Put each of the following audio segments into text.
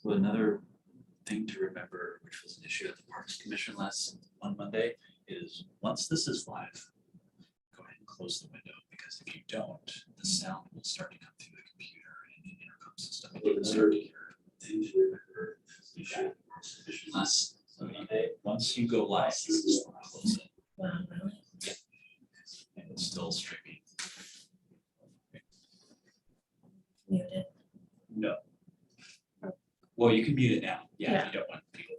So another thing to remember, which was an issue at the Parks Commission on Monday, is once this is live, go ahead and close the window, because if you don't, the sound will start to come through the computer and the intercom system, and you can start to hear things to remember. Issue at the Parks Commission last Monday. Once you go live, close it. Wow, really? And it's still streaming. Muted. No. Well, you can mute it now. Yeah, Yeah. if you don't want people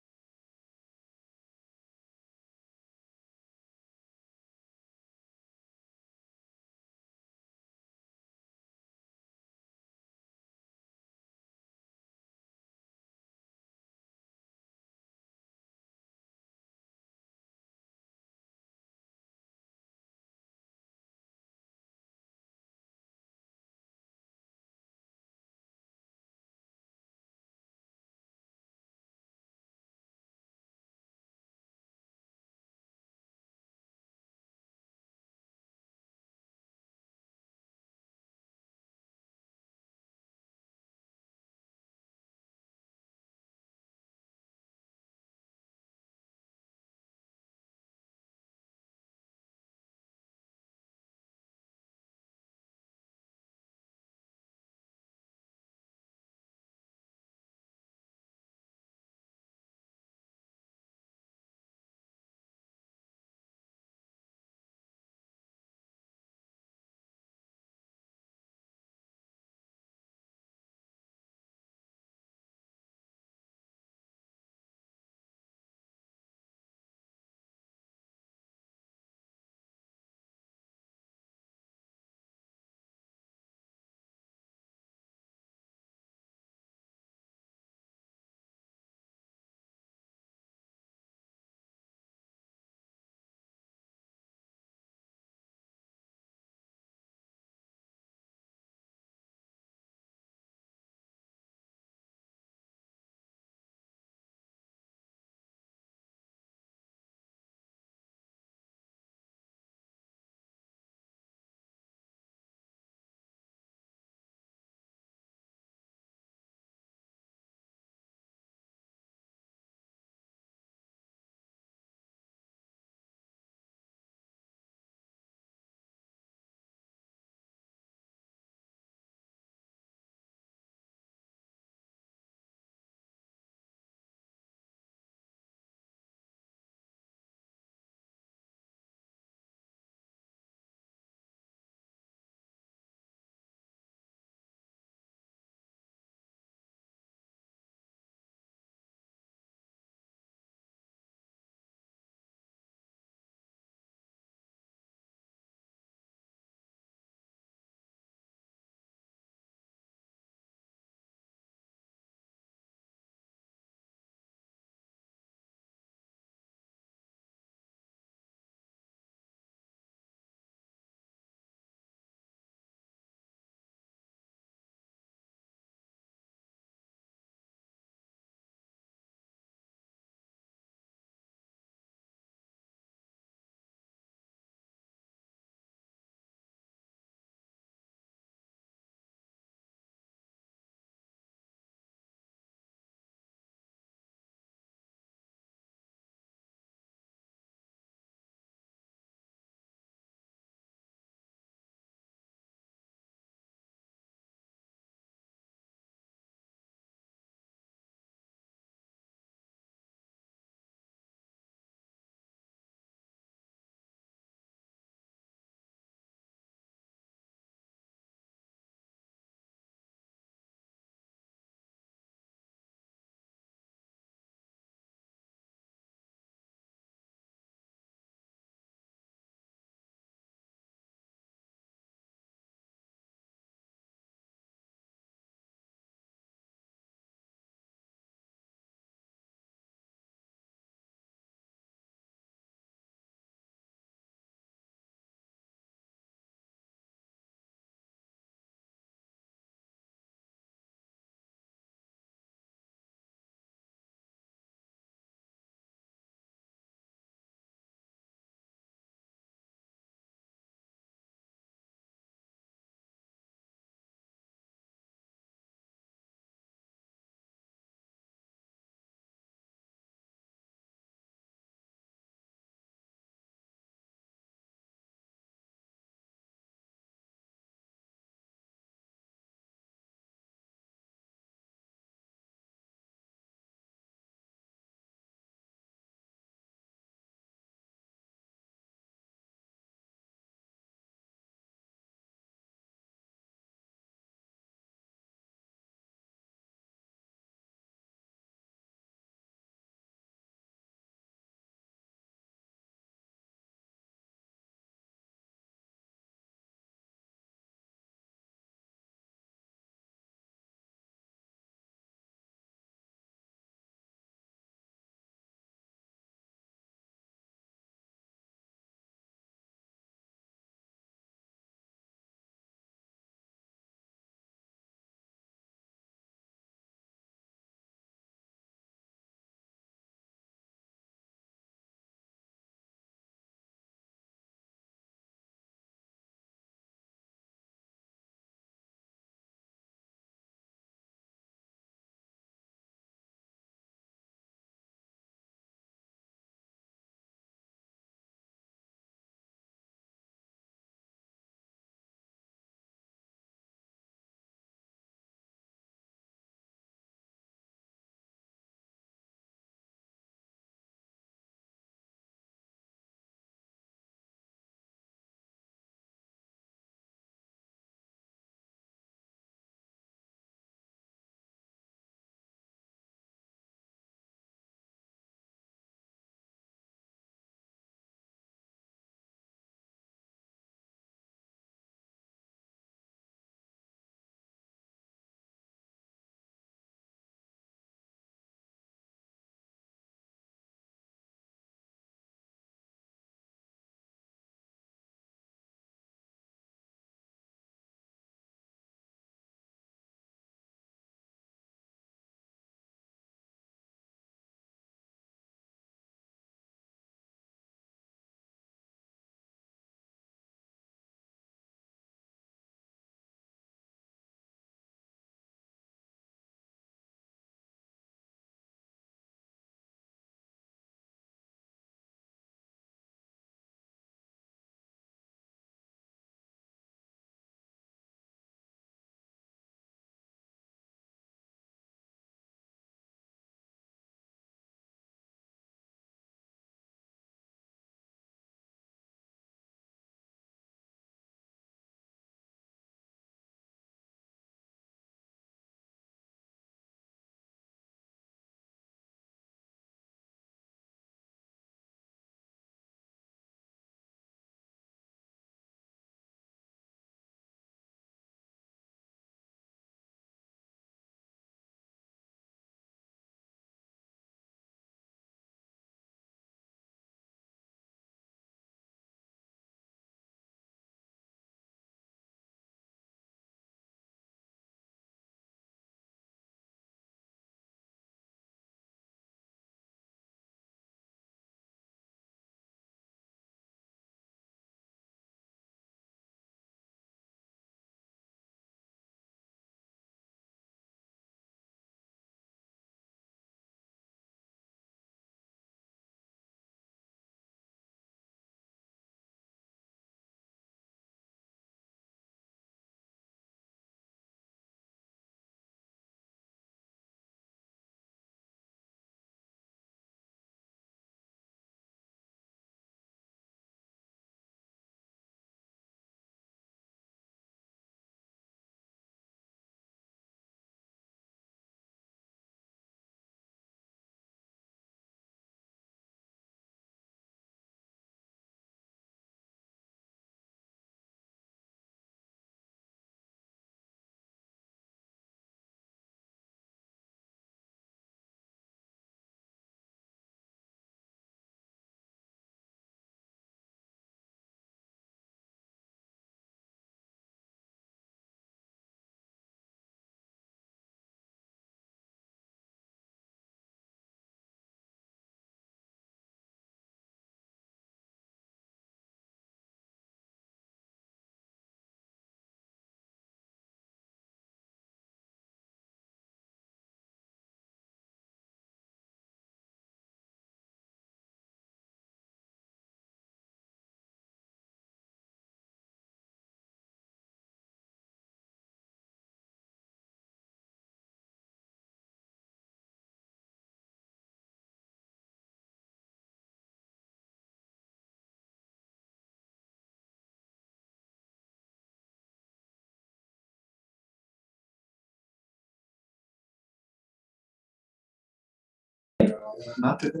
Not today.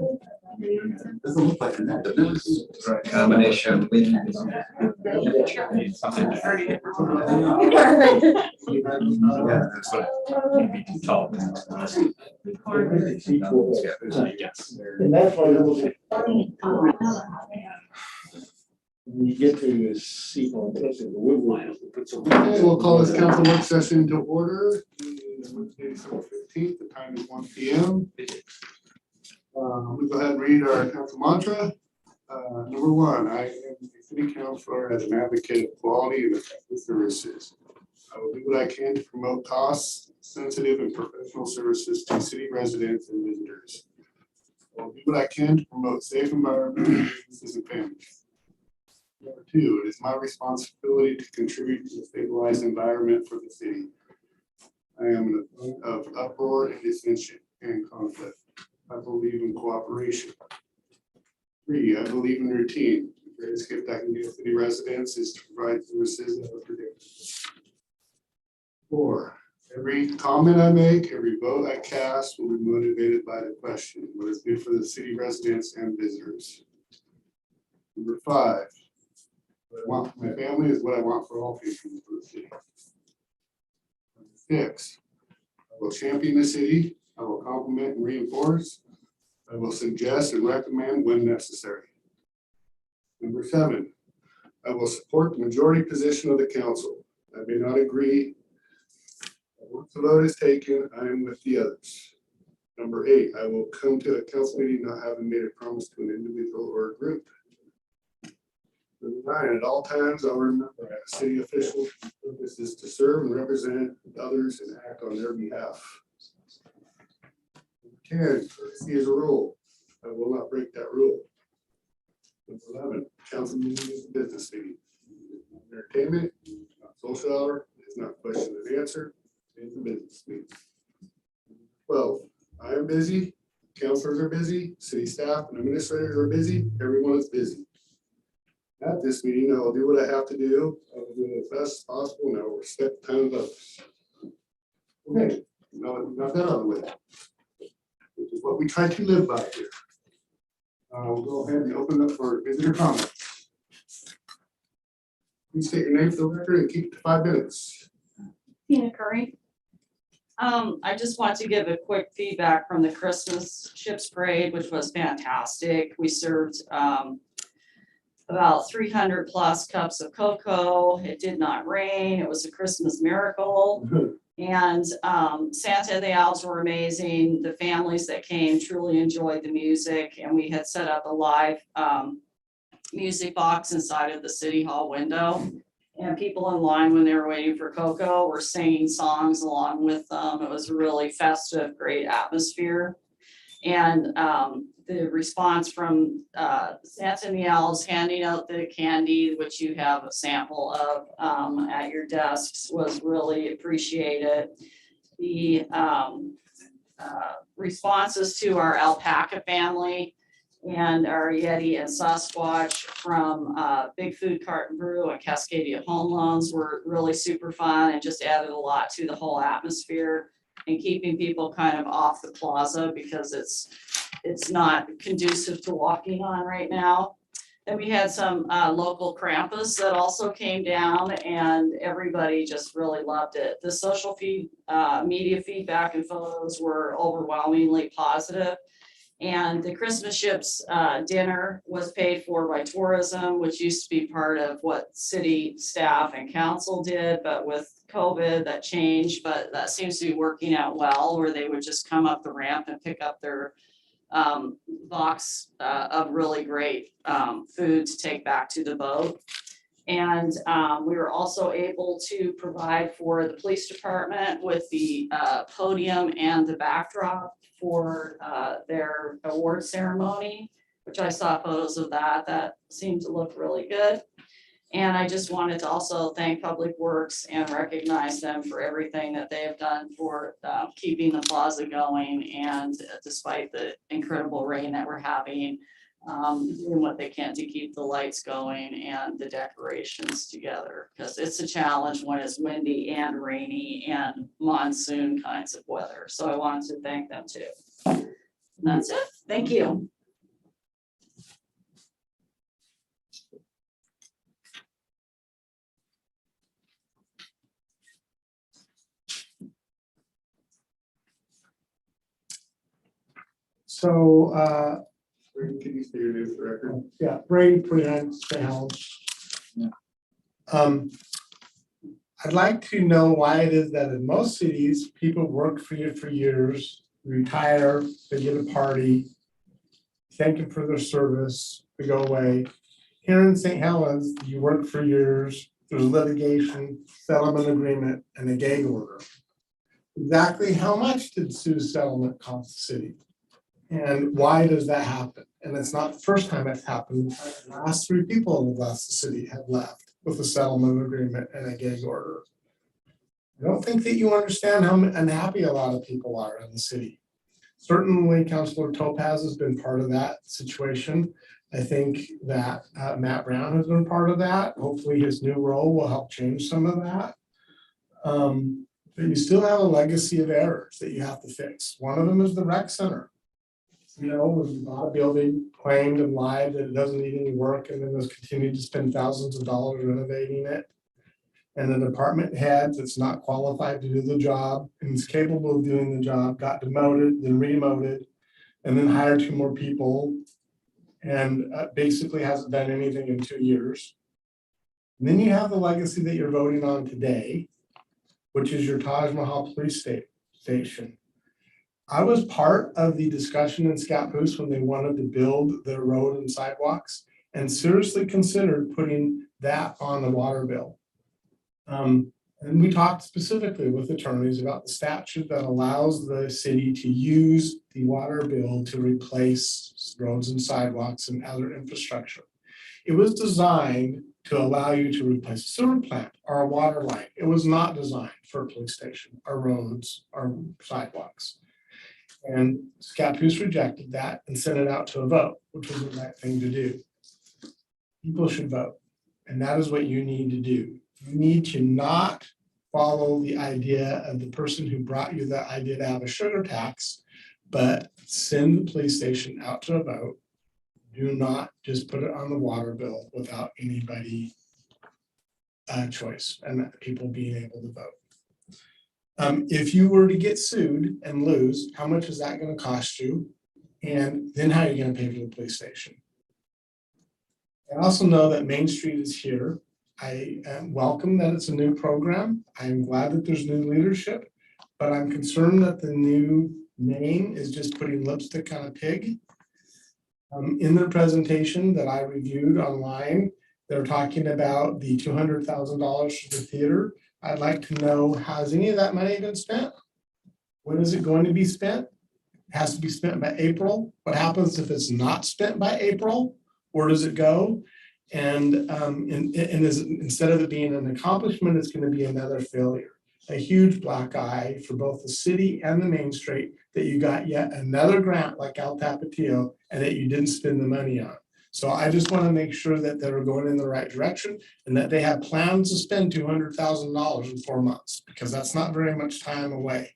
Doesn't look like that. Doesn't it? Right, combination of wind. Something very different. Yeah, that's what. Be too tall. Yes. And that's why when you get to see, especially the woodline. Okay, we'll call this council work session to order. Wednesday, December 15th, the time is 1 p.m. We'll go ahead and read our council mantra. Number one, I am a city councilor as an advocate of quality and effective services. I will do what I can to promote cost-sensitive and professional services to city residents and visitors. I will do what I can to promote safe environment for businesses and families. Number two, it is my responsibility to contribute to a stabilized environment for the city. I am an opponent of uproar and dissension and conflict. I believe in cooperation. 3, I believe in routine. The greatest gift I can give city residents is to provide services that are predictable. 4, every comment I make, every vote I cast will be motivated by the question, what is good for the city residents and visitors. Number 5, what I want for my family is what I want for all people in the city. Number 6, I will champion the city. I will compliment and reinforce. I will suggest and recommend when necessary. Number 7, I will support the majority position of the council. I may not agree. Once the vote is taken, I am with the others. Number 8, I will come to a council meeting not having made a promise to an individual or a group. Number 9, at all times, I'll remember as a city official, my purpose is to serve and represent others and act on their behalf. 10, courtesy is a rule. I will not break that rule. Number 11, council meeting is a business meeting. Entertainment, not social hour, it's not question and answer, it's a business meeting. 12, I am busy, councilors are busy, city staff and administrators are busy, everyone is busy. At this meeting, I will do what I have to do. I will do it as best as possible, and I will respect the time of others. Okay, now that out of the way, which is what we try to live by here. We'll go ahead and open up for visitor comments. Please state your name for the record and keep it to 5 minutes. Tina Curry. I just want to give a quick feedback from the Christmas Chips Parade, which was fantastic. We served about 300 plus cups of cocoa. It did not rain. It was a Christmas miracle. And Santa and the Owls were amazing. The families that came truly enjoyed the music, and we had set up a live music box inside of the City Hall window. And people in line when they were waiting for cocoa were singing songs along with them. It was a really festive, great atmosphere. And the response from Santa and the Owls handing out the candy, which you have a sample of at your desks, was really appreciated. The responses to our alpaca family and our Yeti and Sasquatch from Big Food Cart Brew and Cascadia Home Loans were really super fun and just added a lot to the whole atmosphere and keeping people kind of off the plaza because it's not conducive to walking on right now. Then we had some local Krampus that also came down, and everybody just really loved it. The social media feedback and photos were overwhelmingly positive. And the Christmas Chips dinner was paid for by tourism, which used to be part of what city staff and council did, but with COVID that changed, but that seems to be working out well, where they would just come up the ramp and pick up their box of really great food to take back to the boat. And we were also able to provide for the police department with the podium and the backdrop for their award ceremony, which I saw photos of that seemed to look really good. And I just wanted to also thank Public Works and recognize them for everything that they have done for keeping the plaza going. And despite the incredible rain that we're having, doing what they can to keep the lights going and the decorations together, because it's a challenge when it's windy and rainy and monsoon kinds of weather. So I wanted to thank them too. That's it. Thank you. So, Brady, can you say your name for the record? yeah, Brady presents the Helens. I'd like to know why it is that in most cities, people work for you for years, retire, they get a party, thank you for their service, they go away. Here in St. Helens, you work for years, there's litigation, settlement agreement, and a gag order. Exactly how much did Sue's settlement cost the city? And why does that happen? And it's not the first time it's happened. The last 3 people in the Glasgow city have left with a settlement agreement and a gag order. I don't think that you understand how unhappy a lot of people are in the city. Certainly, Councilor Topaz has been part of that situation. I think that Matt Brown has been part of that. Hopefully his new role will help change some of that. But you still have a legacy of errors that you have to fix. One of them is the rec center. You know, when you bought a building, claimed and lied that it doesn't need any work, and then was continued to spend thousands of dollars renovating it. And the department head that's not qualified to do the job and is capable of doing the job got demoted, then remoted, and then hired 2 more people, and basically hasn't done anything in 2 years. And then you have the legacy that you're voting on today, which is your Taj Mahal police station. I was part of the discussion in Scappoose when they wanted to build their road and sidewalks and seriously considered putting that on the water bill. And we talked specifically with attorneys about the statute that allows the city to use the water bill to replace roads and sidewalks and other infrastructure. It was designed to allow you to replace a sewer plant or a water line. It was not designed for a police station, or roads, or sidewalks. And Scappoose rejected that and sent it out to a vote, which was the right thing to do. People should vote, and that is what you need to do. You need to not follow the idea of the person who brought you the idea to have a sugar tax, but send the police station out to a vote. Do not just put it on the water bill without anybody choice and people being able to vote. If you were to get sued and lose, how much is that going to cost you? And then how are you going to pay for the police station? I also know that Main Street is here. I welcome that it's a new program. I'm glad that there's new leadership, but I'm concerned that the new name is just putting lipstick on a pig. In their presentation that I reviewed online, they're talking about the $200,000 for the theater. I'd like to know, has any of that money been spent? When is it going to be spent? It has to be spent by April. What happens if it's not spent by April? Where does it go? And instead of it being an accomplishment, it's going to be another failure. A huge black eye for both the city and the Main Street that you got yet another grant like El Tapatio and that you didn't spend the money on. So I just want to make sure that they're going in the right direction and that they have plans to spend $200,000 in 4 months, because that's not very much time away.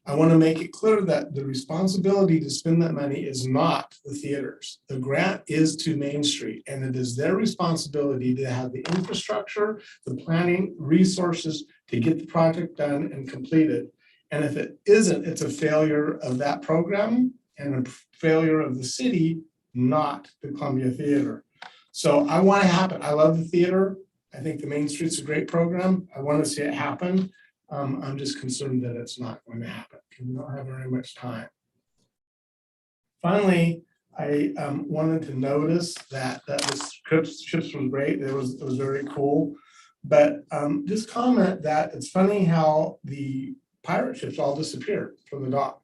I want to make it clear that the responsibility to spend that money is not the theaters. The grant is to Main Street, and it is their responsibility to have the infrastructure, the planning, resources to get the project done and completed. And if it isn't, it's a failure of that program and a failure of the city, not the Columbia Theater. So I want to happen. I love the theater. I think the Main Street's a great program. I want to see it happen. I'm just concerned that it's not going to happen because we don't have very much time. Finally, I wanted to notice that the ships was great. It was very cool. But just comment that it's funny how the pirate ships all disappeared from the dock.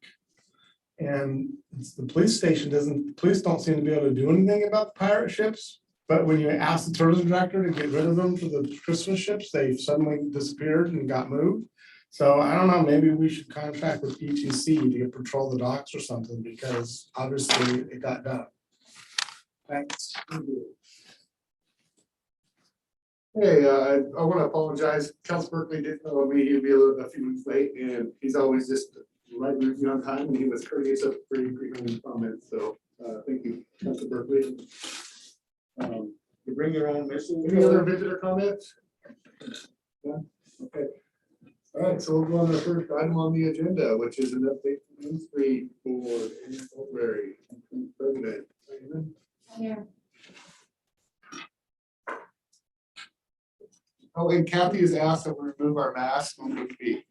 And the police station the police don't seem to be able to do anything about the pirate ships. But when you ask the tourism director to get rid of them for the Christmas ships, they suddenly disappeared and got moved. So I don't know, maybe we should contract with ETC to patrol the docks or something, because obviously it got done. Thanks. Hey, I want to apologize. Council Berkeley didn't know me. He'd be a few minutes late, and he's always just right with you on time, and he was courteous of pretty frequent comments, so, thank you, Councilor Berkeley. You bring your own mission. Any other visitor comments? Yeah, okay. All right, so we'll go on to the first item on the agenda, which is an update from Main Street Board in February. President. Oh, and Kathy has asked that we remove our masks when we speak.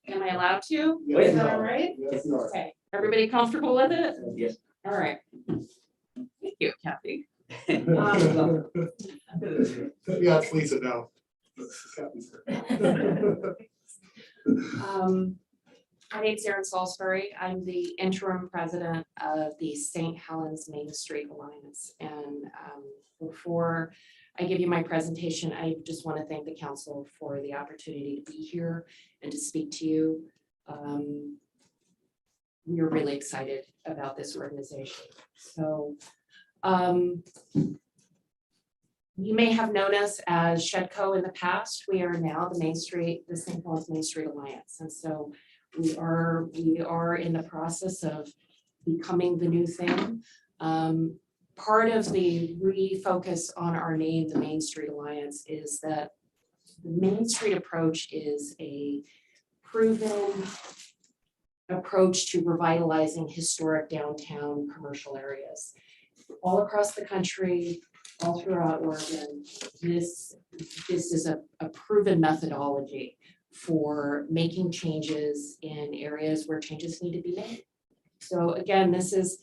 Am I allowed to? Yes, Is you that are. all right? Yes, you are. Okay, everybody comfortable with it? Yes. All right. Thank you, Kathy. Yeah, it's Lisa now. My name's Erin Salisbury. I'm the interim president of the St. Helens Main Street Alliance. And before I give you my presentation, I just want to thank the council for the opportunity to be here and to speak to you. We're really excited about this organization. So you may have known us as Shedco in the past. We are now the St. Helens Main Street Alliance. And so we are in the process of becoming the new thing. Part of the refocus on our name, the Main Street Alliance, is that the Main Street approach is a proven approach to revitalizing historic downtown commercial areas. All across the country, all throughout Oregon, this is a proven methodology for making changes in areas where changes need to be made. So again, this is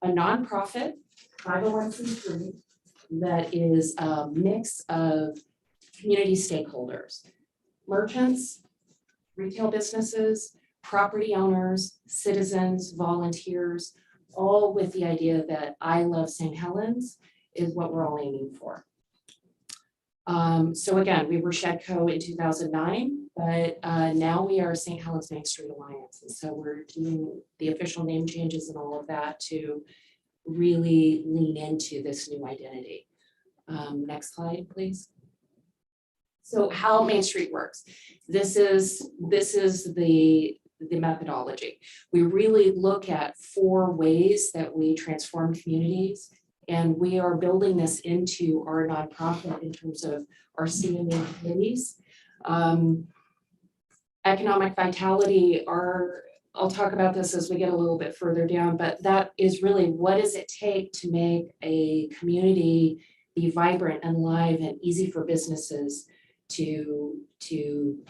a nonprofit 501c3 that is a mix of community stakeholders, merchants, retail businesses, property owners, citizens, volunteers, all with the idea that I love St. Helens is what we're all aiming for. So again, we were Shedco in 2009, but now we are St. Helens Main Street Alliance. And so we're doing the official name changes and all of that to really lean into this new identity. Next slide, please. So how Main Street works. This is the methodology. We really look at 4 ways that we transform communities, and we are building this into our nonprofit in terms of our CME committees. Economic vitality, I'll talk about this as we get a little bit further down, but that is really what does it take to make a community be vibrant and live and easy for businesses to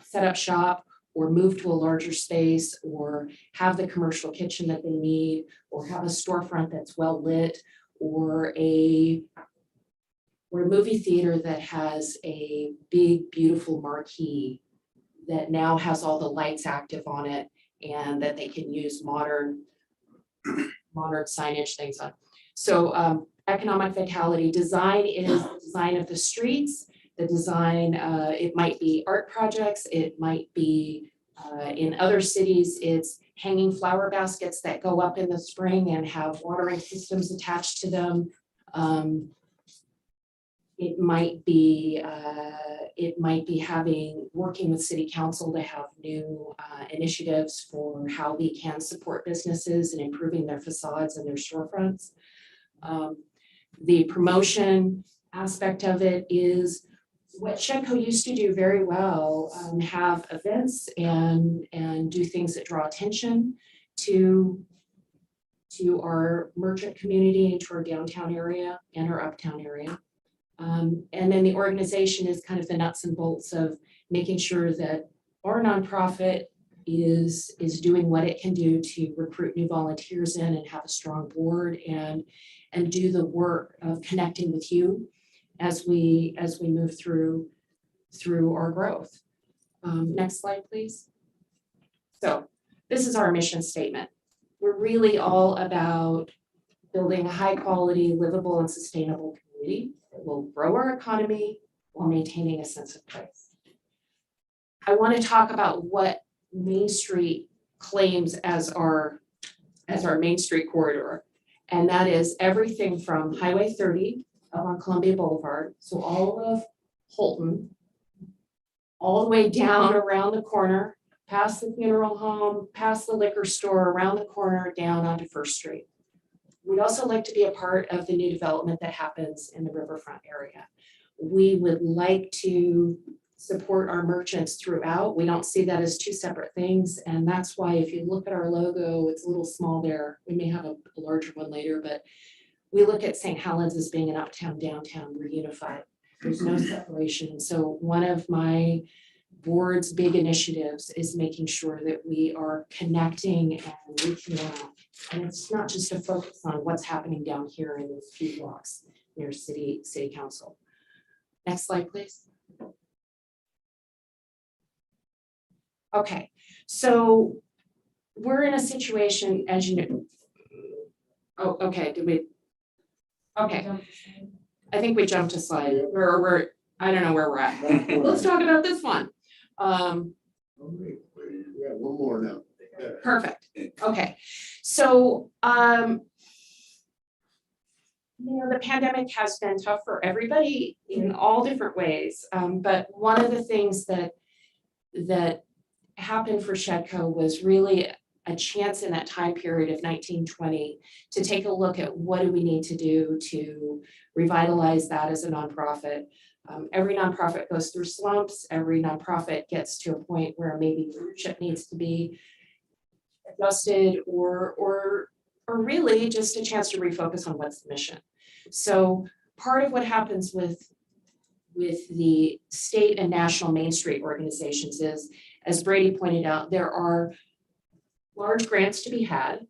set up shop or move to a larger space or have the commercial kitchen that they need or have a storefront that's well lit or a movie theater that has a big, beautiful marquee that now has all the lights active on it and that they can use modern signage things on. So economic vitality design is the design of the streets, the design, it might be art projects, it might be in other cities, it's hanging flower baskets that go up in the spring and have watering systems attached to them. It might be working with city council to have new initiatives for how we can support businesses and improving their facades and their storefronts. The promotion aspect of it is what Shedco used to do very well, have events and do things that draw attention to our merchant community and to our downtown area and our uptown area. And then the organization is kind of the nuts and bolts of making sure that our nonprofit is doing what it can do to recruit new volunteers in and have a strong board and do the work of connecting with you as we move through our growth. Next slide, please. So this is our mission statement. We're really all about building a high quality, livable and sustainable community that will grow our economy while maintaining a sense of place. I want to talk about what Main Street claims as our Main Street corridor. And that is everything from Highway 30 up on Columbia Boulevard, so all of Holton, all the way down around the corner past the funeral home, past the liquor store, around the corner, down onto First Street. We'd also like to be a part of the new development that happens in the riverfront area. We would like to support our merchants throughout. We don't see that as two separate things. And that's why if you look at our logo, it's a little small there. We may have a larger one later, but we look at St. Helens as being an uptown, downtown, we're unified. There's no separation. So one of my board's big initiatives is making sure that we are connecting and reaching out. And it's not just a focus on what's happening down here in those few blocks near city council. Next slide, please. Okay, so we're in a situation, as you know. Oh, okay, did we? Okay, I think we jumped a slide. I don't know where we're at. Let's talk about this one. We have one more now. Perfect. Okay, so the pandemic has been tough for everybody in all different ways. But one of the things that happened for Shedco was really a chance in that time period of 1920 to take a look at what do we need to do to revitalize that as a nonprofit. Every nonprofit goes through slumps. Every nonprofit gets to a point where maybe leadership needs to be adjusted or really just a chance to refocus on what's the mission. So part of what happens with the state and national Main Street organizations is, as Brady pointed out, there are large grants to be had,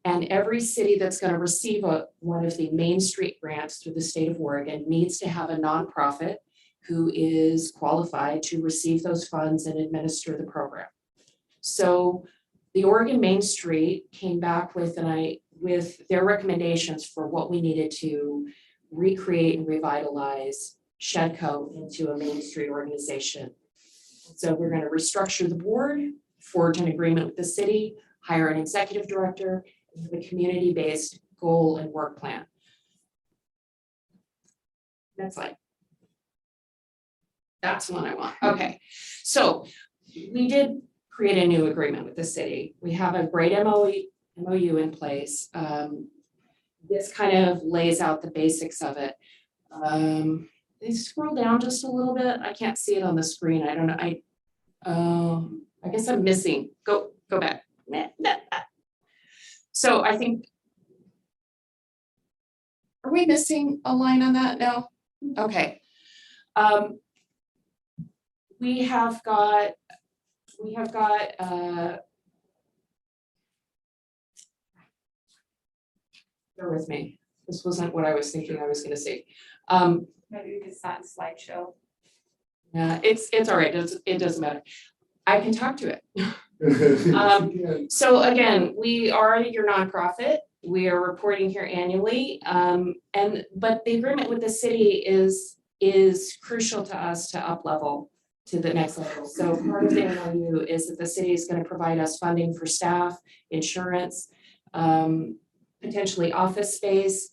and every city that's going to receive one of the Main Street grants through the state of Oregon needs to have a nonprofit who is qualified to receive those funds and administer the program. So the Oregon Main Street came back with their recommendations for what we needed to recreate and revitalize Shedco into a Main Street organization. So we're going to restructure the board, forge an agreement with the city, hire an executive director, and have a community-based goal and work plan. Next slide. That's the one I want. Okay, so we did create a new agreement with the city. We have a great MOU in place. This kind of lays out the basics of it. They scroll down just a little bit. I can't see it on the screen. I don't know. I guess I'm missing. Go back. So I think, are we missing a line on that? No. Okay. We have got. Bear with me. This wasn't what I was thinking I was going to say. Maybe it's not in slideshow. Yeah, it's all right. It doesn't matter. I can talk to it. So again, we are your nonprofit. We are reporting here annually. But the agreement with the city is crucial to us to up level to the next level. So part of the MOU is that the city is going to provide us funding for staff, insurance, potentially office space,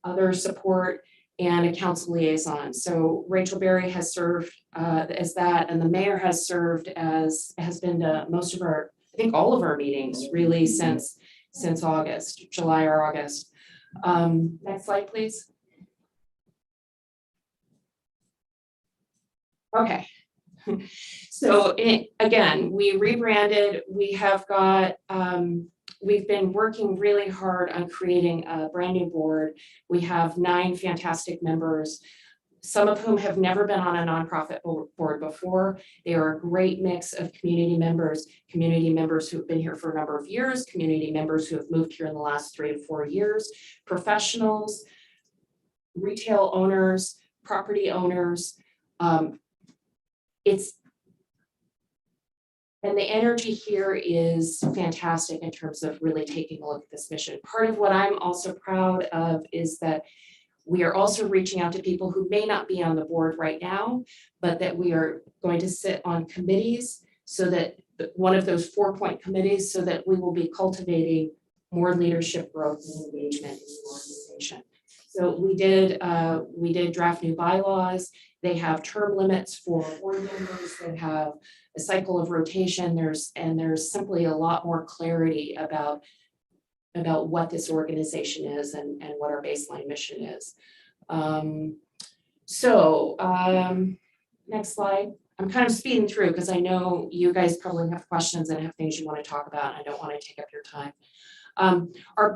other support, and a council liaison. So Rachel Berry has served as that, and the mayor has been to most of our, I think all of our meetings really since August, July or August. Next slide, please. Okay. So again, we rebranded. We have got, we've been working really hard on creating a brand new board. We have 9 fantastic members, some of whom have never been on a nonprofit board before. They are a great mix of community members who have been here for a number of years, community members who have moved here in the last 3 to 4 years, professionals, retail owners, property owners. And the energy here is fantastic in terms of really taking a look at this mission. Part of what I'm also proud of is that we are also reaching out to people who may not be on the board right now, but that we are going to sit on committees so that one of those 4-point committees, so that we will be cultivating more leadership growth and engagement in the organization. So we did draft new bylaws. They have term limits for board members. They have a cycle of rotation. There's simply a lot more clarity about what this organization is and what our baseline mission is. Next slide. I'm kind of speeding through because I know you guys probably have questions and have things you want to talk about. And I don't want to take up your time. Our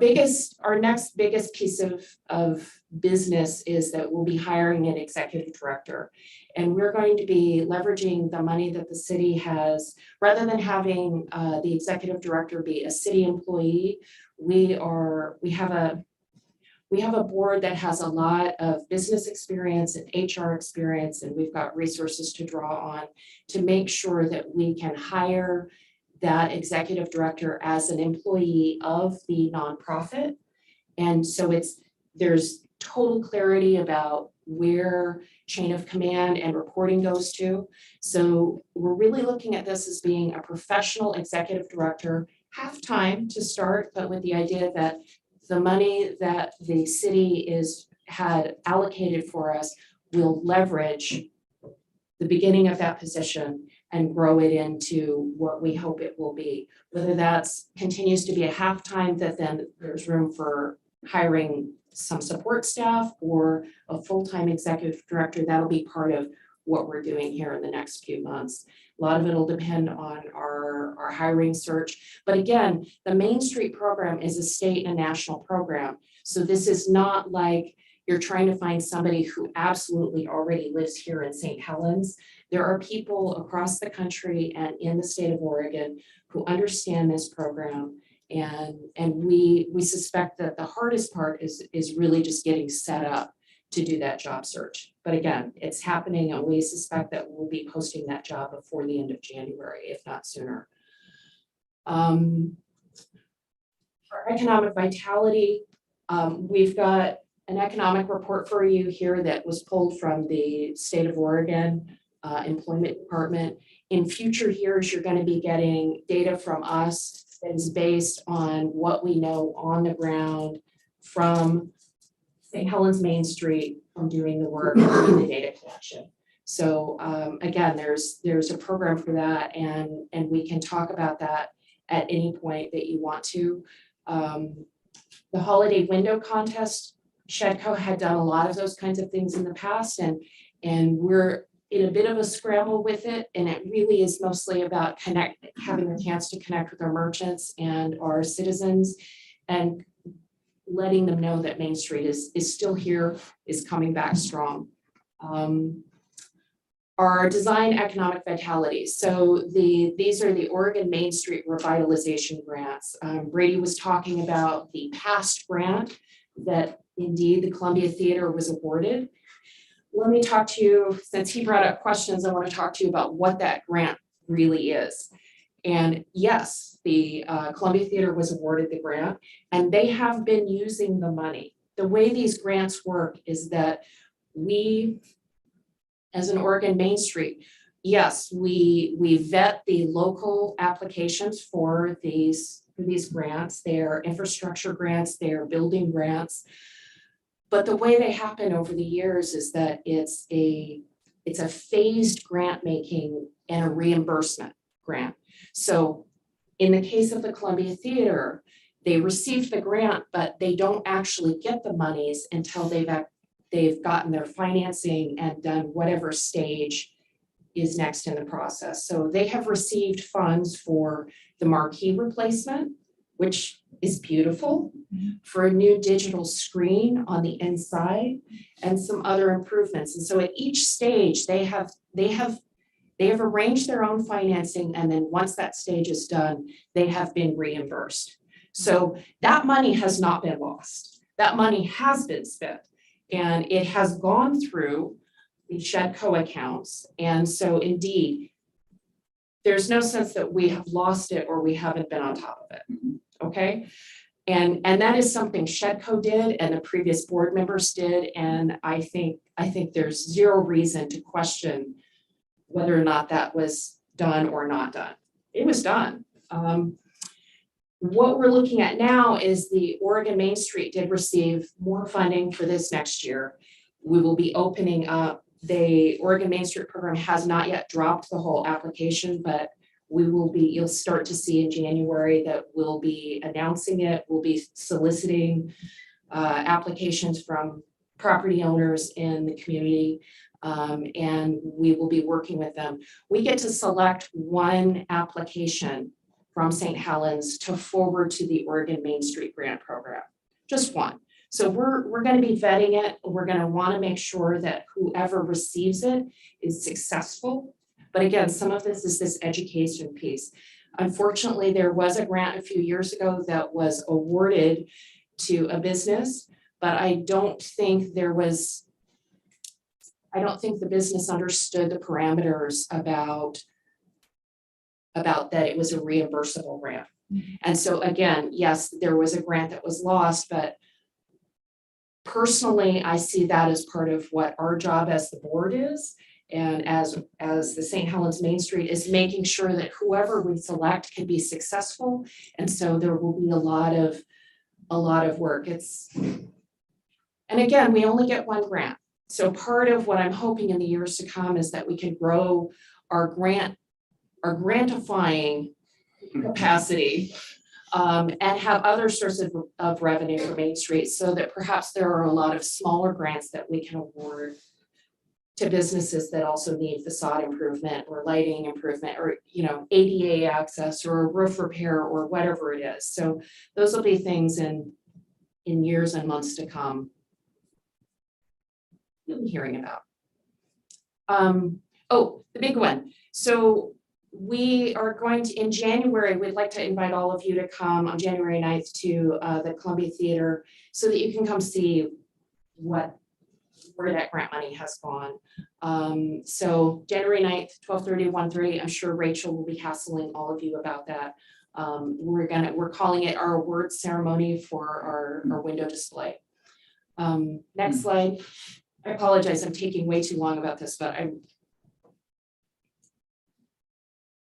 next biggest piece of business is that we'll be hiring an executive director. And we're going to be leveraging the money that the city has, rather than having the executive director be a city employee. We have a board that has a lot of business experience and HR experience, and we've got resources to draw on to make sure that we can hire that executive director as an employee of the nonprofit. And so there's total clarity about where chain of command and reporting goes to. So we're really looking at this as being a professional executive director, half-time to start, but with the idea that the money that the city had allocated for us will leverage the beginning of that position and grow it into what we hope it will be. Whether that's continues to be a half-time, that then there's room for hiring some support staff or a full-time executive director, that'll be part of what we're doing here in the next few months. A lot of it will depend on our hiring search. But again, the Main Street program is a state and national program. So this is not like you're trying to find somebody who absolutely already lives here in St. Helens. There are people across the country and in the state of Oregon who understand this program. And we suspect that the hardest part is really just getting set up to do that job search. But again, it's happening, and we suspect that we'll be posting that job before the end of January, if not sooner. For economic vitality, we've got an economic report for you here that was pulled from the state of Oregon Employment Department. In future years, you're going to be getting data from us that is based on what we know on the ground from St. Helens Main Street, from doing the work and doing the data collection. So again, there's a program for that, and we can talk about that at any point that you want to. The holiday window contest, Shedco had done a lot of those kinds of things in the past, and we're in a bit of a scramble with it, and it really is mostly about having a chance to connect with our merchants and our citizens, and letting them know that Main Street is still here, is coming back strong. Our design economic vitality. So these are the Oregon Main Street Revitalization grants. Brady was talking about the past grant that indeed the Columbia Theater was awarded. Let me talk to you, since he brought up questions, I want to talk to you about what that grant really is. And yes, the Columbia Theater was awarded the grant, and they have been using the money. The way these grants work is that we, as an Oregon Main Street, yes, we vet the local applications for these grants. They're infrastructure grants, they're building grants. But the way they happen over the years is that it's a phased grant making and a reimbursement grant. So in the case of the Columbia Theater, they received the grant, but they don't actually get the monies until they've gotten their financing and done whatever stage is next in the process. So they have received funds for the marquee replacement, which is beautiful, for a new digital screen on the inside, and some other improvements. And so at each stage, they have arranged their own financing, and then once that stage is done, they have been reimbursed. So that money has not been lost. That money has been spent, and it has gone through the Shedco accounts. And so indeed, there's no sense that we have lost it or we haven't been on top of it, okay? And that is something Shedco did and the previous board members did, and I think there's zero reason to question whether or not that was done or not done. It was done. What we're looking at now is the Oregon Main Street did receive more funding for this next year. We will be opening up, the Oregon Main Street program has not yet dropped the whole application, but you'll start to see in January that we'll be announcing it. We'll be soliciting applications from property owners in the community, and we will be working with them. We get to select one application from St. Helens to forward to the Oregon Main Street Grant Program, just one. So we're going to be vetting it. We're going to want to make sure that whoever receives it is successful. But again, some of this is this education piece. Unfortunately, there was a grant a few years ago that was awarded to a business, but I don't think the business understood the parameters about that it was a reimbursable grant. And so again, yes, there was a grant that was lost, but personally, I see that as part of what our job as the board is. And as the St. Helens Main Street is making sure that whoever we select can be successful. And so there will be a lot of work. And again, we only get one grant. So part of what I'm hoping in the years to come is that we can grow our grantifying capacity and have other sources of revenue for Main Street, so that perhaps there are a lot of smaller grants that we can award to businesses that also need facade improvement or lighting improvement or, ADA access or roof repair or whatever it is. So those will be things in years and months to come you'll be hearing about. The big one. So we are going to, in January, we'd like to invite all of you to come on January 9th to the Columbia Theater so that you can come see where that grant money has gone. So January 9th, 12:30, 1:30, I'm sure Rachel will be hassling all of you about that. We're calling it our award ceremony for our window display. Next slide. I apologize, I'm taking way too long about this, but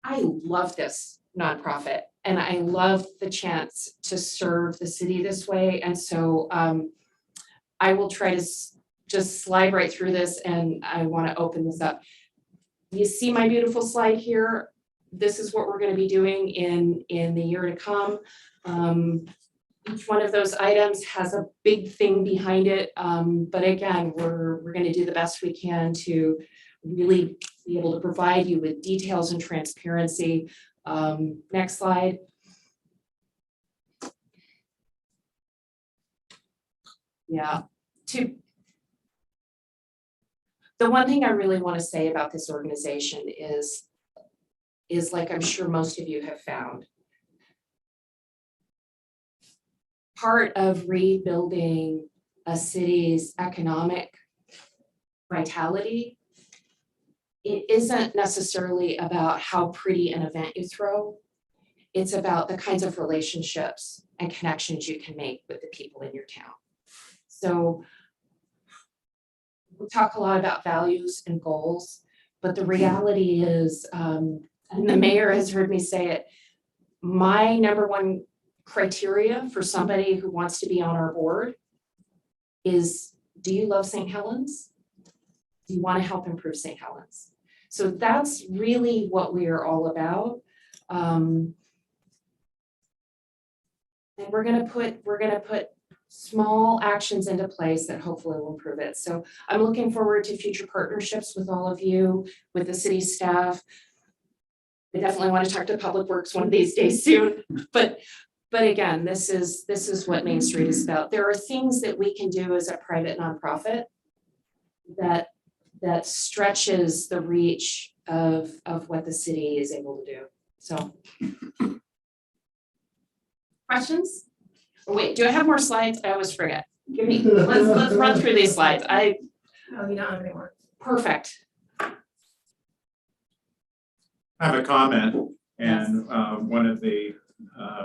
I love this nonprofit and I love the chance to serve the city this way. And so I will try to just slide right through this, and I want to open this up. You see my beautiful slide here. This is what we're going to be doing in the year to come. Each one of those items has a big thing behind it. But again, we're going to do the best we can to really be able to provide you with details and transparency. Next slide. Yeah. The one thing I really want to say about this organization is like I'm sure most of you have found, part of rebuilding a city's economic vitality, it isn't necessarily about how pretty an event you throw. It's about the kinds of relationships and connections you can make with the people in your town. So we talk a lot about values and goals, but the reality is, and the mayor has heard me say it, my number one criteria for somebody who wants to be on our board is, do you love St. Helens? Do you want to help improve St. Helens? So that's really what we are all about. And we're gonna put small actions into place that hopefully will improve it. So I'm looking forward to future partnerships with all of you, with the city staff. I definitely want to talk to Public Works one of these days soon, but again, this is what Main Street is about. There are things that we can do as a private nonprofit that stretches the reach of what the city is able to do. So, questions? Oh, wait, do I have more slides? I always forget. Let's run through these slides. No, you don't have any more. Perfect. I have a comment, and one of the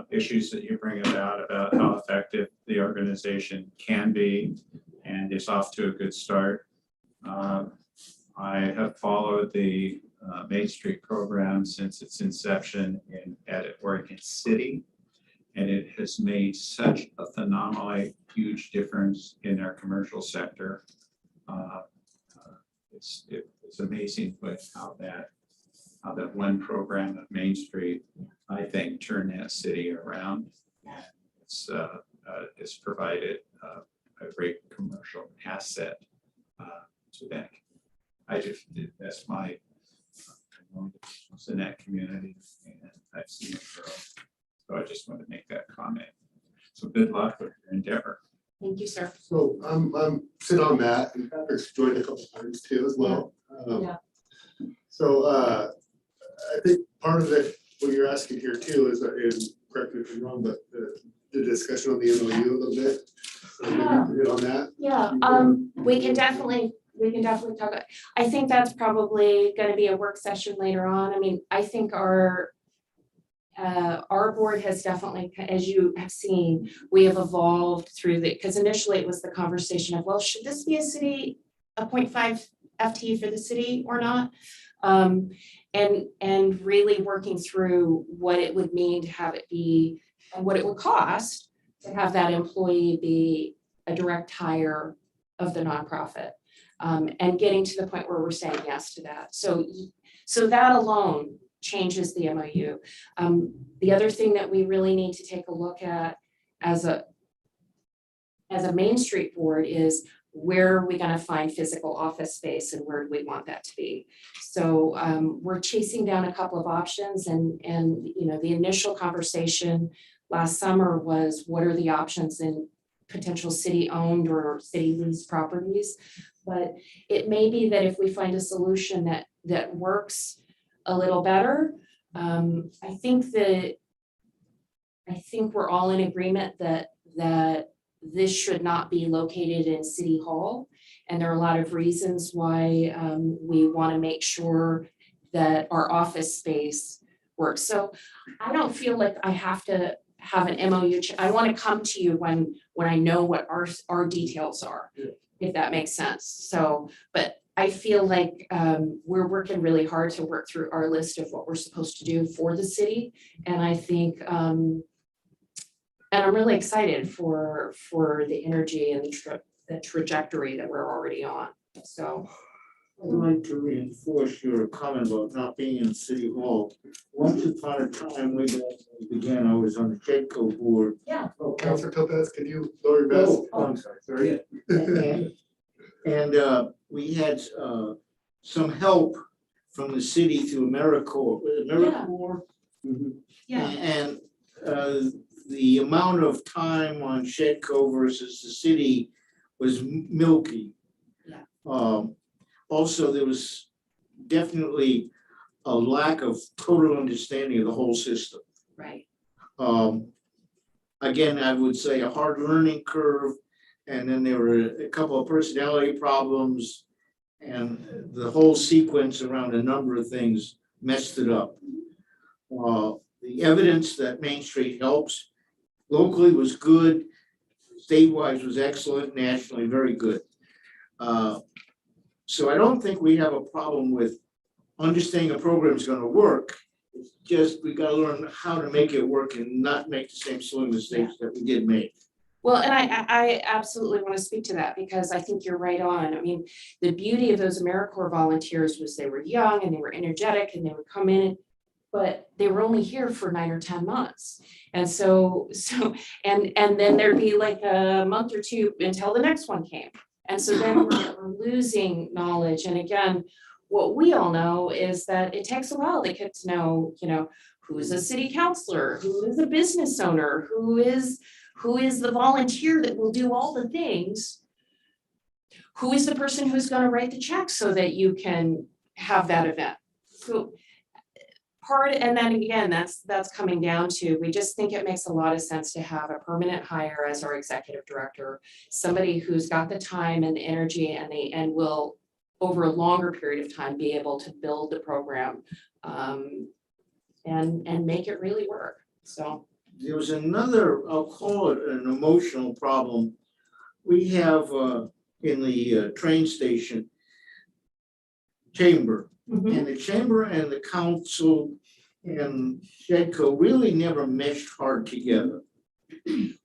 issues that you bring about how effective the organization can be and is off to a good start. I have followed the Main Street program since its inception at Oregon City, And it has made such a phenomenally huge difference in our commercial sector. It's amazing how that one program of Main Street, I think, turned that city around. It's provided a great commercial asset to that. That's my was in that community, and I've seen it grow. So I just want to make that comment. So good luck with your endeavor. Thank you, sir. So I'm sit on that, and Patrick's joined a couple times too as well. Yeah. So I think part of it, what you're asking here too, is, and correct me if I'm wrong, but the discussion on the MOU a little bit. So maybe Yeah. hit on that. Yeah, we can definitely talk. I think that's probably gonna be a work session later on. I mean, I think our board has definitely, as you have seen, we have evolved through because initially it was the conversation of, well, should this be a 0.5 FTE for the city or not? And really working through what it would mean to have it be and what it would cost to have that employee be a direct hire of the nonprofit. And getting to the point where we're saying yes to that. So that alone changes the MOU. The other thing that we really need to take a look at as a Main Street board is where are we going to find physical office space and where do we want that to be? So we're chasing down a couple of options, and you know, the initial conversation last summer was what are the options in potential city-owned or city-leased properties. But it may be that if we find a solution that works a little better, I think we're all in agreement that this should not be located in City Hall. And there are a lot of reasons why we want to make sure that our office space works. So I don't feel like I have to have an MOU. I want to come to you when I know what our details are, if that makes sense. So, but I feel like we're working really hard to work through our list of what we're supposed to do for the city. And I think, and I'm really excited for the energy and the trajectory that we're already on. So. I'd like to reinforce your comment about not being in City Hall. Once upon a time, way back when we began, I was on the JEDCO board. Yeah. Oh, Councilor Topaz, can you lower your best? Oh, I'm sorry. Sorry. And we had some help from the city through AmeriCorps. Yeah. And the amount of time on JEDCO versus the city was milky. Yeah. Also, there was definitely a lack of total understanding of the whole system. Right. Again, I would say a hard learning curve, and then there were a couple of personality problems, and the whole sequence around a number of things messed it up. The evidence that Main Street helps locally was good, statewide was excellent, nationally very good. So I don't think we have a problem with understanding a program is going to work. It's just we got to learn how to make it work and not make the same silly mistakes that we did make. Well, and I absolutely want to speak to that because I think you're right on. I mean, the beauty of those AmeriCorps volunteers was they were young and they were energetic and they would come in, but they were only here for 9 or 10 months. And and then there'd be like a month or two until the next one came. And so then we're losing knowledge. And again, what we all know is that it takes a while to get to know, you know, who is a city councilor, who is a business owner, who is the volunteer that will do all the things, who is the person who's going to write the check so that you can have that event. So and then again, that's coming down to, we just think it makes a lot of sense to have a permanent hire as our executive director, somebody who's got the time and the energy and will over a longer period of time be able to build the program and make it really work. So there was another, I'll call it an emotional problem. We have in the train station chamber. Mhm. And the chamber and the council and Shedco really never meshed hard together.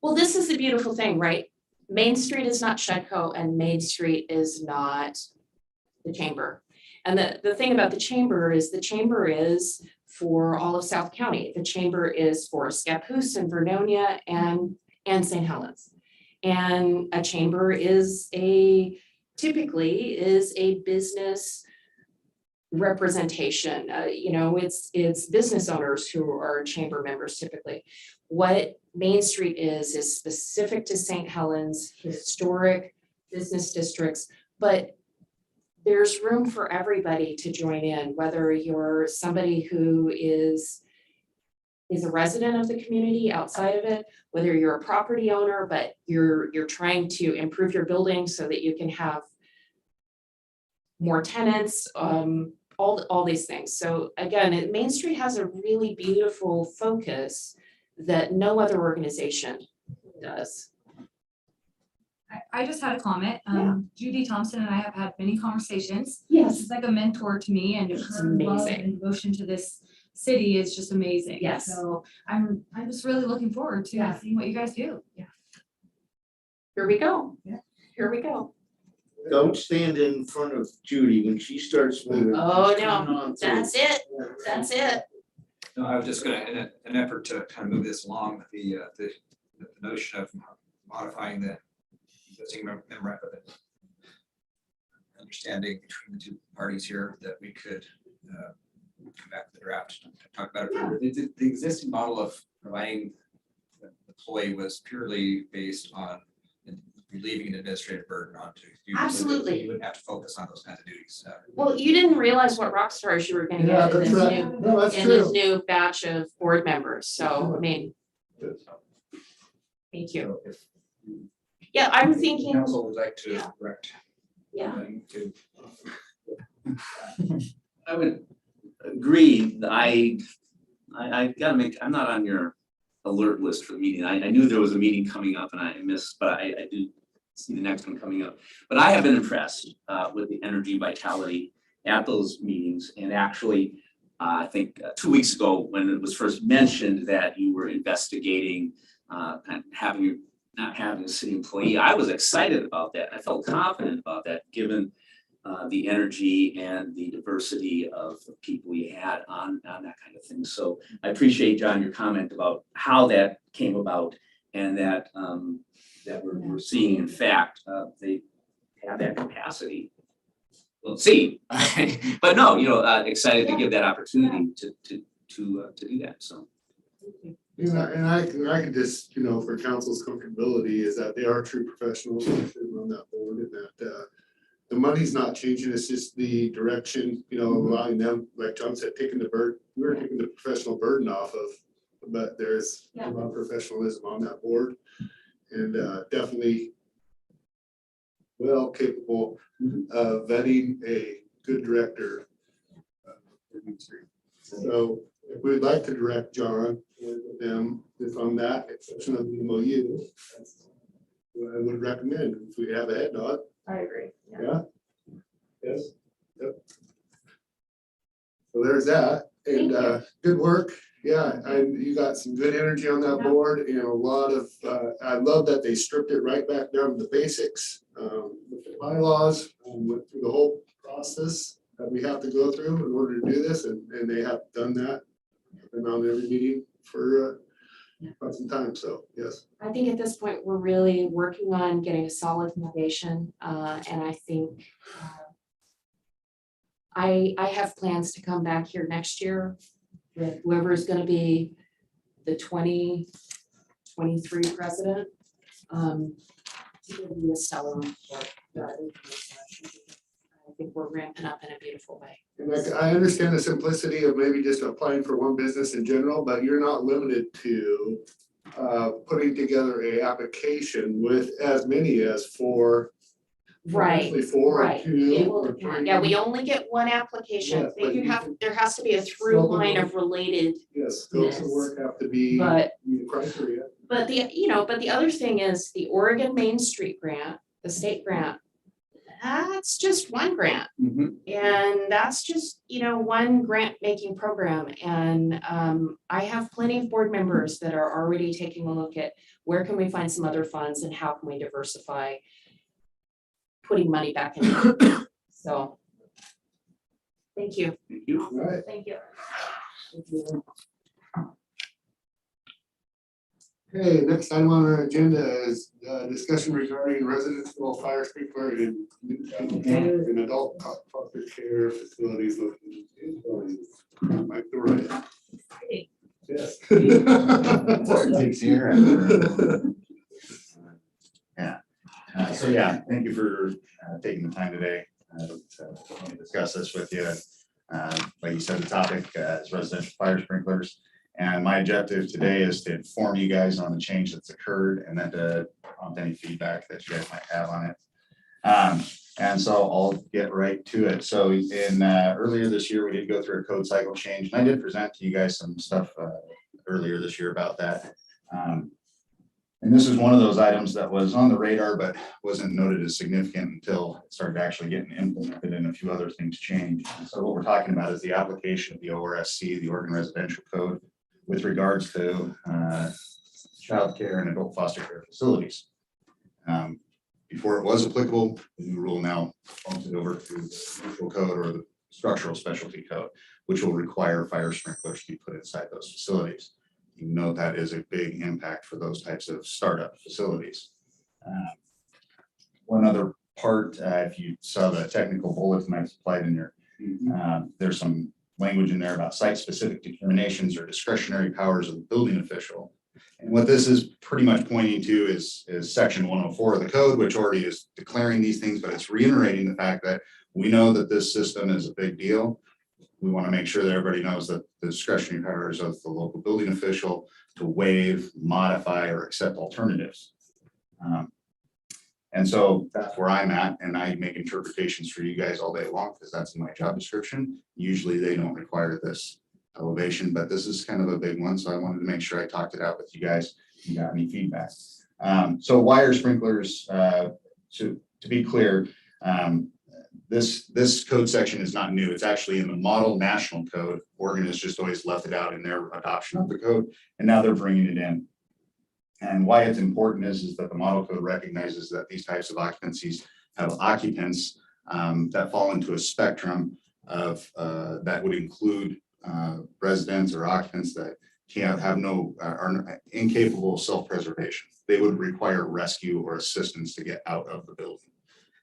Well, this is the beautiful thing, right? Main Street is not Shedco and Main Street is not the chamber. And the thing about the chamber is for all of South County. The chamber is for Scappoose and Vernonia and St. Helens. And a chamber typically is a business representation. It's business owners who are chamber members typically. What Main Street is specific to St. Helens, historic business districts, but there's room for everybody to join in, whether you're somebody who is a resident of the community outside of it, whether you're a property owner, but you're trying to improve your building so that you can have more tenants, all these things. So again, Main Street has a really beautiful focus that no other organization does. I just had a comment. Yeah. Judy Thompson and I have had many conversations. Yes. She's like a mentor to me, and It's her love amazing. and devotion to this city is just amazing. Yes. So I'm just really looking forward to Yeah. seeing what you guys do. Yeah. Here we go. Yeah. Here we go. Don't stand in front of Judy when she starts moving. Oh, Just come on through. That's it. That's it. No, I was just gonna, in an effort to kind of move this along, the notion of modifying the existing memorandum of understanding between the two parties here, that we could come back to the draft and talk about it further. The existing model of providing the employee was purely based on relieving an administrative burden onto you. Absolutely. You wouldn't have to focus on those kinds of duties. Well, you didn't realize what rock stars you were gonna Yeah, get in that's this right. new, No, that's in this true. new batch of board members. So, I mean, thank you. So if Yeah, I'm thinking, council would like to Yeah. direct yeah, them to I would agree. I gotta make, I'm not on your alert list for the meeting. I knew there was a meeting coming up and I missed, but I do see the next one coming up. But I have been impressed with the energy vitality at those meetings. And actually, I think 2 weeks ago, when it was first mentioned that you were investigating and not having a city employee, I was excited about that. I felt confident about that, given the energy and the diversity of the people we had on that kind of thing. So I appreciate, John, your comment about how that came about, and that that we're seeing, in fact, they have that capacity. We'll see, but no, excited to give that opportunity to do that. So. And I can just, for council's comfortability, is that they are true professionals on that board, and that the money's not changing, it's just the direction, allowing them, like John said, we're taking the professional burden off of, but there's a lot of professionalism on that board, and definitely well capable of vetting a good director. So if we'd like to direct John with them, if on that exception of the MOU, that's what I would recommend, if we have a head nod. I agree. Yeah. Yes. Yep. So there's that, and good work. Yeah, you got some good energy on that board, and a lot of, I love that they stripped it right back down to the basics, with the bylaws, went through the whole process that we have to go through in order to do this, and they have done that. Been on every meeting for quite some time, so yes. I think at this point, we're really working on getting a solid foundation. And I think I have plans to come back here next year with whoever is gonna be the 2023 president. To give you a stellar report. I think we're ramping up in a beautiful way. And I understand the simplicity of maybe just applying for one business in general, but you're not limited to putting together a application with as many as 4. Right, Actually 4 or right. 2 It or will- 3. Yeah, we only get one application. Yes, but There has to be a through line of related, Yes, scopes of work have to be but meet the criteria. the other thing is the Oregon Main Street grant, the state grant, That's just one grant. Mhm. And that's just, one grant making program. And I have plenty of board members that are already taking a look at where can we find some other funds and how can we diversify putting money back in. So, thank you. Thank you. All right. Thank you. Okay, next item on our agenda is discussion regarding residential fire sprinkler in adult foster care facilities located in buildings. Mike the right. Yes. Takes here. So yeah, thank you for taking the time today to discuss this with you. Like you said, the topic is residential fire sprinklers. And my objective today is to inform you guys on the change that's occurred and then to prompt any feedback that you guys might have on it. And so I'll get right to it. So in earlier this year, we did go through a code cycle change, and I did present to you guys some stuff earlier this year about that. And this is one of those items that was on the radar, but wasn't noted as significant until it started actually getting implemented and a few other things changed. And so what we're talking about is the application of the ORSC, the Oregon Residential Code, with regards to child care and adult foster care facilities. Before it was applicable, the new rule now bumps it over to the neutral code or the structural specialty code, which will require fire sprinklers to be put inside those facilities. You know that is a big impact for those types of startup facilities. One other part, if you saw the technical bulletin I supplied in your, there's some language in there about site-specific determinations or discretionary powers of the building official. And what this is pretty much pointing to is section 104 of the code, which already is declaring these things, but it's reiterating the fact that we know that this system is a big deal. We want to make sure that everybody knows that the discretionary powers of the local building official to waive, modify, or accept alternatives. And so that's where I'm at, and I make interpretations for you guys all day long because that's in my job description. Usually they don't require this elevation, but this is kind of a big one, so I wanted to make sure I talked it out with you guys and got any feedback. So wire sprinklers, to be clear, this code section is not new. It's actually in the model national code. Oregon has just always left it out in their adoption of the code, and now they're bringing it in. And why it's important is that the model code recognizes that these types of occupancies have occupants that fall into a spectrum of that would include residents or occupants that are incapable of self-preservation. They would require rescue or assistance to get out of the building.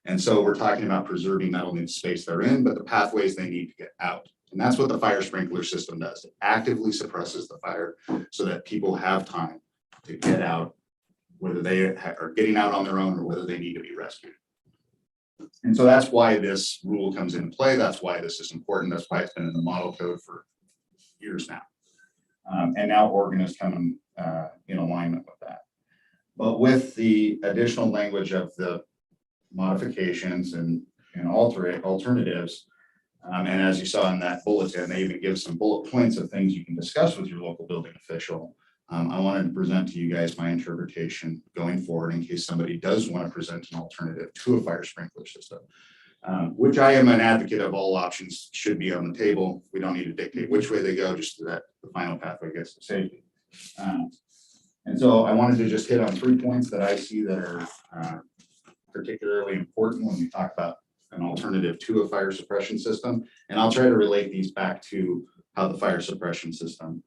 And so we're talking about preserving not only the space they're in, but the pathways they need to get out. And that's what the fire sprinkler system does. It actively suppresses the fire so that people have time to get out, whether they are getting out on their own or whether they need to be rescued. And so that's why this rule comes into play. That's why this is important. That's why it's been in the model code for years now. And now Oregon is coming in alignment with that. But with the additional language of the modifications and alternatives, and as you saw in that bulletin, they even give some bullet points of things you can discuss with your local building official. I wanted to present to you guys my interpretation going forward in case somebody does want to present an alternative to a fire sprinkler system, which I am an advocate of. All options should be on the table. We don't need to dictate which way they go, just so that the final pathway gets to safety. And so I wanted to just hit on 3 points that I see that are particularly important when we talk about an alternative to a fire suppression system. And I'll try to relate these back to how the fire suppression system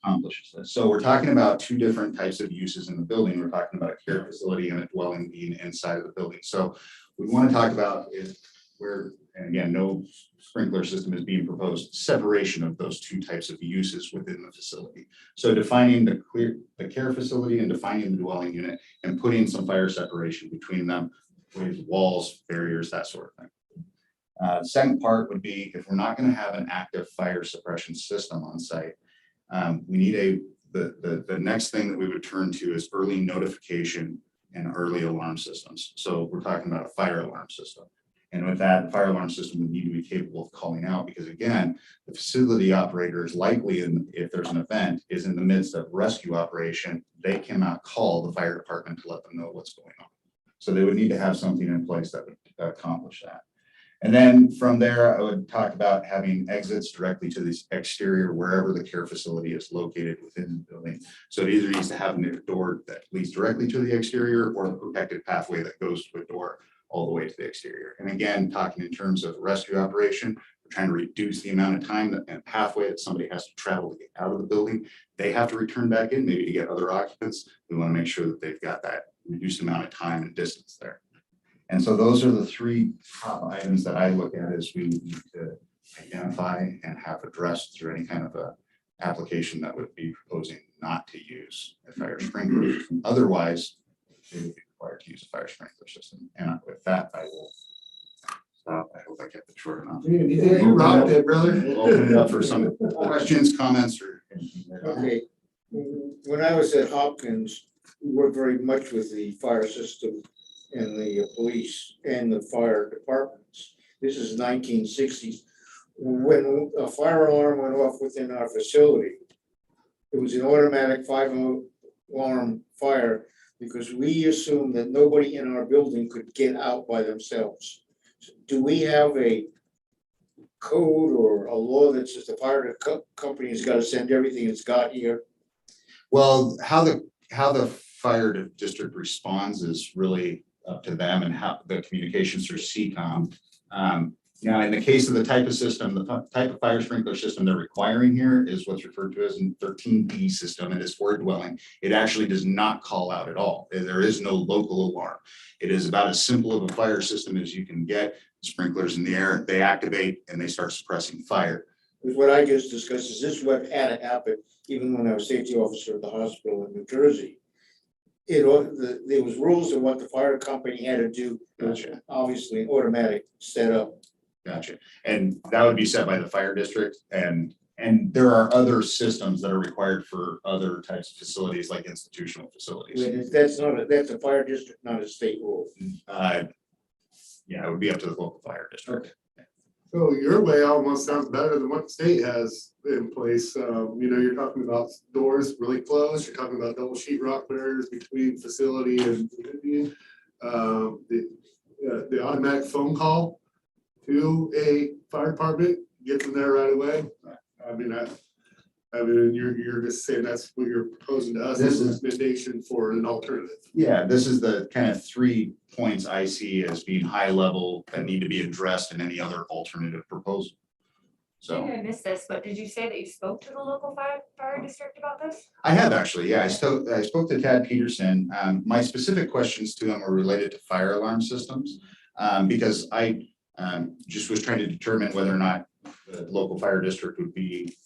accomplishes this. So we're talking about 2 different types of uses in the building. We're talking about a care facility and a dwelling being inside of the building. So we want to talk about is where, and again, no sprinkler system is being proposed, separation of those 2 types of uses within the facility. So defining the care facility and defining the dwelling unit and putting some fire separation between them with walls, barriers, that sort of thing. Second part would be if we're not going to have an active fire suppression system on site, we need the next thing that we would turn to is early notification and early alarm systems. So we're talking about a fire alarm system. And with that, the fire alarm system would need to be capable of calling out because again, the facility operator is likely, if there's an event, is in the midst of rescue operation. They cannot call the fire department to let them know what's going on. So they would need to have something in place that would accomplish that. And then from there, I would talk about having exits directly to the exterior wherever the care facility is located within the building. So it either needs to have a door that leads directly to the exterior or a protected pathway that goes to a door all the way to the exterior. And again, talking in terms of rescue operation, we're trying to reduce the amount of time and pathway that somebody has to travel to get out of the building. They have to return back in, maybe to get other occupants. We want to make sure that they've got that reduced amount of time and distance there. And so those are the three top items that I look at as we need to identify and have addressed through any kind of a application that would be proposing not to use a fire sprinkler. Otherwise, they would be required to use a fire sprinkler system. And with that, I will stop. I hope I kept it short enough. You rocked it, brother. We'll open it up for some questions, comments, or anything. Okay, when I was at Hopkins, we worked very much with the fire system and the police and the fire departments. This is 1960s. When a fire alarm went off within our facility, it was an automatic 5-alarm fire because we assumed that nobody in our building could get out by themselves. Do we have a code or a law that says the fire company has got to send everything it's got here? Well, how the fire district responds is really up to them and how the communications through CCOM. Now, in the case of the type of system, the type of fire sprinkler system they're requiring here is what's referred to as a 13B system. It is for a dwelling. It actually does not call out at all. There is no local alarm. It is about as simple of a fire system as you can get. Sprinklers in the air, they activate and they start suppressing fire. Because what I just discussed is this is what had to happen even when I was safety officer at the hospital in New Jersey. There was rules of what the fire company had to do. Gotcha. Obviously, an automatic setup. Gotcha. And that would be set by the fire district. And there are other systems that are required for other types of facilities like institutional facilities. That's a fire district, not a state rule. Yeah, it would be up to the local fire district. So your way almost sounds better than what the state has in place. You're talking about doors really close. You're talking about double sheetrock barriers between facility and community. The automatic phone call to a fire department, get them there right away. I mean, you're just saying that's what you're proposing to us. This is recommendation for an alternative. Yeah, this is the kind of 3 points I see as being high level that need to be addressed in any other alternative proposal. So Maybe I missed this, but did you say that you spoke to the local fire district about this? I have actually, yeah, I spoke to Tad Peterson. My specific questions to him were related to fire alarm systems because I just was trying to determine whether or not the local fire district would be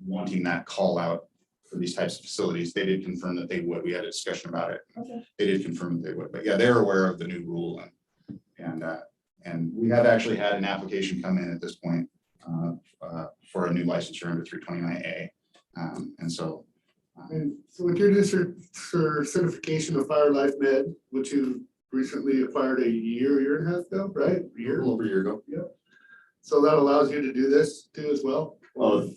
wanting that call out for these types of facilities. They did confirm that they would. We had a discussion about it. Okay. They did confirm that they would, but yeah, they're aware of the new rule and we have actually had an application come in at this point for a new licensure under 329A. And so with your district for certification of fire life med, which you recently acquired a year and a half ago, right? a little over a year ago. Yep. So that allows you to do this too as well? Well,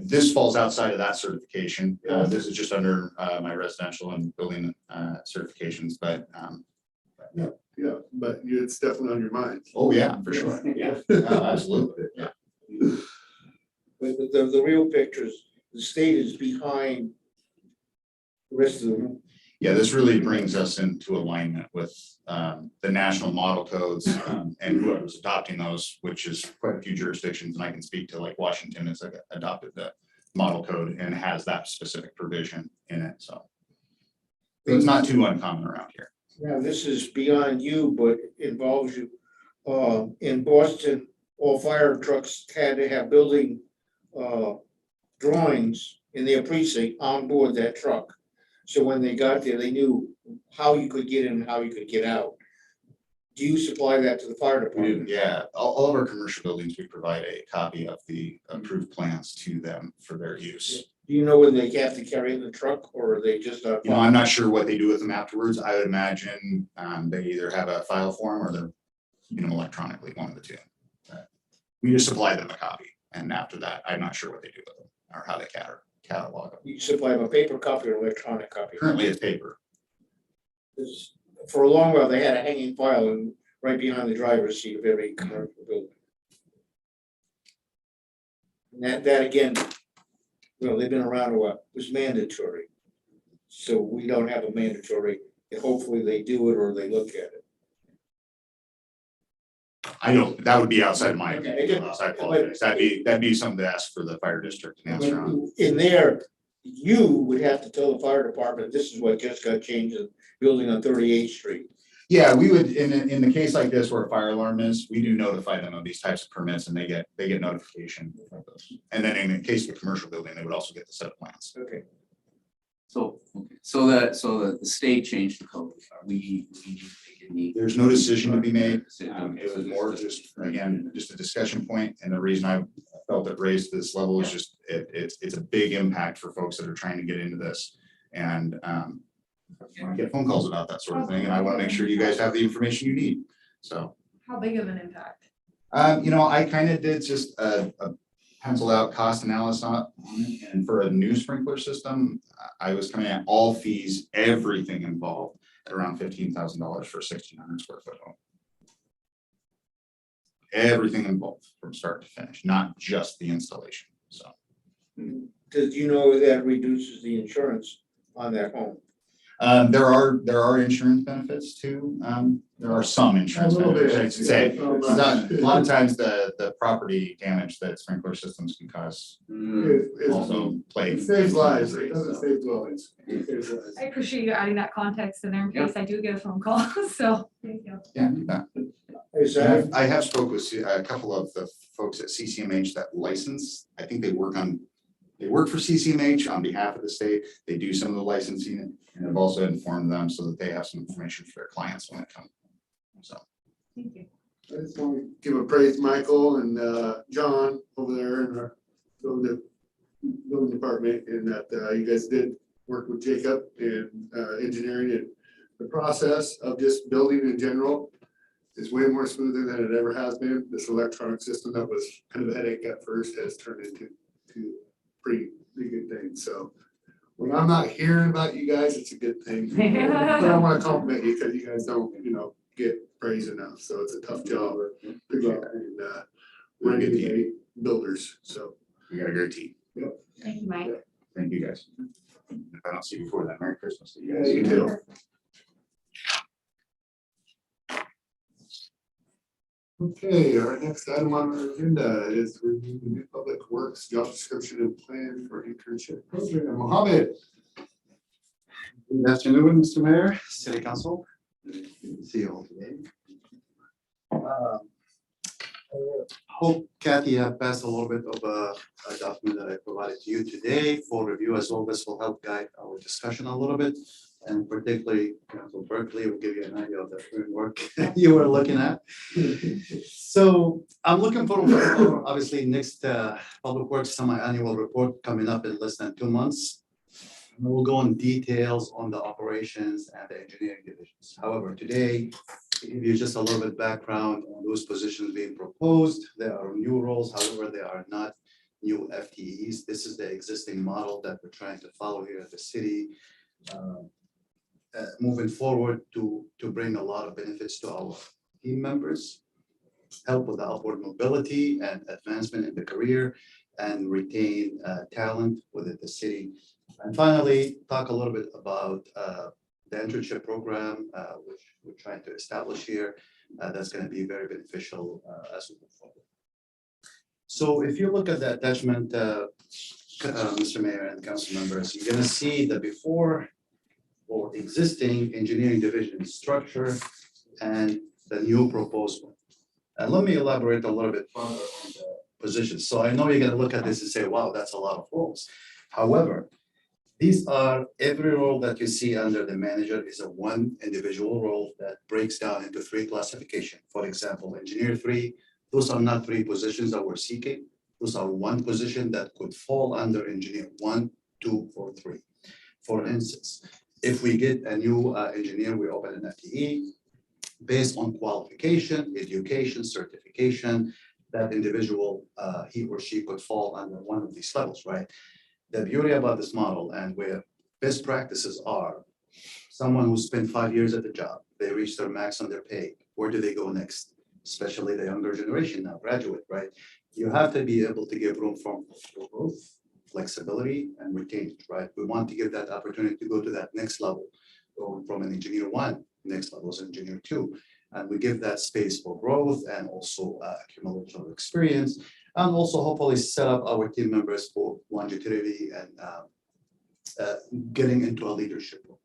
this falls outside of that certification. This is just under my residential and building certifications, but Yeah, but it's definitely on your mind. oh yeah, for sure. Yeah. Absolutely. Yeah. But the real picture is the state is behind the rest of them. Yeah, this really brings us into alignment with the national model codes and whoever's adopting those, which is quite a few jurisdictions. And I can speak to like Washington has adopted the model code and has that specific provision in it. So it's not too uncommon around here. Now, this is beyond you, but involves you. In Boston, all fire trucks had to have building drawings in their precinct on board that truck. So when they got there, they knew how you could get in and how you could get out. Do you supply that to the fire department? Yeah, all of our commercial buildings, we provide a copy of the approved plans to them for their use. Do you know whether they have to carry it in the truck or are they just? You know, I'm not sure what they do with them afterwards. I would imagine they either have a file form or they're keeping them electronically, one of the two. We just supply them a copy, and after that, I'm not sure what they do with them or how they catalog them. You supply them a paper copy or electronic copy? Currently, it's paper. This for a long while, they had a hanging file right behind the driver's seat of every commercial building. And that again, well, they've been around a while, was mandatory. So we don't have a mandatory, and hopefully they do it or they look at it. I don't, that would be outside of my, Okay, I apologize. That'd be something to ask for the fire district to answer on. In there, you would have to tell the fire department, this is what just got changed in building on 38th Street. Yeah, we would, in the case like this where a fire alarm is, we do notify them of these types of permits and they get notification of those. And then in the case of a commercial building, they would also get the set of plans. Okay. So, the state changed the code. We take any. There's no decision to be made. Okay, It so was this more is just, again, just a discussion point. And the reason I felt it raised this level is just, it's a big impact for folks that are trying to get into this. And I get phone calls about that sort of thing, and I want to make sure you guys have the information you need. So, How big of an impact? I kind of did just a penciled out cost analysis on it. And for a new sprinkler system, I was coming at all fees, everything involved at around $15,000 for a 1,600 square foot home. Everything involved from start to finish, not just the installation. So, Does you know that reduces the insurance on that home? there are insurance benefits too. There are some insurance A little bit, benefits, I should say. yeah. It's not- A lot of times the property damage that sprinkler systems can cause also play. It saves lives, it doesn't save dwellings. It saves lives. I appreciate you adding that context in there in Yeah. case I do get a phone call, so, thank you. Yeah, you bet. Is that, I have spoke with a couple of the folks at CCMH that license. I think they work for CCMH on behalf of the state. They do some of the licensing and have also informed them so that they have some information for their clients when it comes. So. Thank you. I just want to give a praise to Michael and John over there in our building department, and that you guys did work with Jacob and engineering, and the process of just building in general is way more smoother than it ever has been. This electronic system that was kind of a headache at first has turned into pretty good thing. So when I'm not hearing about you guys, it's a good thing. But I want to compliment you because you guys don't, get praise enough. So it's a tough job. Good job. And we're great builders. So We got a great team. Thank you, Mike. Thank you guys. If I don't see you before that, Merry Christmas to you guys. yeah, you too. Okay, our next item on our agenda is review the new public works job description and plan for internship program. Mohammed. Good afternoon, Mr. Mayor, City Council. Good to see you all today. I hope Kathy have passed a little bit of a document that I provided to you today for review, as well. This will help guide our discussion a little bit. And particularly, Council Berkeley will give you an idea of the framework you were looking at. So I'm looking forward to, obviously, next Public Works semi-annual report coming up in less than 2 months. And we'll go in details on the operations and the engineering divisions. However, today, to give you just a little bit background on those positions being proposed. There are new roles, however, they are not new FTEs. This is the existing model that we're trying to follow here at the city. Moving forward to bring a lot of benefits to our team members, help with the upward mobility and advancement in the career, and retain talent within the city. And finally, talk a little bit about the internship program, which we're trying to establish here. That's going to be very beneficial as we move forward. So if you look at the attachment, Mr. Mayor and council members, you're going to see the before or existing engineering division structure and the new proposal. And let me elaborate a little bit further on the positions. So I know you're going to look at this and say, wow, that's a lot of roles. However, these are every role that you see under the manager is a one individual role that breaks down into 3 classifications. For example, engineer 3, those are not 3 positions that we're seeking. Those are 1 position that could fall under engineer 1, 2, or 3. For instance, if we get a new engineer, we open an FTE based on qualification, education, certification, that individual, he or she could fall under one of these levels, right? The beauty about this model and where best practices are Someone who spent 5 years at the job, they reach their max on their pay, where do they go next? Especially the younger generation now, graduate, right? You have to be able to give room for growth, flexibility, and retention, right? We want to give that opportunity to go to that next level, going from an engineer 1, next level is engineer 2. And we give that space for growth and also accumulation of experience, and also hopefully set up our team members for longevity and getting into a leadership role.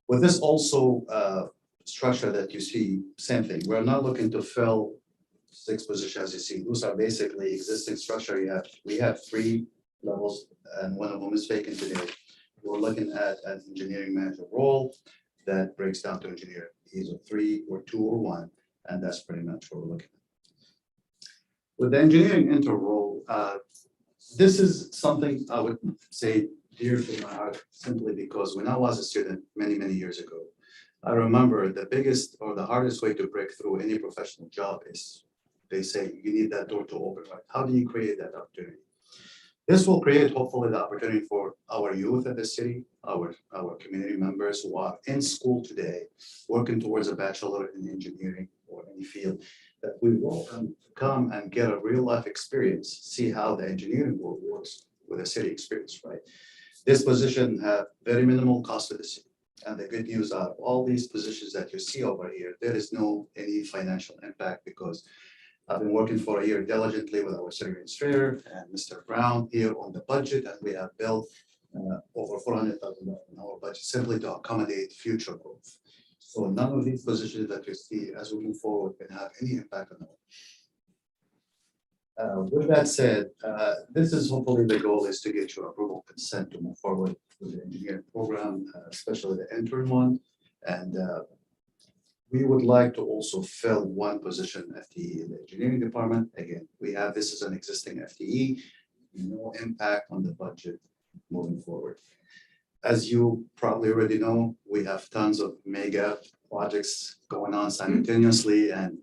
With this also structure that you see, same thing. We're not looking to fill 6 positions as you see. Those are basically existing structure. We have 3 levels, and one of them is vacant today. We're looking at an engineering manager role that breaks down to engineer, either 3 or 2 or 1, and that's pretty much what we're looking at. With the engineering intern role, this is something I would say dear to my heart, simply because when I was a student many, many years ago, I remember the biggest or the hardest way to break through any professional job is they say you need that door to open, right? How do you create that opportunity? This will create hopefully the opportunity for our youth at the city, our community members who are in school today, working towards a bachelor in engineering or any field, that we will come and get a real life experience, see how the engineering world works with a city experience, right? This position have very minimal cost to the city. And the good news out of all these positions that you see over here, there is no any financial impact because I've been working for a year diligently with our city administrator and Mr. Brown here on the budget, and we have built over $400,000 in our budget simply to accommodate future growth. So none of these positions that you see as we move forward can have any impact on them. With that said, this is hopefully the goal is to get your approval consent to move forward with the engineering program, especially the interim one. And we would like to also fill 1 position FTE in the engineering department. Again, we have this as an existing FTE, no impact on the budget moving forward. As you probably already know, we have tons of mega projects going on simultaneously, and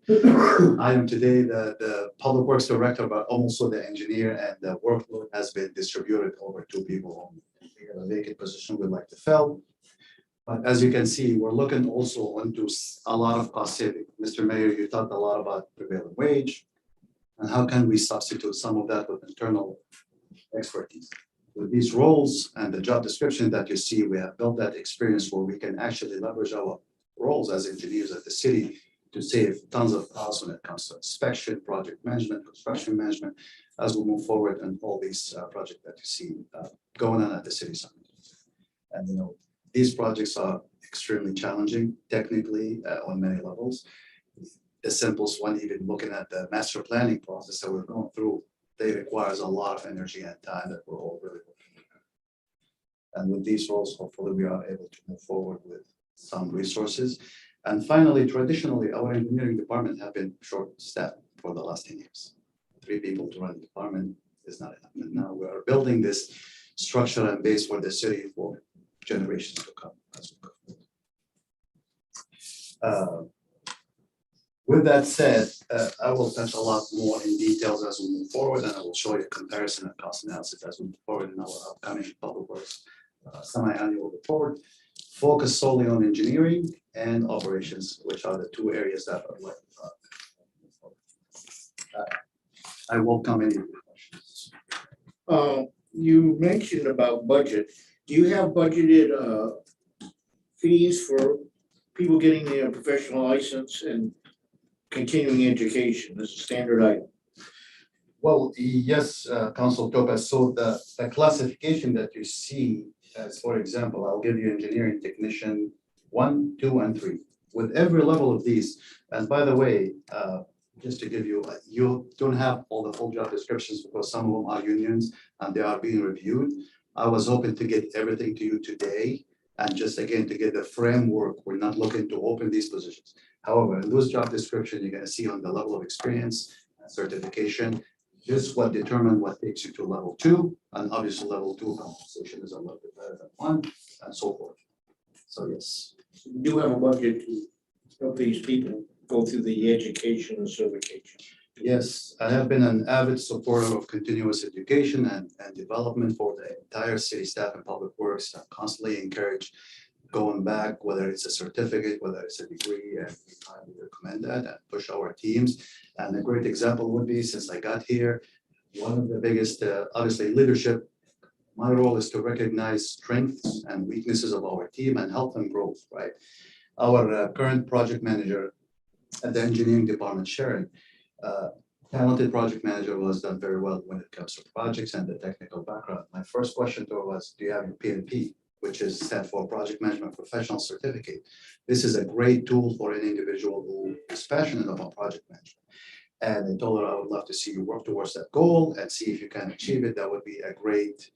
I am today the public works director, but also the engineer, and the workload has been distributed over 2 people. We have a vacant position we'd like to fill. But as you can see, we're looking also into a lot of cost saving. Mr. Mayor, you talked a lot about prevailing wage, and how can we substitute some of that with internal expertise. With these roles and the job description that you see, we have built that experience where we can actually leverage our roles as engineers at the city to save tons of costs when it comes to inspection, project management, construction management, as we move forward and all these projects that you see going on at the city side. And you know, these projects are extremely challenging technically on many levels. The simplest one, even looking at the master planning process that we're going through, they requires a lot of energy and time that we're all really working on. And with these roles, hopefully we are able to move forward with some resources. And finally, traditionally, our engineering department have been short-staffed for the last 10 years. 3 people to run the department is not enough. And now we are building this structure and base for the city for generations to come as we go forward. With that said, I will touch a lot more in details as we move forward, and I will show you a comparison and cost analysis as we move forward in our upcoming public works semi-annual report. Focus solely on engineering and operations, which are the 2 areas that are like. I welcome any questions. You mentioned about budget. Do you have budgeted fees for people getting their professional license and continuing education as a standard item? Well, yes, Council Topaz. So the classification that you see, as for example, I'll give you engineering technician 1, 2, and 3. With every level of these, and by the way, just to give you, you don't have all the full job descriptions because some of them are unions and they are being reviewed. I was hoping to get everything to you today, and just again to get the framework. We're not looking to open these positions. However, in those job descriptions, you're going to see on the level of experience and certification, just what determine what takes you to level 2, and obviously level 2 compensation is a little bit better than 1, and so forth. So yes. You do have a budget to help these people go through the education and certification. Yes, I have been an avid supporter of continuous education and development for the entire city staff and public works. I constantly encourage going back, whether it's a certificate, whether it's a degree, and we highly recommend that and push our teams. And a great example would be, since I got here, one of the biggest, obviously leadership, my role is to recognize strengths and weaknesses of our team and help them grow, right? Our current project manager at the engineering department, Sharon, talented project manager, who has done very well when it comes to projects and the technical background. My first question to her was, do you have your PNP, which is stand for Project Management Professional Certificate? This is a great tool for an individual who is passionate about project management. And I told her I would love to see you work towards that goal and see if you can achieve it. That would be a great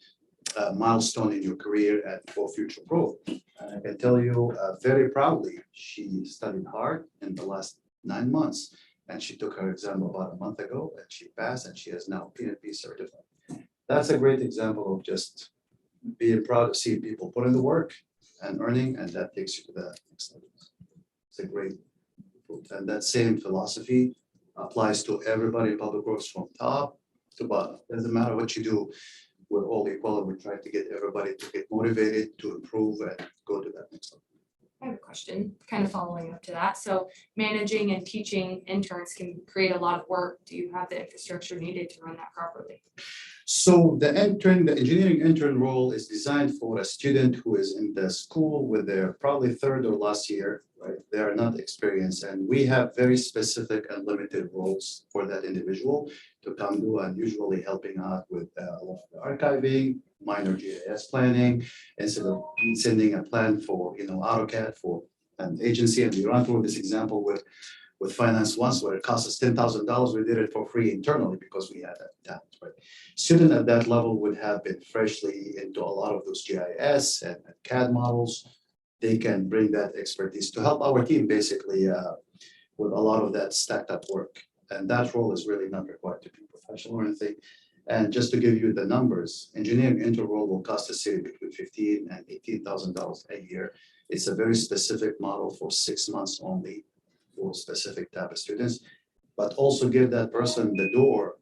milestone in your career and for future growth. And I can tell you very proudly, she studied hard in the last 9 months. And she took her exam about a month ago and she passed and she is now PNP certified. That's a great example of just being proud to see people put in the work and earning, and that takes you to the next level. It's a great, and that same philosophy applies to everybody in public works from top to bottom. Doesn't matter what you do, we're all equal and we're trying to get everybody to get motivated to improve and go to that next level. I have a question, kind of following up to that. So managing and teaching interns can create a lot of work. Do you have the infrastructure needed to run that properly? So the engineering intern role is designed for a student who is in the school with their probably third or last year, right? They are not experienced, and we have very specific and limited roles for that individual to come do, and usually helping out with a lot of the archiving, minor GIS planning, instead of sending a plan for, AutoCAD for an agency. And we run through this example with finance once, where it cost us $10,000. We did it for free internally because we had that talent, right? Student at that level would have been freshly into a lot of those GIS and CAD models. They can bring that expertise to help our team basically with a lot of that stacked up work. And that role is really not required to be professional or anything. And just to give you the numbers, engineering intern role will cost the city between $15,000 and $18,000 a year. It's a very specific model for 6 months only for specific type of students, but also give that person the door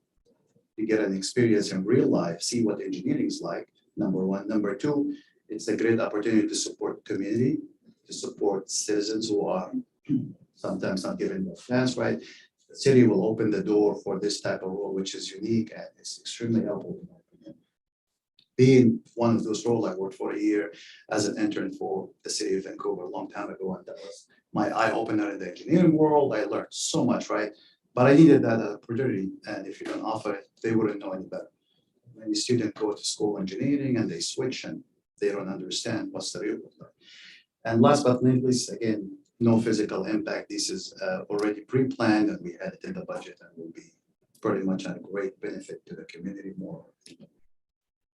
to get an experience in real life, see what engineering is like, number one. Number two, it's a great opportunity to support community, to support citizens who are sometimes not given the chance, right? The city will open the door for this type of role, which is unique and it's extremely helpful in my opinion. Being one of those roles, I worked for a year as an intern for the city of Vancouver a long time ago, and that was my eye opener in the engineering world. I learned so much, right? But I needed that opportunity, and if you don't offer it, they wouldn't know any better. Many students go to school engineering and they switch and they don't understand what's the real world like. And last but not least, again, no physical impact. This is already pre-planned and we had it in the budget and will be pretty much a great benefit to the community more.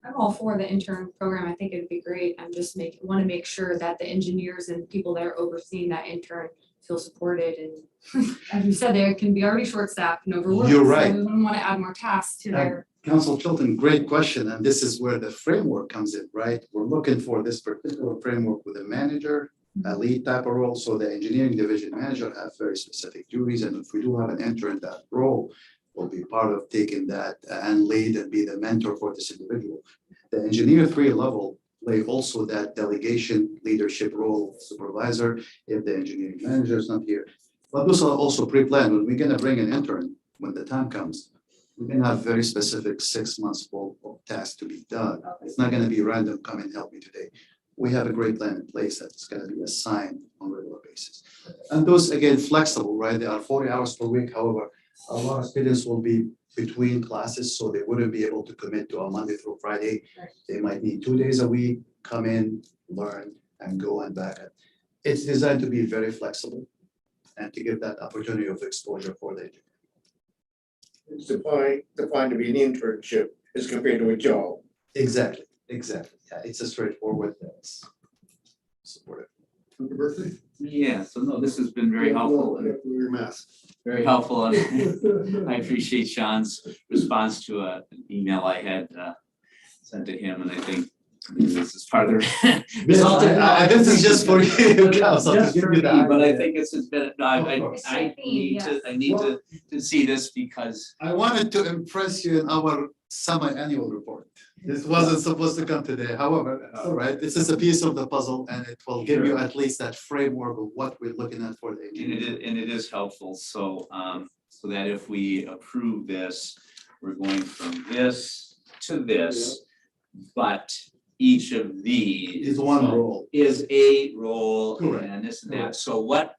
I'm all for the intern program. I think it'd be great. I'm just want to make sure that the engineers and people that are overseeing that intern feel supported. And as you said, they can be already short-staffed and overworked. You're right. So we wouldn't want to add more tasks to their. Council Chilton, great question. And this is where the framework comes in, right? We're looking for this particular framework with a manager, a lead type of role. So the engineering division manager have very specific duties. And if we do have an intern, that role will be part of taking that and lead and be the mentor for this individual. The engineer 3 level play also that delegation leadership role, supervisor, if the engineering manager is not here. But those are also pre-planned. When we're gonna bring an intern, when the time comes, we're gonna have very specific 6 months full of tasks to be done. It's not gonna be random, come and help me today. We have a great plan in place that's gonna be assigned on a regular basis. And those, again, flexible, right? They are 40 hours per week. However, a lot of students will be between classes, so they wouldn't be able to commit to a Monday through Friday. They might need 2 days a week, come in, learn, and go and back. It's designed to be very flexible and to give that opportunity of exposure for the engineer. It's defined to be an internship as compared to a job. Exactly. Yeah, it's a straightforward, that's supportive. Happy birthday. Yeah, so no, this has been very helpful. Wear your mask. Very helpful. And I appreciate Sean's response to an email I had sent to him, and I think this is part of the result. This is just for you, Council. Just for me, but I think it's been, I need to see this because I wanted to impress you in our semi-annual report. This wasn't supposed to come today, however, it's all right, this is a piece of the puzzle and it will give you at least that framework of what we're looking at for the. And it is helpful, so, so that if we approve this, we're going from this to this. But each of these. Is one role. Is a role Correct. and this and that, so what,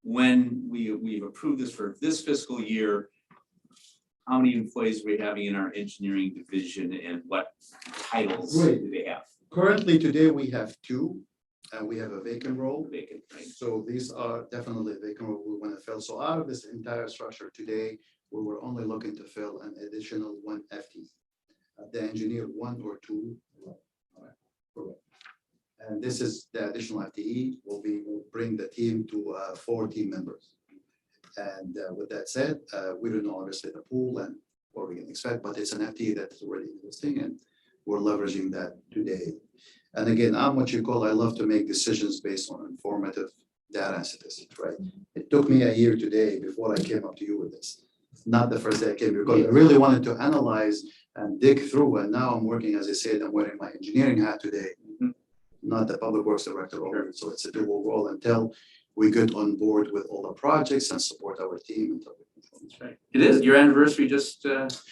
when we've approved this for this fiscal year, how many employees are we having in our engineering division and what titles Great. do they have? Currently, today, we have two, we have a vacant role. Vacant, right? So these are definitely vacant role we want to fill. So out of this entire structure today, we were only looking to fill an additional one FT. The engineer, one or two. All right, correct. And this is the additional FTE will bring the team to 4 team members. And with that said, we don't know obviously the pool and what we can expect, but it's an FTE that's already existing and we're leveraging that today. And again, I'm what you call, I love to make decisions based on informative data and statistics, right? It took me a year today before I came up to you with this. Not the first day I came because I really wanted to analyze and dig through. And now I'm working, as I said, I'm wearing my engineering hat today, not the public works director role. So it's a dual role until we get on board with all the projects and support our team. That's right. It is, your anniversary just passed.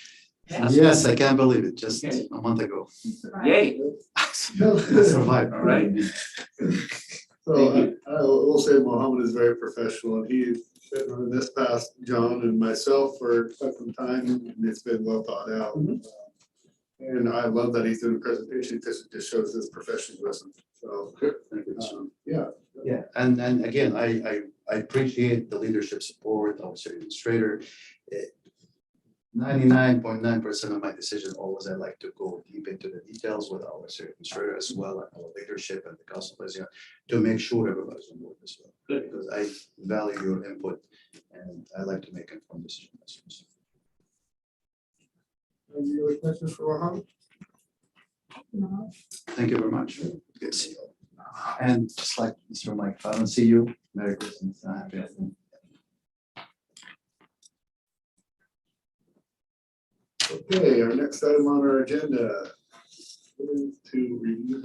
Yes, I can't believe it, just Okay. a month ago. Yay. I survived. All right. So I will say Mohammed is very professional and he's been on this past John and myself for quite some time and it's been well thought out. And I love that he's doing a presentation because it just shows his professionalism. So, Thank you. yeah. Yeah, and again, I appreciate the leadership support, our city administrator. 99.9% of my decision, always I like to go deep into the details with our city administrator as well, and our leadership and the council president to make sure everybody's on board as well. Good. Because I value your input and I like to make informed decisions. Any other questions for Mohammed? Thank you very much. Good to see you. And just like Mr. Mike, if I don't see you, Merry Christmas. Happy. Okay, our next item on our agenda is to review.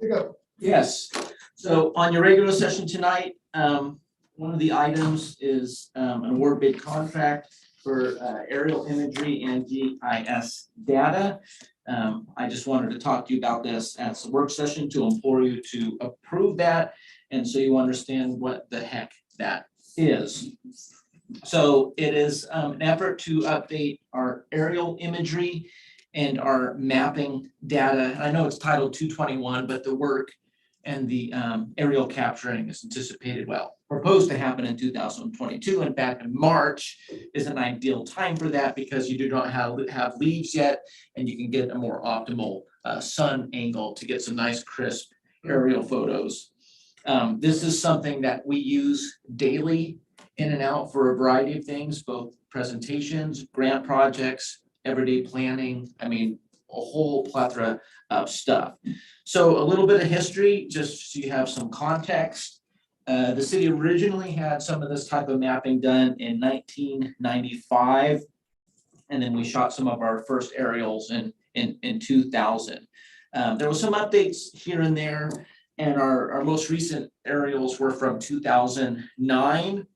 You go. Yes, so on your regular session tonight, one of the items is an award bid contract for aerial imagery and GIS data. I just wanted to talk to you about this as a work session to implore you to approve that. And so you understand what the heck that is. So it is an effort to update our aerial imagery and our mapping data. I know it's titled 221, but the work and the aerial capturing is anticipated, well, proposed to happen in 2022. In fact, in March is an ideal time for that because you do not have leaves yet, and you can get a more optimal sun angle to get some nice crisp aerial photos. This is something that we use daily in and out for a variety of things, both presentations, grant projects, everyday planning. I mean, a whole plethora of stuff. So a little bit of history, just so you have some context. The city originally had some of this type of mapping done in 1995. And then we shot some of our first aerials in 2000. There was some updates here and there. And our most recent aerials were from 2009.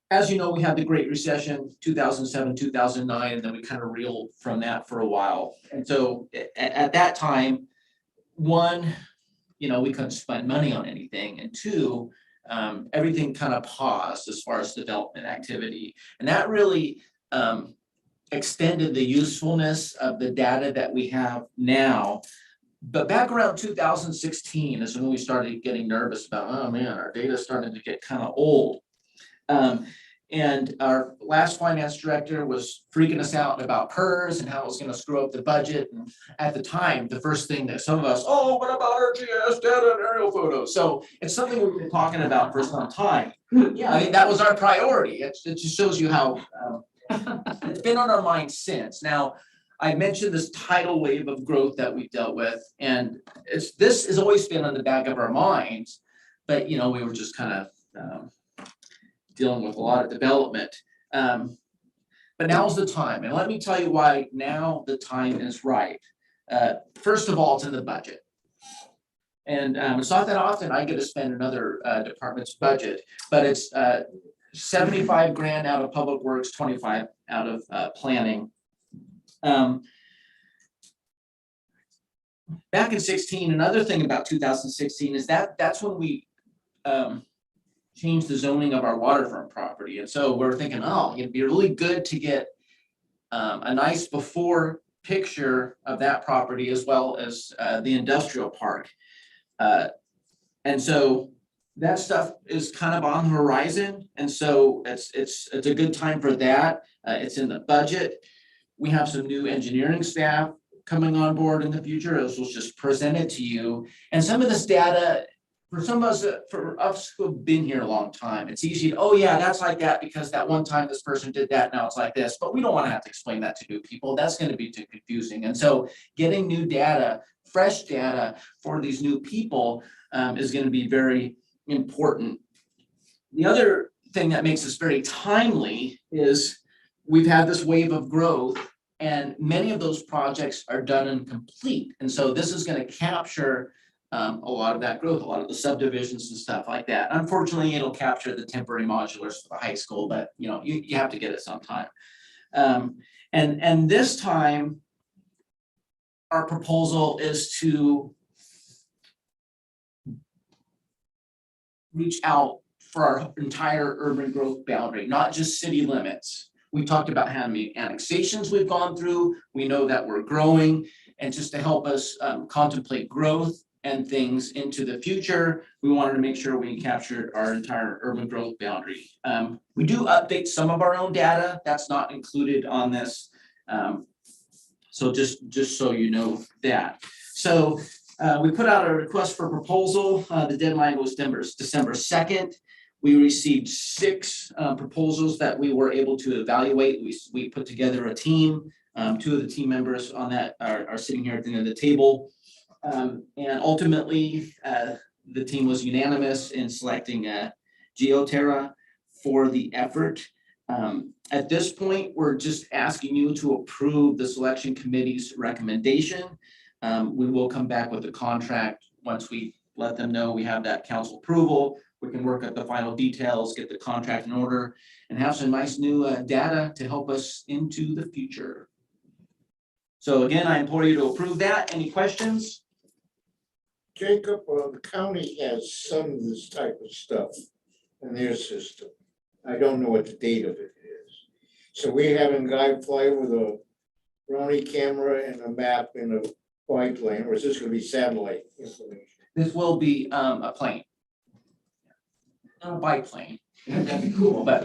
As you know, we had the Great Recession, 2007, 2009, and then we kind of reeled from that for a while. And so at that time, one, we couldn't spend money on anything. And two, everything kind of paused as far as development activity. And that really extended the usefulness of the data that we have now. But back around 2016 is when we started getting nervous about, oh man, our data started to get kind of old. And our last finance director was freaking us out about PERS and how it was going to screw up the budget. And at the time, the first thing that some of us, oh, what about our GIS data and aerial photos? So it's something we've been talking about for some time. Yeah, I mean, that was our priority. It just shows you how it's been on our mind since. Now, I mentioned this tidal wave of growth that we dealt with, and this has always been on the back of our minds, but we were just kind of dealing with a lot of development. But now's the time, and let me tell you why now the time is right. First of all, it's in the budget. And it's not that often I get to spend another department's budget, but it's 75 grand out of Public Works, 25 out of planning. Back in 16, another thing about 2016 is that's when we changed the zoning of our waterfront property. And so we're thinking, oh, it'd be really good to get a nice before picture of that property as well as the industrial park. And so that stuff is kind of on the horizon. And so it's a good time for that. It's in the budget. We have some new engineering staff coming on board in the future. This was just presented to you. And some of this data, for some of us, for us who have been here a long time, it's easy to, oh yeah, that's like that because that one time this person did that, now it's like this. But we don't want to have to explain that to new people. That's going to be too confusing. And so getting new data, fresh data for these new people is going to be very important. The other thing that makes us very timely is we've had this wave of growth and many of those projects are done and complete. And so this is going to capture a lot of that growth, a lot of the subdivisions and stuff like that. Unfortunately, it'll capture the temporary modulars for the high school, but you know, you have to get it sometime. And this time, our proposal is to reach out for our entire urban growth boundary, not just city limits. We talked about how many annexations we've gone through. We know that we're growing, and just to help us contemplate growth and things into the future, we wanted to make sure we captured our entire urban growth boundary. We do update some of our own data. That's not included on this. So just so you know that. So we put out a request for proposal. The deadline was December 2nd. We received 6 proposals that we were able to evaluate. We put together a team. 2 of the team members on that are sitting here at the end of the table. And ultimately, the team was unanimous in selecting GeoTerra for the effort. At this point, we're just asking you to approve the selection committee's recommendation. We will come back with the contract once we let them know we have that council approval. We can work at the final details, get the contract in order, and have some nice new data to help us into the future. So again, I implore you to approve that. Any questions? Jacob, the county has some of this type of stuff in their system. I don't know what the date of it is. So we having a guy fly with a Brownie camera and a map in a biplane, or is this gonna be satellite information? This will be a plane. Not a biplane. That'd be cool, but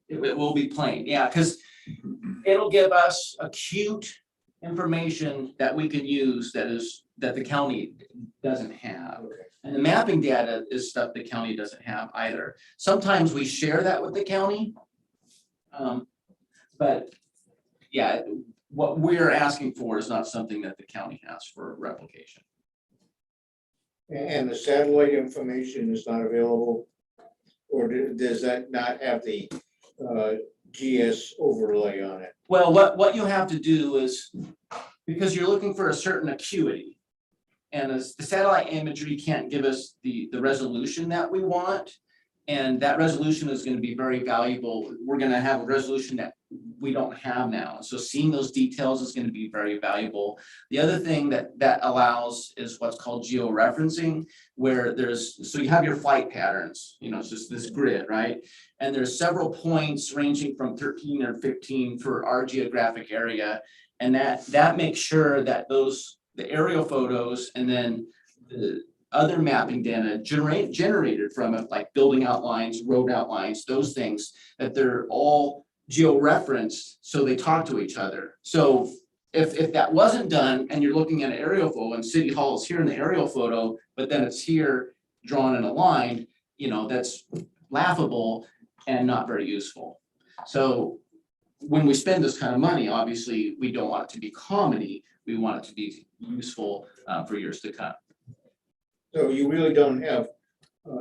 it will be plane. Yeah, because it'll give us acute information that we can use that the county doesn't have. And the mapping data is stuff the county doesn't have either. Sometimes we share that with the county. But yeah, what we're asking for is not something that the county has for replication. And the satellite information is not available? Or does that not have the GS overlay on it? Well, what you have to do is, because you're looking for a certain acuity, and as the satellite imagery can't give us the resolution that we want, and that resolution is going to be very valuable. We're going to have a resolution that we don't have now. So seeing those details is going to be very valuable. The other thing that allows is what's called Geo Referencing, where so you have your flight patterns, you know, it's just this grid, right? And there's several points ranging from 13 or 15 for our geographic area. And that makes sure that the aerial photos and then the other mapping data generated from it, like building outlines, road outlines, those things, that they're all geo-referenced so they talk to each other. So if that wasn't done and you're looking at an aerial photo and City Hall is here in the aerial photo, but then it's here drawn and aligned, you know, that's laughable and not very useful. So when we spend this kind of money, obviously we don't want it to be comedy. We want it to be useful for years to come. So you really don't have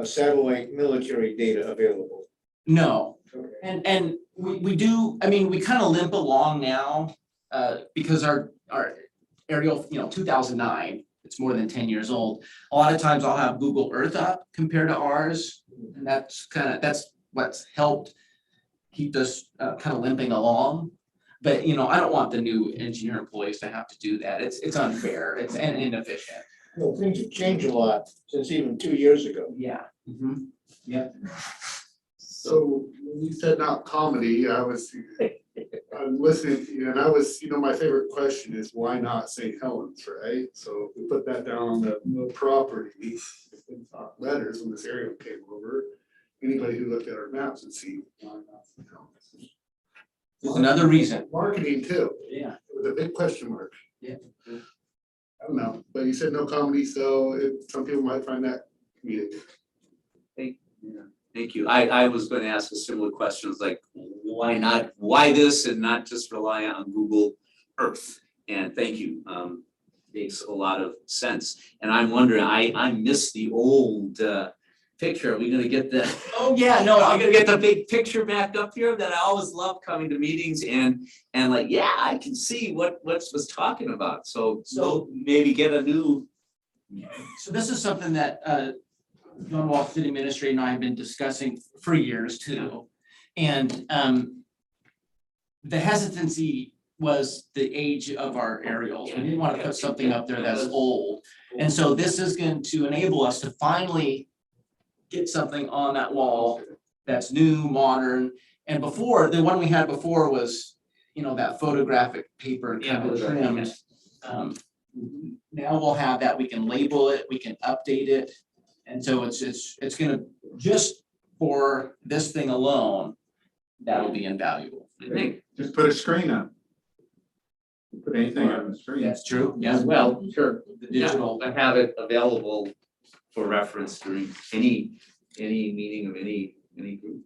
satellite military data available? No, Okay. and we do, I mean, we kind of limp along now, because our aerial, 2009, it's more than 10 years old. A lot of times I'll have Google Earth up compared to ours, and that's what's helped keep us kind of limping along. But, I don't want the new engineer employees to have to do that. It's unfair, it's inefficient. Well, things have changed a lot since even 2 years ago. Yeah. Yep. So when you said not comedy, I'm listening to you, and I was, my favorite question is why not St. Helens, right? So if we put that down on the property, in letters when this aerial came over, anybody who looked at our maps would see why not St. Helens. There's another reason. Marketing too, Yeah. with a big question mark. Yeah. I don't know, but you said no comedy, so some people might find that comedic. Thank you. I was going to ask a similar question, it's like, why this and not just rely on Google Earth? And thank you. Makes a lot of sense. And I'm wondering, I miss the old picture. Are we gonna get the? Oh, yeah, no, I'm gonna get the big picture back up here that I always love coming to meetings and like, yeah, I can see what was talking about. So maybe get a new. So this is something that John Wall, City Administrator, and I have been discussing for years too. And the hesitancy was the age of our aerials. We didn't want to put something up there that's old. And so this is going to enable us to finally get something on that wall that's new, modern. And before, the one we had before was, that photographic paper kind of trimmed. Now we'll have that, we can label it, we can update it. And so it's gonna, just for this thing alone, that'll be invaluable. Just put a screen up. Put anything on the screen. That's true, yeah. Well, sure. The digital. I have it available for reference during any meeting of any group.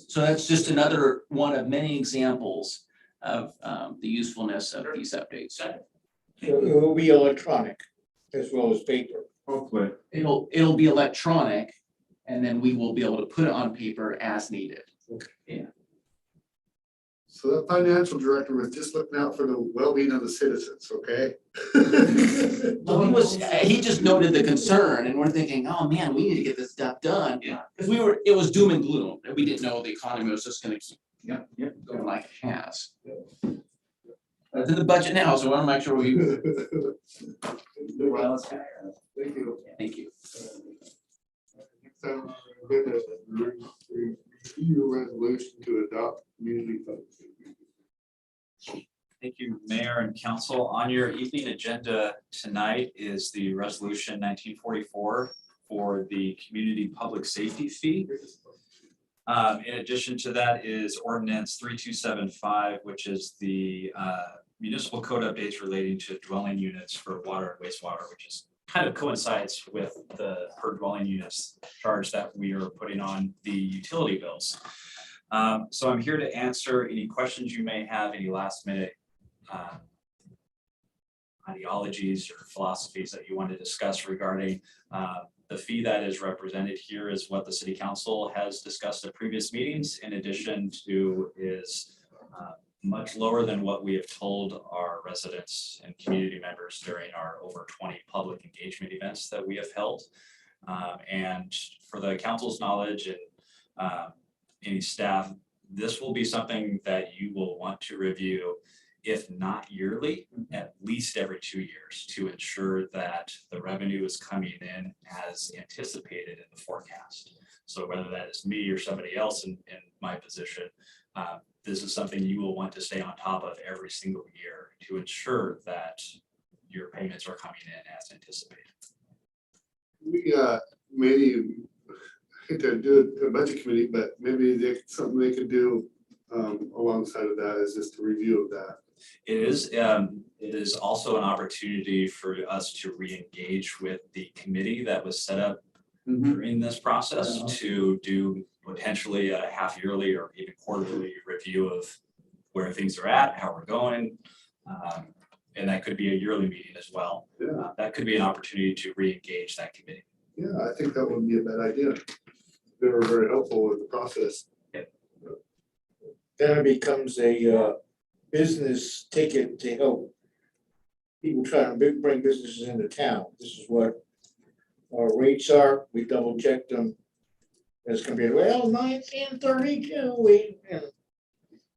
So that's just another one of many examples of the usefulness of these updates. So it will be electronic as well as paper. Hopefully. It'll be electronic, and then we will be able to put it on paper as needed. Okay. Yeah. So that financial director was just looking out for the well-being of the citizens, okay? Well, he just noted the concern, and we're thinking, oh man, we need to get this stuff done. Yeah. Because it was doom and gloom, and we didn't know the economy was just gonna keep going like it has. It's in the budget now, so I wanna make sure we. Well, thank you. Thank you. Next time, we're gonna review your resolution to adopt community public safety. Thank you, Mayor and Council. On your evening agenda tonight is the resolution 1944 for the community public safety fee. In addition to that is ordinance 3275, which is the municipal code updates relating to dwelling units for water and wastewater, which is kind of coincides with the per dwelling units charge that we are putting on the utility bills. So I'm here to answer any questions you may have, any last minute ideologies or philosophies that you want to discuss regarding the fee that is represented here is what the City Council has discussed at previous meetings. In addition to is much lower than what we have told our residents and community members during our over 20 public engagement events that we have held. And for the council's knowledge and any staff, this will be something that you will want to review, if not yearly, at least every 2 years, to ensure that the revenue is coming in as anticipated in the forecast. So whether that is me or somebody else in my position, this is something you will want to stay on top of every single year to ensure that your payments are coming in as anticipated. We maybe, I hate to do a budget committee, but maybe something they could do alongside of that is just a review of that. It is also an opportunity for us to re-engage with the committee that was set up during this process to do potentially a half yearly or even quarterly review of where things are at, how we're going. And that could be a yearly meeting as well. That could be an opportunity to re-engage that committee. Yeah, I think that wouldn't be a bad idea. They were very helpful with the process. Then it becomes a business ticket to help people trying to bring businesses into town. This is what our rates are. We double checked them as compared to, well, 1932,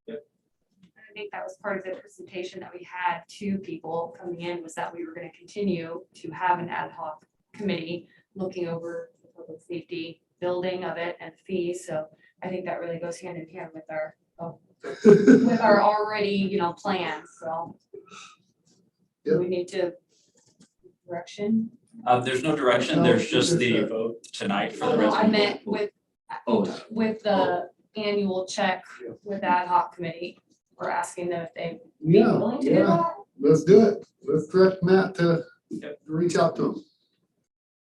I think that was part of the presentation that we had to people coming in, was that we were gonna continue to have an ad hoc committee looking over the public safety building of it and fees, so I think that really goes hand in hand with our, with our already, plans, so. Do we need to direction? There's no direction, there's just the vote tonight for the No, I resolution. meant with the annual check with the ad hoc committee. We're asking them if they'd be Yeah, willing to do yeah, that. let's do it. Let's direct Matt to reach out to him.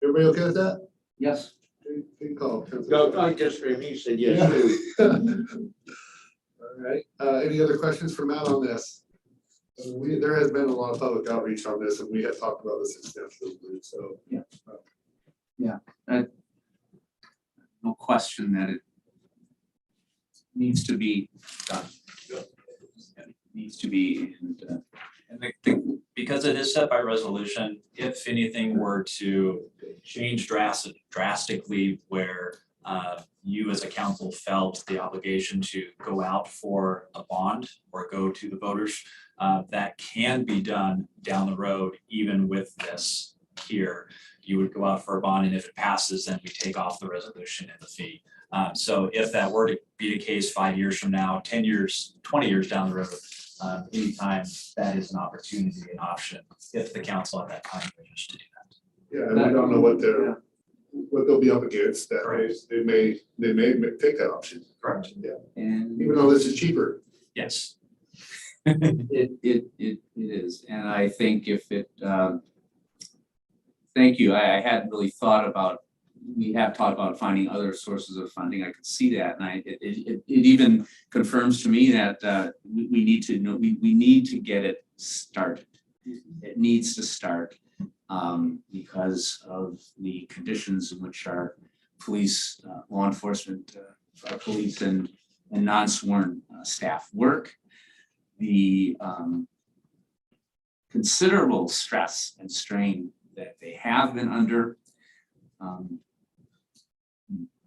Everybody okay with that? Yes. Good call. no, I just, he said yes. Yeah. All right, any other questions for Matt on this? There has been a lot of public outreach on this and we had talked about this extensively, so. No question that it needs to be done. It needs to be, And because it is set by resolution, if anything were to change drastically where you as a council felt the obligation to go out for a bond or go to the voters, that can be done down the road, even with this here. You would go out for a bond, and if it passes, then we take off the resolution and the fee. So if that were to be the case 5 years from now, 10 years, 20 years down the road, anytime that is an opportunity, an option, if the council at that time wishes to do that. Yeah, and we don't know what they'll be up against, that they may take that option. Correct. Yeah, and even though this is cheaper. Yes. it is, and I think if it, thank you, I hadn't really thought about, we have talked about finding other sources of funding, I could see that, and it even confirms to me that we need to know, we need to get it started. It needs to start because of the conditions in which our police, law enforcement, our police and non-sworn staff work. The considerable stress and strain that they have been under,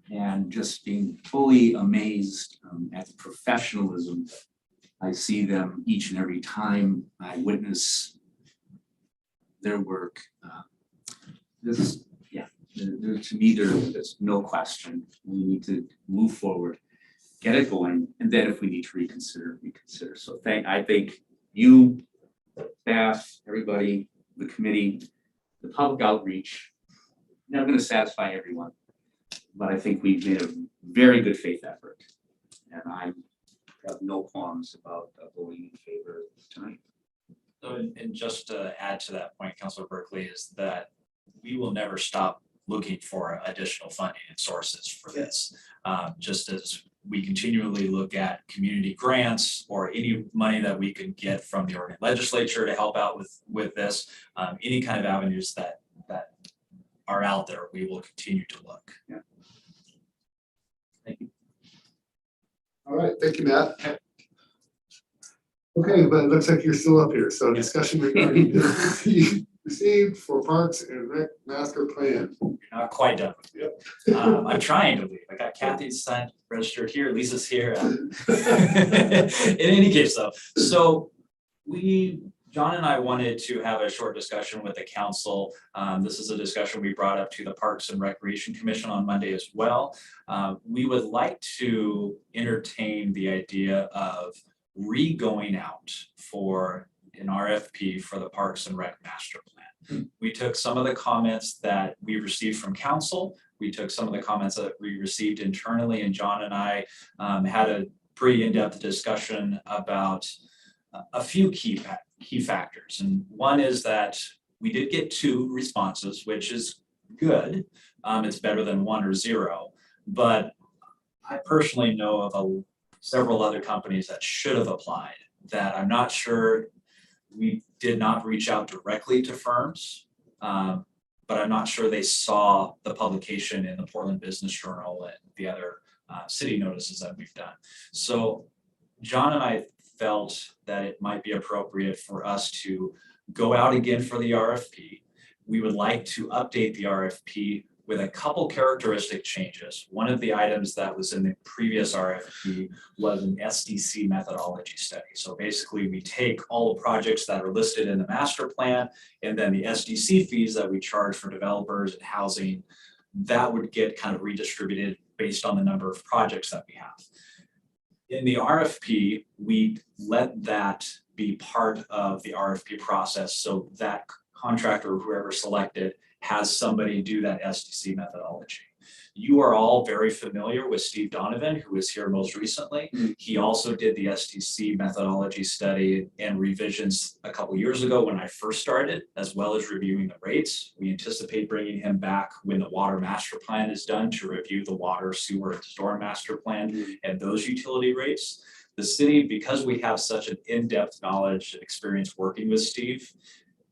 and just being fully amazed at the professionalism I see them each and every time I witness their work. To me, there's no question. We need to move forward, get it going, and then if we need to reconsider. So I think you, staff, everybody, the committee, the public outreach, never going to satisfy everyone, but I think we've made a very good faith effort, and I have no qualms about voting in favor tonight. So, and just to add to that point, Councilor Berkeley, is that we will never stop looking for additional funding and sources for this. Just as we continually look at community grants or any money that we can get from the Oregon legislature to help out with this, any kind of avenues that are out there, we will continue to look. Yeah. Thank you. All right, thank you, Matt. Okay, but it looks like you're still up here, so discussion regarding received for Parks and Rec Master Plan. You're not quite done. Yep. I'm trying to leave. I got Kathy's signed, registered here, Lisa's here. In any case though, so John and I wanted to have a short discussion with the council. This is a discussion we brought up to the Parks and Recreation Commission on Monday as well. We would like to entertain the idea of going out for an RFP for the Parks and Rec Master Plan. We took some of the comments that we received from council. We took some of the comments that we received internally, and John and I had a pretty in-depth discussion about a few key factors. And one is that we did get 2 responses, which is good. It's better than 1 or 0, but I personally know of several other companies that should have applied that I'm not sure. We did not reach out directly to firms. but I'm not sure they saw the publication in the Portland Business Journal and the other city notices that we've done. So John and I felt that it might be appropriate for us to go out again for the RFP. We would like to update the RFP with a couple characteristic changes. One of the items that was in the previous RFP was an Sdc methodology study. So basically we take all the projects that are listed in the master plan and then the Sdc fees that we charge for developers and housing, that would get kind of redistributed based on the number of projects that we have. In the RFP, we let that be part of the RFP process so that contractor or whoever selected has somebody do that Sdc methodology. You are all very familiar with Steve Donovan, who was here most recently. He also did the Sdc methodology study and revisions a couple years ago when I first started, as well as reviewing the rates. We anticipate bringing him back when the water master plan is done to review the water, sewer, and storm master plan and those utility rates. The city, because we have such an in-depth knowledge and experience working with Steve,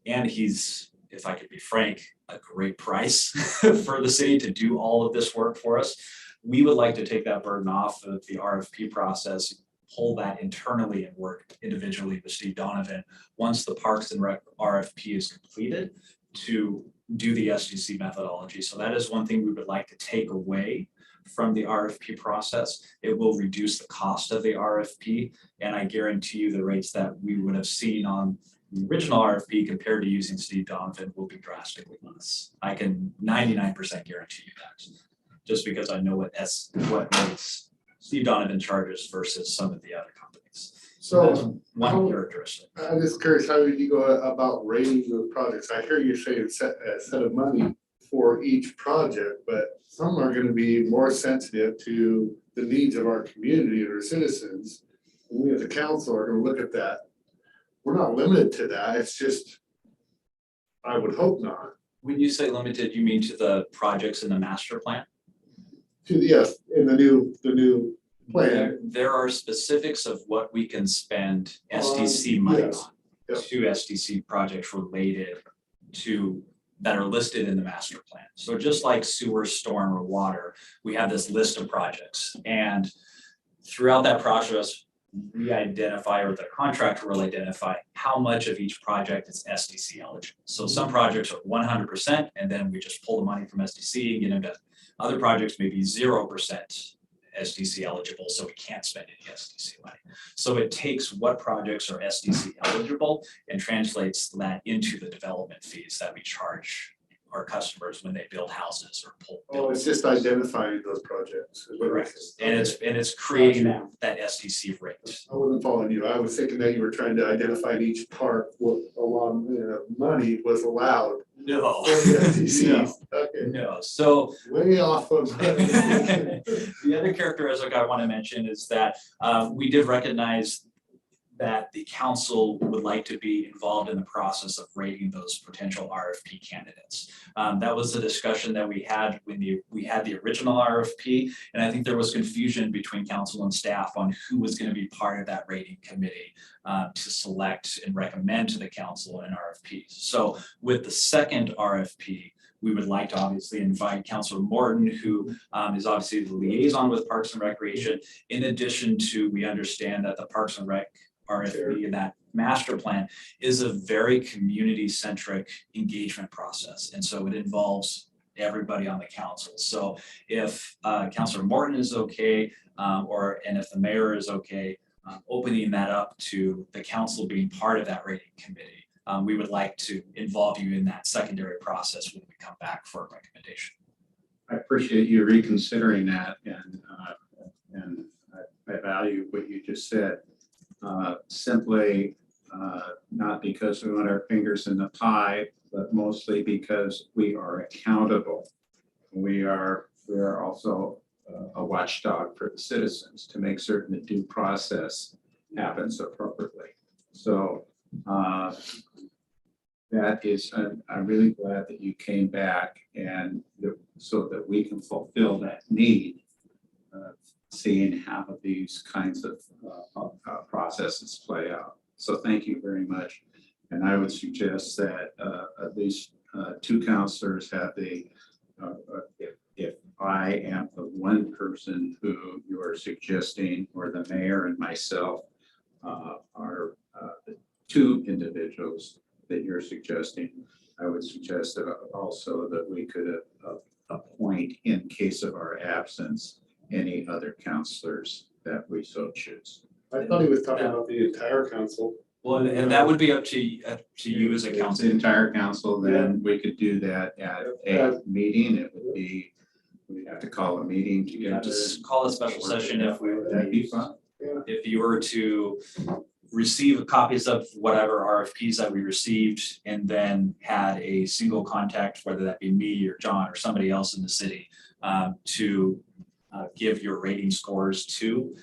and he's, if I could be frank, a great price for the city to do all of this work for us. We would like to take that burden off of the RFP process, pull that internally and work individually with Steve Donovan once the Parks and Rec RFP is completed to do the Sdc methodology. So that is one thing we would like to take away from the RFP process. It will reduce the cost of the RFP, and I guarantee you the rates that we would have seen on the original RFP compared to using Steve Donovan will be drastically less. I can 99% guarantee you that, just because I know what rates Steve Donovan charges versus some of the other companies. So One characteristic. I'm just curious, how did you go about rating those projects? I hear you say it's a set of money for each project, but some are gonna be more sensitive to the needs of our community and our citizens. We as a council are gonna look at that. We're not limited to that, it's just, I would hope not. When you say limited, you mean to the projects in the master plan? To the, yes, in the new plan. There are specifics of what we can spend SDC Yes. money on Yep. to SDC projects related to that are listed in the master plan. So just like sewer, storm, or water, we have this list of projects. And throughout that process, we identify, or the contractor will identify, how much of each project is SDC eligible. So some projects are 100%, and then we just pull the money from SDC and get into other projects, maybe 0% SDC eligible, so we can't spend any SDC money. So it takes what projects are SDC eligible and translates that into the development fees that we charge our customers when they build houses or pull. Oh, it's just identifying those projects. is what it Correct. is. And it's creating that SDC rate. I wasn't following you. I was thinking that you were trying to identify in each park what a lot of money was allowed. No. For the SDCs. No. Okay, No, so way off of. the other characteristic I want to mention is that we did recognize that the council would like to be involved in the process of rating those potential RFP candidates. That was the discussion that we had when we had the original RFP, and I think there was confusion between council and staff on who was going to be part of that rating committee to select and recommend to the council in RFPs. So with the second RFP, we would like to obviously invite Councilor Morton, who is obviously the liaison with Parks and Recreation. In addition to, we understand that the Parks and Rec RFP and that master plan is a very community-centric engagement process. And so it involves everybody on the council. So if Councilor Morton is okay, and if the mayor is okay, opening that up to the council being part of that rating committee, we would like to involve you in that secondary process when we come back for a recommendation. I appreciate you reconsidering that, and I value what you just said. Simply not because we want our fingers in the pie, but mostly because we are accountable. We are also a watchdog for the citizens to make certain the due process happens appropriately. So that is, I'm really glad that you came back so that we can fulfill that need. Seeing how these kinds of processes play out. So thank you very much. And I would suggest that at least two counselors have the, if I am the one person who you are suggesting, or the mayor and myself are the two individuals that you're suggesting, I would suggest that also that we could appoint, in case of our absence, any other counselors that we so choose. I thought he was talking about the entire council. Well, and that would be up to you as a If it's council. the entire council, then we could do that at a meeting. It would be, we'd have to call a meeting You could together. just call a special session if we were That'd be fun. if you were to receive copies of whatever RFPs that we received and then had a single contact, whether that be me or John or somebody else in the city, to give your rating scores to.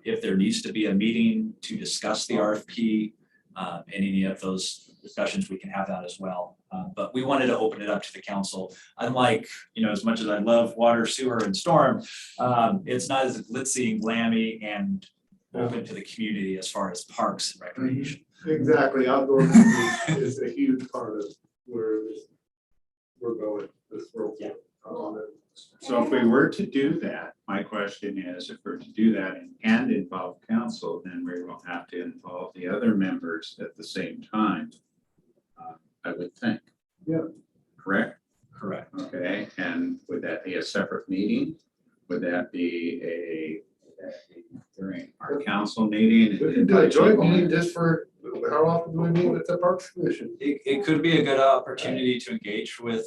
If there needs to be a meeting to discuss the RFP, and any of those discussions, we can have that as well. But we wanted to open it up to the council. Unlike, as much as I love water, sewer, and storm, it's not as glitzy and glammy and open to the community as far as parks and recreation. Exactly, outdoor is a huge part of where we're going, this world. Yeah. So if we were to do that, my question is, if we're to do that and involve council, then we will have to involve the other members at the same time, I would think. Yeah. Correct? Correct. Okay, and would that be a separate meeting? Would that be during our council meeting? We could do a joint meeting just for, how often do we meet with the Parks Commission? It could be a good opportunity to engage with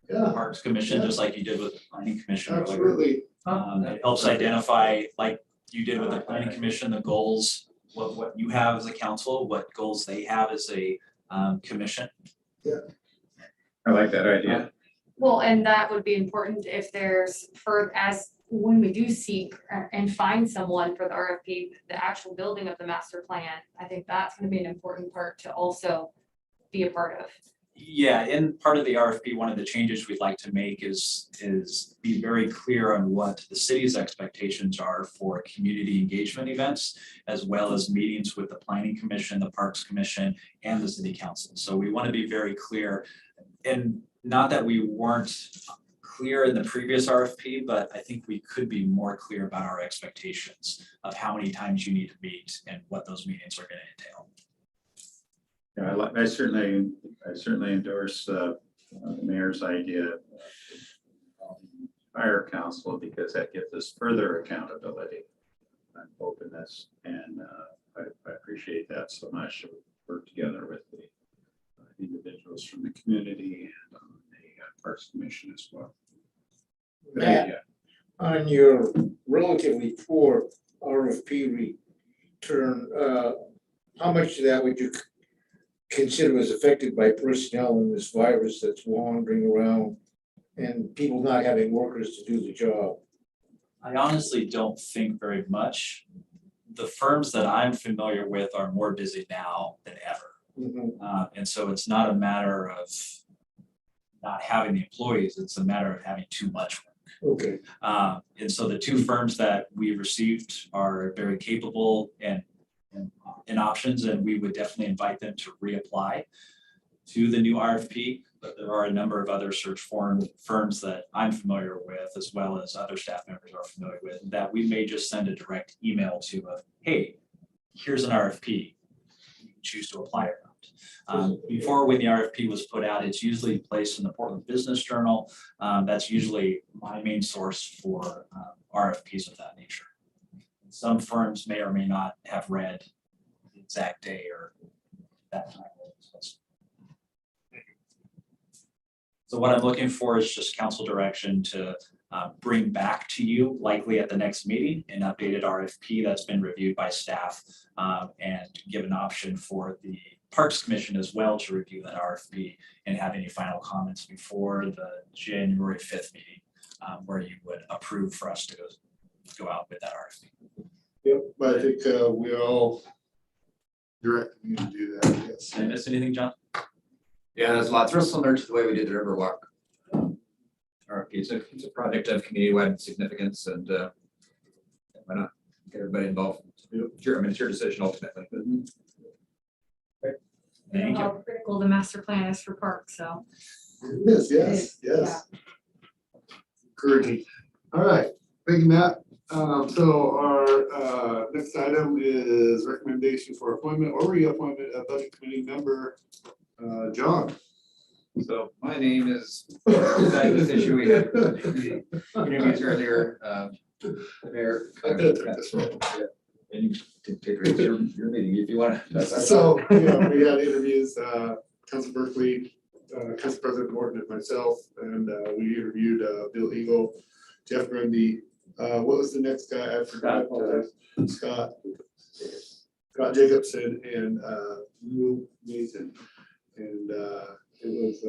the Yeah, Parks Commission, just like you did with the Planning Commission earlier. absolutely. It helps identify, like you did with the Planning Commission, the goals, what you have as a council, what goals they have as a commission. I like that idea. Well, and that would be important if there's when we do seek and find someone for the RFP, the actual building of the master plan, I think that's gonna be an important part to also be a part of. Yeah, in part of the RFP, one of the changes we'd like to make is be very clear on what the city's expectations are for community engagement events, as well as meetings with the Planning Commission, the Parks Commission, and the City Council. So we want to be very clear, and not that we weren't clear in the previous RFP, but I think we could be more clear about our expectations of how many times you need to meet and what those meetings are going to entail. Yeah, I certainly endorse the mayor's idea of fire council, because that gives us further accountability and openness, and I appreciate that so much. We work together with the individuals from the community and the Parks Commission as well. Matt, on your relatively poor RFP return, how much of that would you consider was affected by personnel and this virus that's wandering around and people not having workers to do the job? I honestly don't think very much. The firms that I'm familiar with are more busy now than ever. And so it's not a matter of not having the employees, it's a matter of having too much work. Okay. And so the two firms that we received are very capable and options, and we would definitely invite them to reapply to the new RFP. But there are a number of other search firms that I'm familiar with, as well as other staff members are familiar with, that we may just send a direct email to of, hey, here's an RFP, you can choose to apply or not. Before, when the RFP was put out, it's usually placed in the Portland Business Journal. That's usually my main source for RFPs of that nature. Some firms may or may not have read the exact day or that time. So what I'm looking for is just council direction to bring back to you, likely at the next meeting, an updated RFP that's been reviewed by staff, and give an option for the Parks Commission as well to review that RFP and have any final comments before the January 5th meeting, where you would approve for us to go out with that RFP. Yep, but I think we all direct you to do that, yes. Did I miss anything, John? Yeah, there's a lot. It's real similar to the way we did the Riverwalk RFP. It's a project of community-wide significance, and why not get everybody involved? Sure, I mean, it's your decision ultimately. Thank you. How critical the master plan is for parks, so. It is, yes, yes. Encouraging. All right, thank you, Matt. So our next item is recommendation for appointment or reappointment of budget committee member, John. So my name is, this issue we had interviews earlier, Mayor. I did take this one. And you can take it to your meeting if you want to. So, yeah, we had interviews, Council Berkeley, Council President Morton and myself, and we interviewed Bill Eagle, Jeff Grundy. What was the next guy? I forgot. Scott Jacobson and Lou Mason. And it was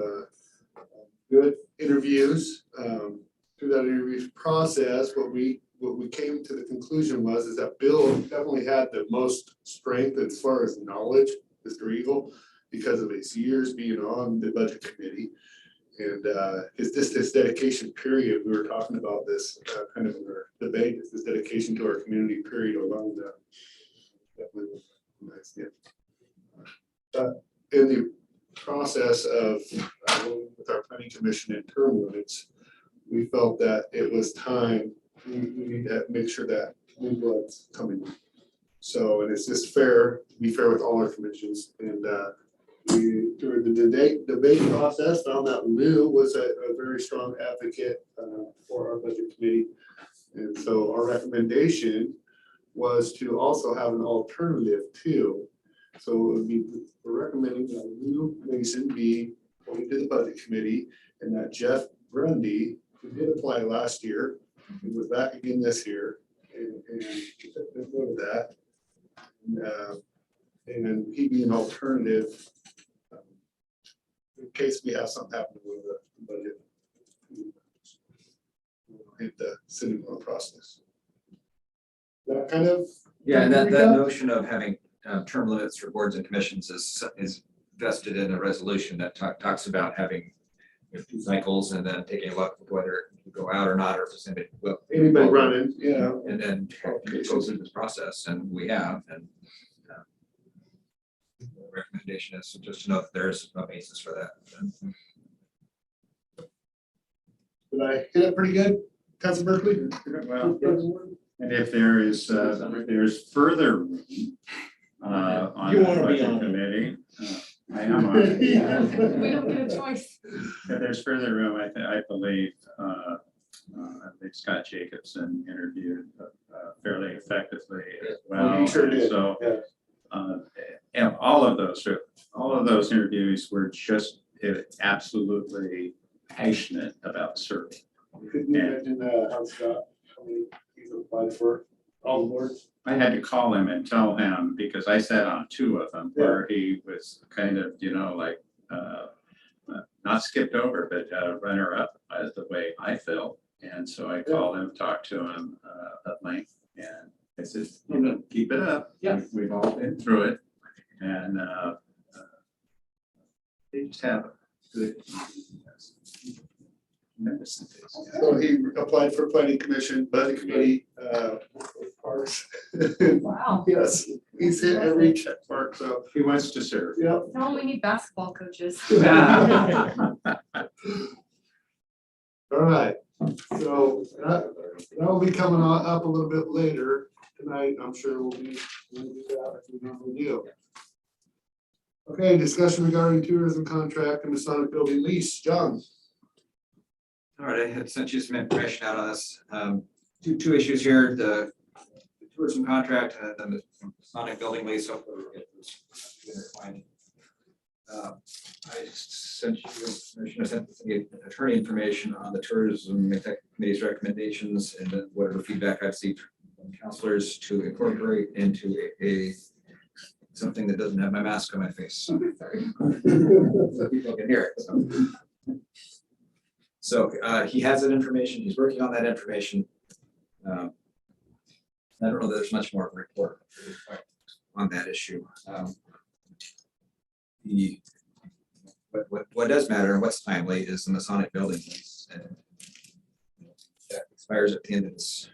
good interviews. Through that interview process, what we came to the conclusion was that Bill definitely had the most strength as far as knowledge, Mr. Eagle, because of his years being on the budget committee. And his dedication period, we were talking about this kind of in our debate, is this dedication to our community period alone. Definitely was nice, yeah. In the process of with our planning commission and term limits, we felt that it was time, we need to make sure that new blood's coming in. So, and it's just fair, to be fair with all our commissions. And we, during the debate process, found that Lou was a very strong advocate for our budget committee. And so our recommendation was to also have an alternative too. So it would be, we're recommending that Lou Mason be appointed to the budget committee, and that Jeff Grundy, who did apply last year, he was back again this year, and go to that. And he'd be an alternative in case we have something happen with the budget. Hit the city process. That kind of. Yeah, and that notion of having term limits for boards and commissions is vested in a resolution that talks about having 2 cycles and then taking a look at whether it can go out or not, or if it's anybody running, yeah. And then go through this process, and we have, and the recommendation is just to know that there's a basis for that. Did I hit it pretty good, Council Berkeley? Well, and if there's further room on You the wanna be budget on it. committee, I am on it. We don't get a choice. If there's further room, I believe I think Scott Jacobson interviewed fairly effectively as well. He sure did. So, yeah. And all of those interviews were just absolutely passionate about serving. Could you imagine how Scott, how many he's applied for all the boards? I had to call him and tell him, because I sat on 2 of them where he was kind of, like not skipped over, but runner up as the way I felt. And so I called him, talked to him at length, and I said, keep it up. Yeah. We've all been through it. And they just have a good. So he applied for planning commission, budget committee, parks. Wow. Yes, he's hit every check mark, so. He wants to serve. Yep. Now we need basketball coaches. All right, so that'll be coming up a little bit later tonight. I'm sure we'll do that as we normally do. Okay, discussion regarding tourism contract and Masonic building lease. John. All right, I had sent you some information out on this. Two issues here, the tourism contract and then the Sonic building lease. Hopefully we'll get this fine. I sent you information, I sent the attorney information on the tourism committee's recommendations and then whatever feedback I've received from counselors to incorporate into something that doesn't have my mask on my face. So people can hear it. So he has that information, he's working on that information. I don't know that there's much more of a report on that issue. What does matter and what's timely is the Masonic building lease. And that expires at the end of this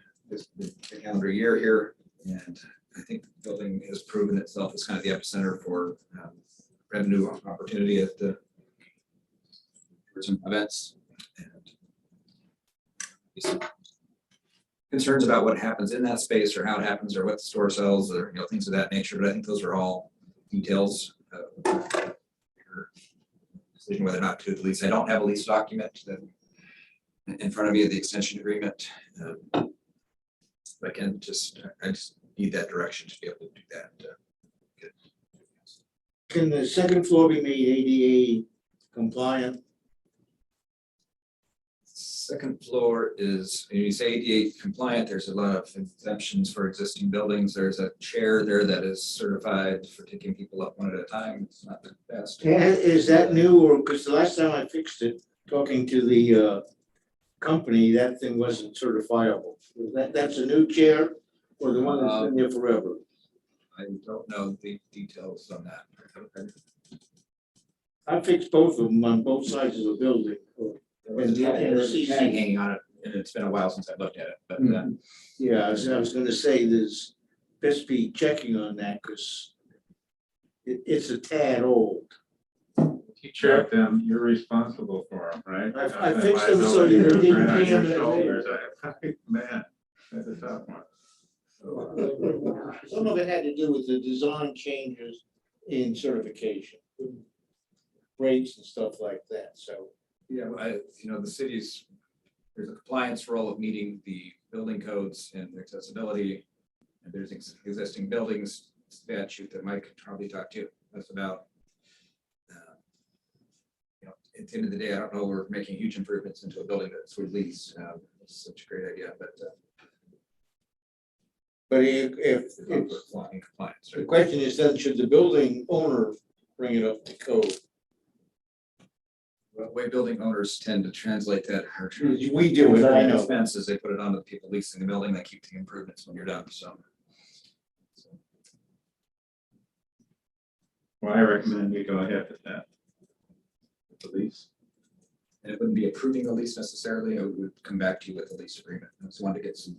calendar year here. And I think the building has proven itself as kind of the epicenter for revenue opportunity at the tourism events. And some concerns about what happens in that space or how it happens or what the store sells or, you know, things of that nature. But I think those are all details of your decision whether or not to do the lease. I don't have a lease document that in front of me, the extension agreement. Again, I just need that direction to be able to do that. Can the second floor be made ADA compliant? Second floor is, when you say ADA compliant, there's a lot of exemptions for existing buildings. There's a chair there that is certified for taking people up one at a time. It's not the best. Is that new, or, because the last time I fixed it, talking to the company, that thing wasn't certifiable. That's a new chair, or the one that's been there forever? I don't know the details on that. I fixed both of them on both sides of the building. There was a tag hanging on it, and it's been a while since I looked at it, but Yeah, I was gonna say, there's best be checking on that, because it's a tad old. You check them, you're responsible for them, right? I fixed them so you didn't Right on pay your them. shoulders. Man, that's a tough one. Some of it had to do with the design changes in certification. Brakes and stuff like that, so. yeah, the city's, there's a compliance role of meeting the building codes and accessibility. And there's existing buildings statute that Mike could probably talk to us about. At the end of the day, I don't know, we're making huge improvements into a building that's with lease. It's such a great idea, but if in compliance, the right? question is then, should the building owner bring it up to code? The way building owners tend to translate that. We do it, I know. Expenses, they put it on the people leasing the building, they keep the improvements when you're done, so. Well, I recommend we go ahead with that. With the lease. And it wouldn't be approving the lease necessarily, I would come back to you with the lease agreement. I just wanted to get some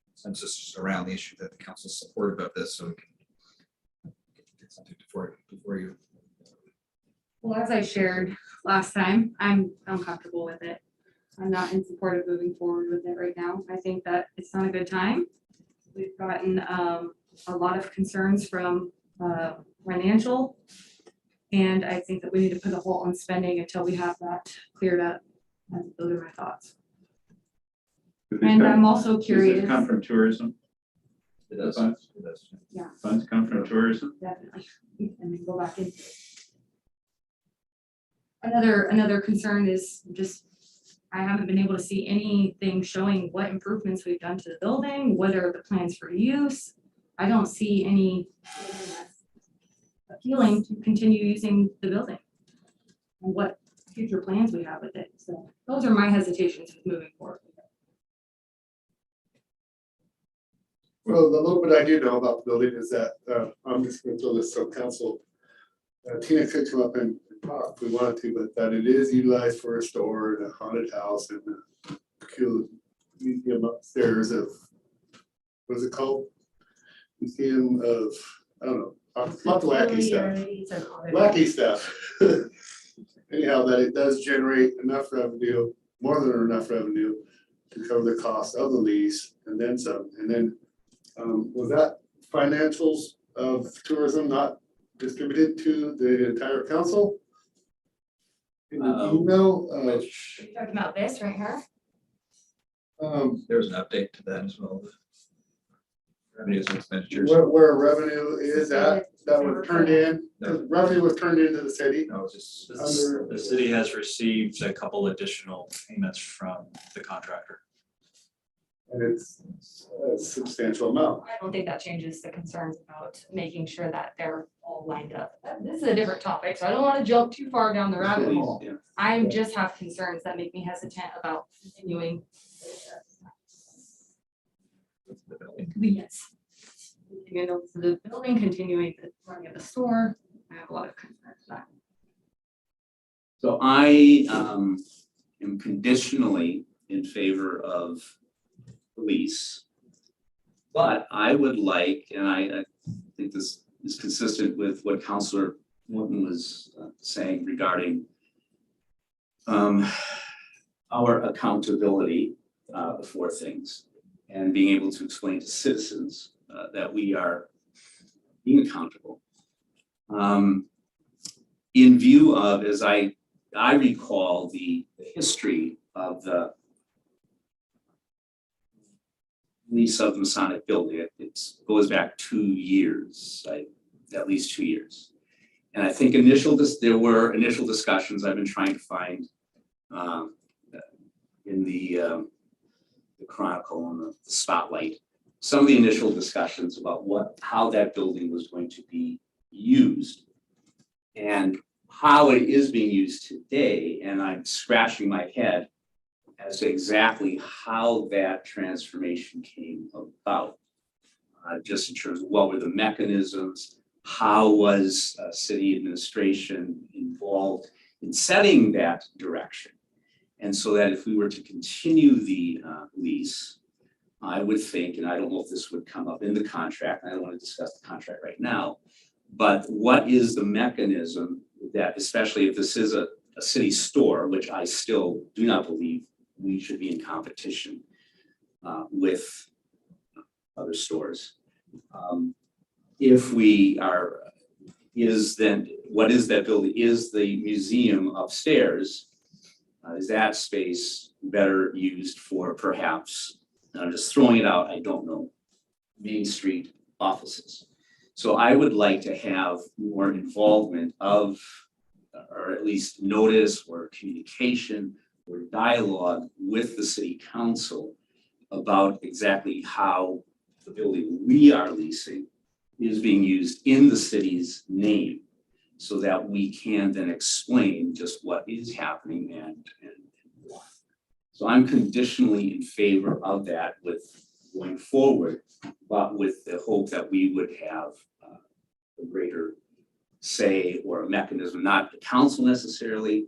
consensus around the issue that the council's supportive of this, so we can get something before you. Well, as I shared last time, I'm comfortable with it. I'm not in support of moving forward with it right now. I think that it's not a good time. We've gotten a lot of concerns from financial. And I think that we need to put a hold on spending until we have that cleared up. And those are my thoughts. And I'm also Does curious. it come from tourism? It does. Funds? It does. Yeah, Funds come from tourism? definitely. And then go back in. Another concern is just, I haven't been able to see anything showing what improvements we've done to the building, what are the plans for use. I don't see any appealing to continue using the building and what future plans we have with it. So those are my hesitations with moving forward. Well, the little bit I do know about the building is that, I'm just gonna throw this to council. Tina could come up and talk if we wanted to, but that it is utilized for a store and a haunted house and a cool museum upstairs of, what is it called? Museum of, I don't know, lots of wacky stuff. Wacky stuff. Anyhow, that it does generate enough revenue, more than enough revenue to cover the cost of the lease and then some. And then, was that financials of tourism not distributed to the entire council? In the email, Are you talking about this right here? There's an update to that as well. Revenues and expenditures. where revenue is at, that was turned in, 'cause revenue was turned into the city. No, it's just. Under- The city has received a couple additional payments from the contractor. And it's a substantial amount. I don't think that changes the concerns about making sure that they're all lined up. This is a different topic, so I don't want to jump too far down the rabbit hole. Yeah. I just have concerns that make me hesitant about continuing. Yes. Continuing the building, continuing the running of the store. I have a lot of concerns with that. So I am conditionally in favor of the lease. But I would like, and I think this is consistent with what Councilor Morton was saying regarding our accountability for things and being able to explain to citizens that we are being accountable. In view of, as I recall the history of the lease of the Masonic building, it goes back 2 years, at least 2 years. And I think there were initial discussions I've been trying to find in the Chronicle and the Spotlight, some of the initial discussions about how that building was going to be used and how it is being used today. And I'm scratching my head as to exactly how that transformation came about. Just in terms of what were the mechanisms, how was city administration involved in setting that direction? And so that if we were to continue the lease, I would think, and I don't know if this would come up in the contract, I don't want to discuss the contract right now, but what is the mechanism that, especially if this is a city store, which I still do not believe we should be in competition with other stores. If we are, what is that building? Is the museum upstairs, is that space better used for perhaps, I'm just throwing it out, I don't know, Main Street offices? So I would like to have more involvement of, or at least notice or communication or dialogue with the city council about exactly how the building we are leasing is being used in the city's name, so that we can then explain just what is happening and why. So I'm conditionally in favor of that with going forward, but with the hope that we would have a greater say or a mechanism, not the council necessarily,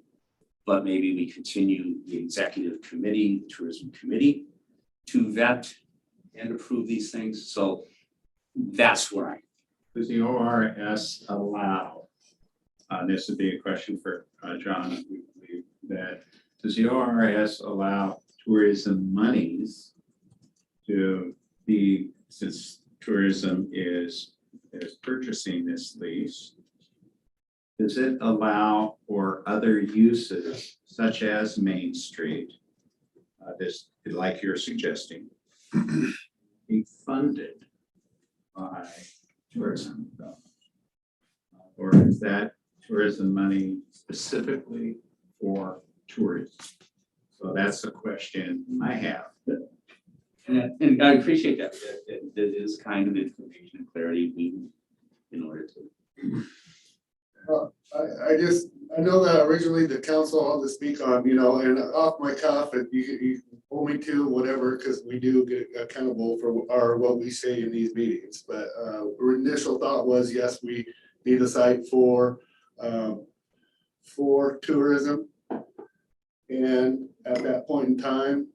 but maybe we continue the executive committee, the tourism committee, to vet and approve these things. So that's where I. Does the ORS allow, this would be a question for John, that does the ORS allow tourism monies to be, since tourism is purchasing this lease, does it allow for other uses such as Main Street, this, like you're suggesting, be funded by tourism? Or is that tourism money specifically for tourism? So that's a question I have. And I appreciate that. That is kind of information and clarity we need in order to. I know that originally the council had to speak on, and off my cuff, and you pull me to whatever, because we do get accountable for what we say in these meetings. But our initial thought was, yes, we need a site for tourism. And at that point in time,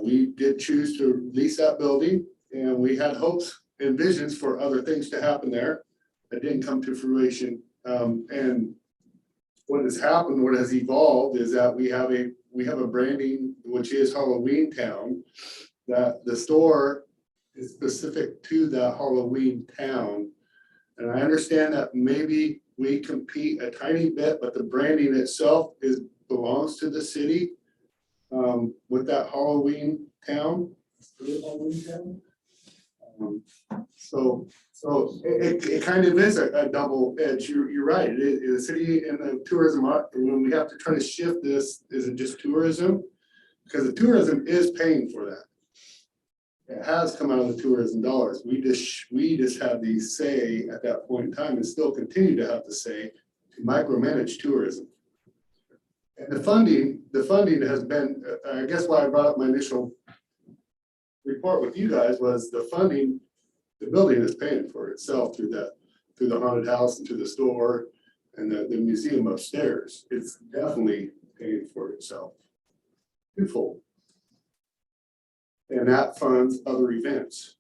we did choose to lease that building, and we had hopes and visions for other things to happen there that didn't come to fruition. And what has happened, what has evolved, is that we have a branding which is Halloween Town, that the store is specific to that Halloween town. And I understand that maybe we compete a tiny bit, but the branding itself belongs to the city with that Halloween Town. So it kind of is a double edge. You're right. The city and the tourism, when we have to try to shift this, is it just tourism? Because the tourism is paying for that. It has come out of the tourism dollars. We just have the say at that point in time, and still continue to have the say to micromanage tourism. And the funding has been, I guess why I brought up my initial report with you guys was the funding. The building is paying for itself through the haunted house and to the store and the museum upstairs. It's definitely paying for itself twofold. And that funds other events,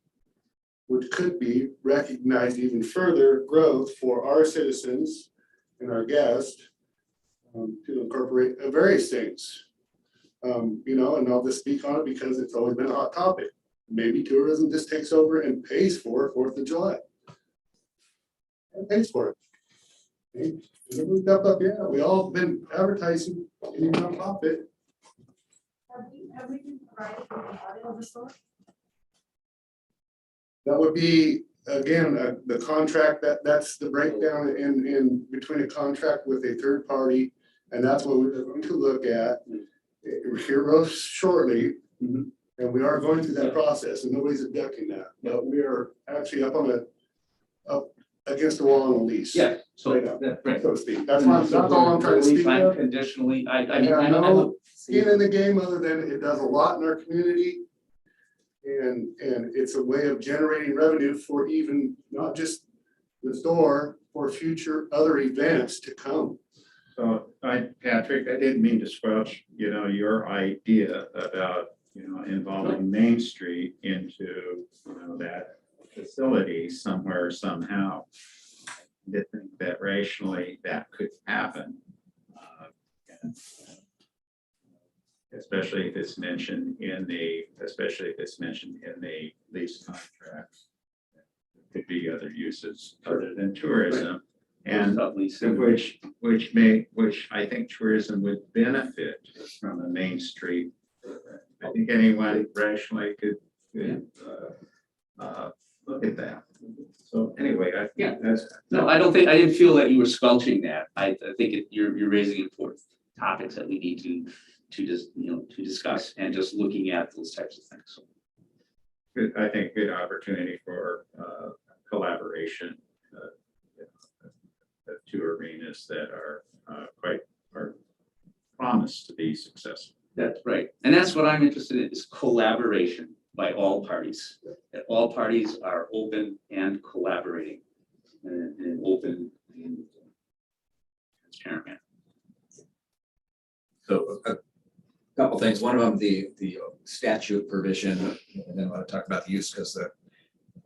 which could be recognized even further growth for our citizens and our guests to incorporate various things. You know, and I'll just speak on it because it's always been a hot topic. Maybe tourism just takes over and pays for 4th of July. And pays for it. Okay? And we stepped up, yeah, we all been advertising in nonprofit. Have we been provided with an audit of the store? That would be, again, the contract, that's the breakdown in between a contract with a third party. And that's what we're going to look at here real shortly. And we are going through that process and nobody's objecting that, but we are actually up against the wall on a lease. Yeah, so, Right now, right. so to speak. That's all I'm trying to speak of. Unconditionally, I I mean, have I no know. skin in the game other than it does a lot in our community. And it's a way of generating revenue for even, not just the store, for future other events to come. So Patrick, I didn't mean to squelch, your idea about, involving Main Street into, that facility somewhere, somehow. I did think that rationally that could happen. Especially if it's mentioned in the lease contract. There could be other uses other than tourism. And which I think tourism would benefit from a Main Street. I think anyone rationally could look at that. So anyway, No, I didn't feel that you were squelching that. I think you're raising important topics that we need to discuss and just looking at those types of things. So. I think good opportunity for collaboration. The two arenas that are promised to be successful. That's right. And that's what I'm interested in, is collaboration by all parties. That all parties are open and collaborating and open and transparent manner. So a couple things. One of them, the statute provision, and then I want to talk about the use because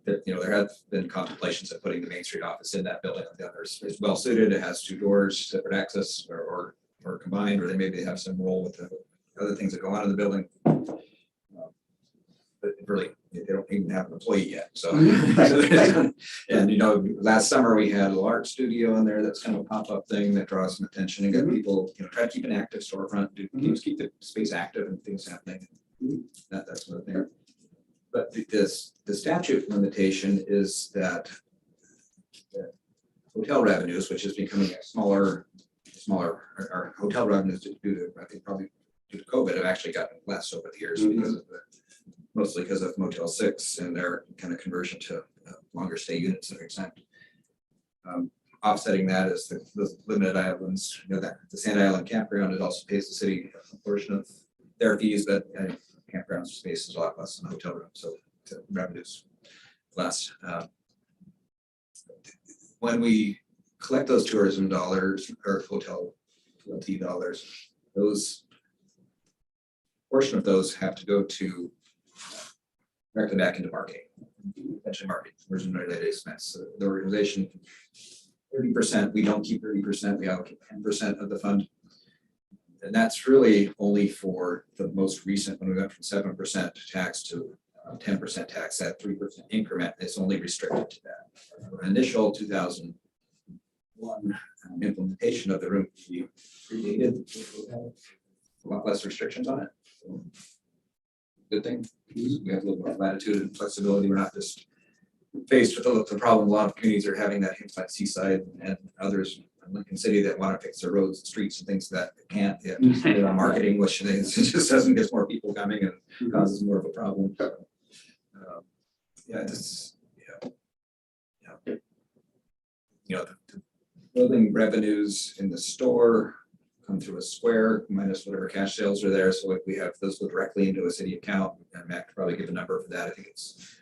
there have been contemplations of putting the Main Street office in that building. It's well suited. It has 2 doors, separate access, or combined, or they maybe have some role with the other things that go on in the building. But really, they don't even have an employee yet. So, and last summer we had a little art studio in there. That's kind of a pop-up thing that draws some attention and get people, try to keep an active storefront, keep the space active and things happening. That's one thing. But the statute limitation is that hotel revenues, which is becoming a smaller, our hotel revenues due to, I think probably due to COVID, have actually gotten less over the years because of mostly because of Motel 6 and their kind of conversion to longer stay units that are exempt. Offsetting that is the limited islands, that the Sand Island campground, it also pays the city a portion of their fees, but campground space is a lot less than a hotel room, so the revenues less. When we collect those tourism dollars or hotel TLT dollars, those portion of those have to go to directly back into marketing, eventually marketing, tourism related expense. So the organization, 30%, we don't keep 30%, we allocate 10% of the fund. And that's really only for the most recent, when we went from 7% tax to 10% tax, that 3% increment is only restricted to that. Our initial 2001 implementation of the room created a lot less restrictions on it. So, good thing. We have a little more latitude and flexibility. We're not just faced with the problem a lot of communities are having, that hits like Seaside and others in Lincoln City that want to fix their roads and streets and things that can't. They have to spend it on marketing, which it just doesn't get more people coming and causes more of a problem. The building revenues in the store come through a square minus whatever cash sales are there. So if we have those go directly into a city account, and Matt could probably give a number for that. I think it's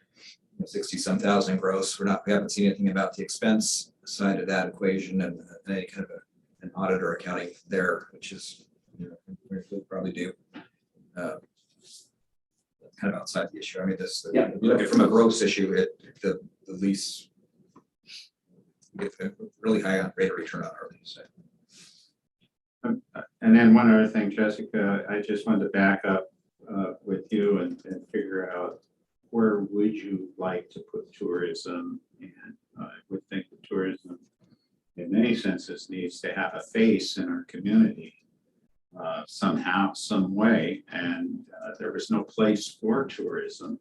60-some thousand gross. We haven't seen anything about the expense side of that equation and any kind of an audit or accounting there, which is we'll probably do. Kind of outside the issue. I mean, if you look at it from a gross issue, the lease gets a really high rate of return on our lease. And then one other thing, Jessica, I just wanted to back up with you and figure out where would you like to put tourism? And I would think that tourism in many senses needs to have a face in our community somehow, some way. And there was no place for tourism,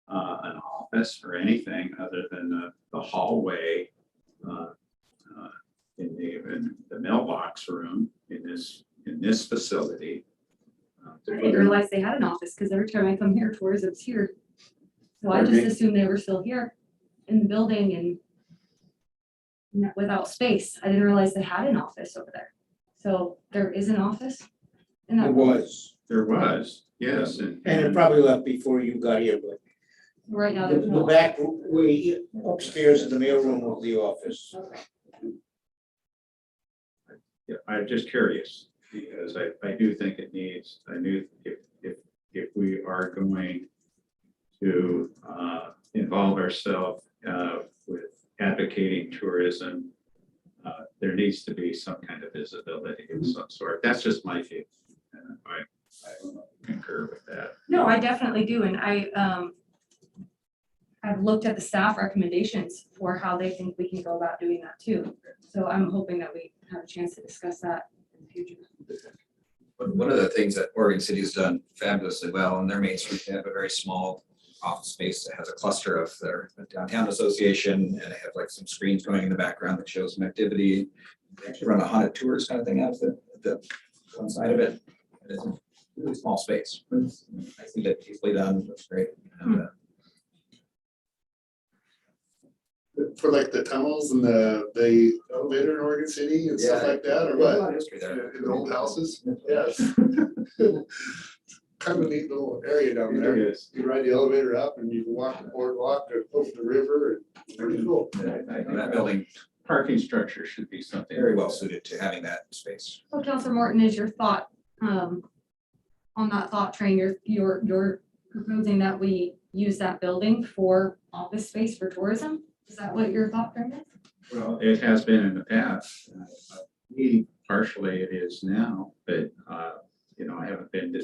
an office or anything other than the hallway in the mailbox room in this facility. I didn't realize they had an office, because every time I come here, tourism's here. So I Pardon just me? assumed they were still here in the building and without space. I didn't realize they had an office over there. So there is an office in that. It was, There was, yes. and it probably left before you got here, but Right now, the there's the no. back way upstairs in the mailroom was the office. Okay. Yeah, I'm just curious, because I do think it needs, I knew if we are going to involve ourselves with advocating tourism, there needs to be some kind of visibility of some sort. That's just my view. And I concur with that. No, I definitely do, and I've looked at the staff recommendations for how they think we can go about doing that too. So I'm hoping that we have a chance to discuss that in the future. One of the things that Oregon City has done fabulously well on their Main Street, they have a very small office space that has a cluster of their downtown association, and they have like some screens going in the background that shows some activity. They actually run a haunted tours kind of thing out of the one side of it. And it's a really small space. I think that easily done. That's great. And, For like the tunnels and the elevator in Oregon City and stuff Yeah. like that, or there's a lot what? of history there. In the old houses? Yes. Kind of a neat little area down there. Yes. You ride the elevator up and you can walk the boardwalk or over the river and pretty cool. And that building Parking structure should be something. very well suited to having that space. So Councilor Morton, is your thought on that thought train, you're proposing that we use that building for office space for tourism? Is that what your thought train is? Well, it has been in the past. Partially it is now, but you know, I haven't been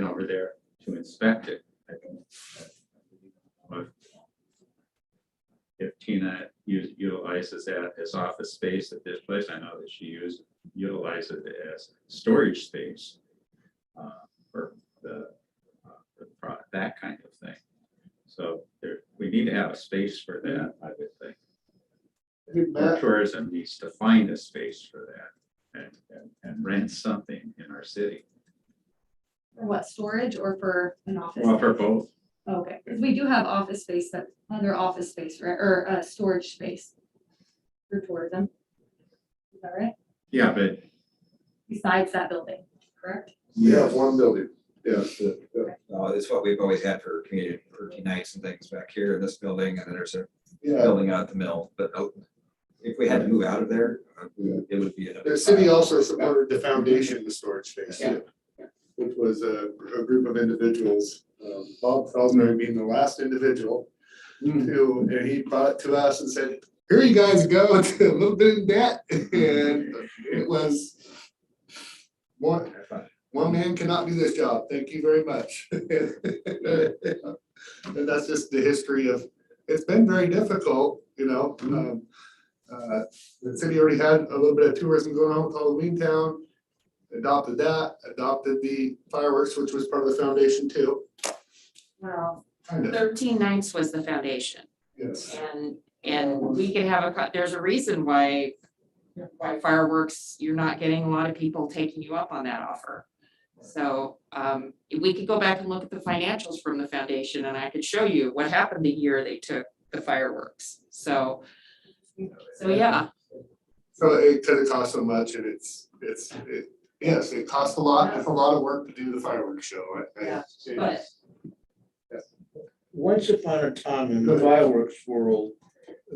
over there to inspect it. I don't know if Tina utilizes that as office space at this place. I know that she utilizes it as storage space for that kind of thing. So we need to have a space for that, I would think. Or tourism needs to find a space for that and rent something in our city. For what, storage or for an office? Well, for both. Okay, because we do have office space, that other office space, right, or storage space for tourism. Is that right? Yeah, but Besides that building, correct? We have one building, yes. It's what we've always had for community nights and things back here in this building, and then there's a Yeah, building out at the mill, but if we had to move out of there, it would be. the city also supported the foundation, the storage space, Yeah. which was a group of individuals. Bob Felsner being the last individual who, and he brought it to us and said, here you guys go, it's a little bit in debt. And it was one man cannot do this job. Thank you very much. And that's just the history of, it's been very difficult, you know. The city already had a little bit of tourism going on with Halloween Town, adopted the fireworks, which was part of the foundation too. Well, Kind of, 13 nights was the foundation. yes. And we could have there's a reason why fireworks, you're not getting a lot of people taking you up on that offer. So we could go back and look at the financials from the foundation, and I could show you what happened the year they took the fireworks. So yeah. So it could have cost so much, and yes, it costs a lot. It's a lot of work to do the fireworks show. Yeah, but Once upon a time in the fireworks world,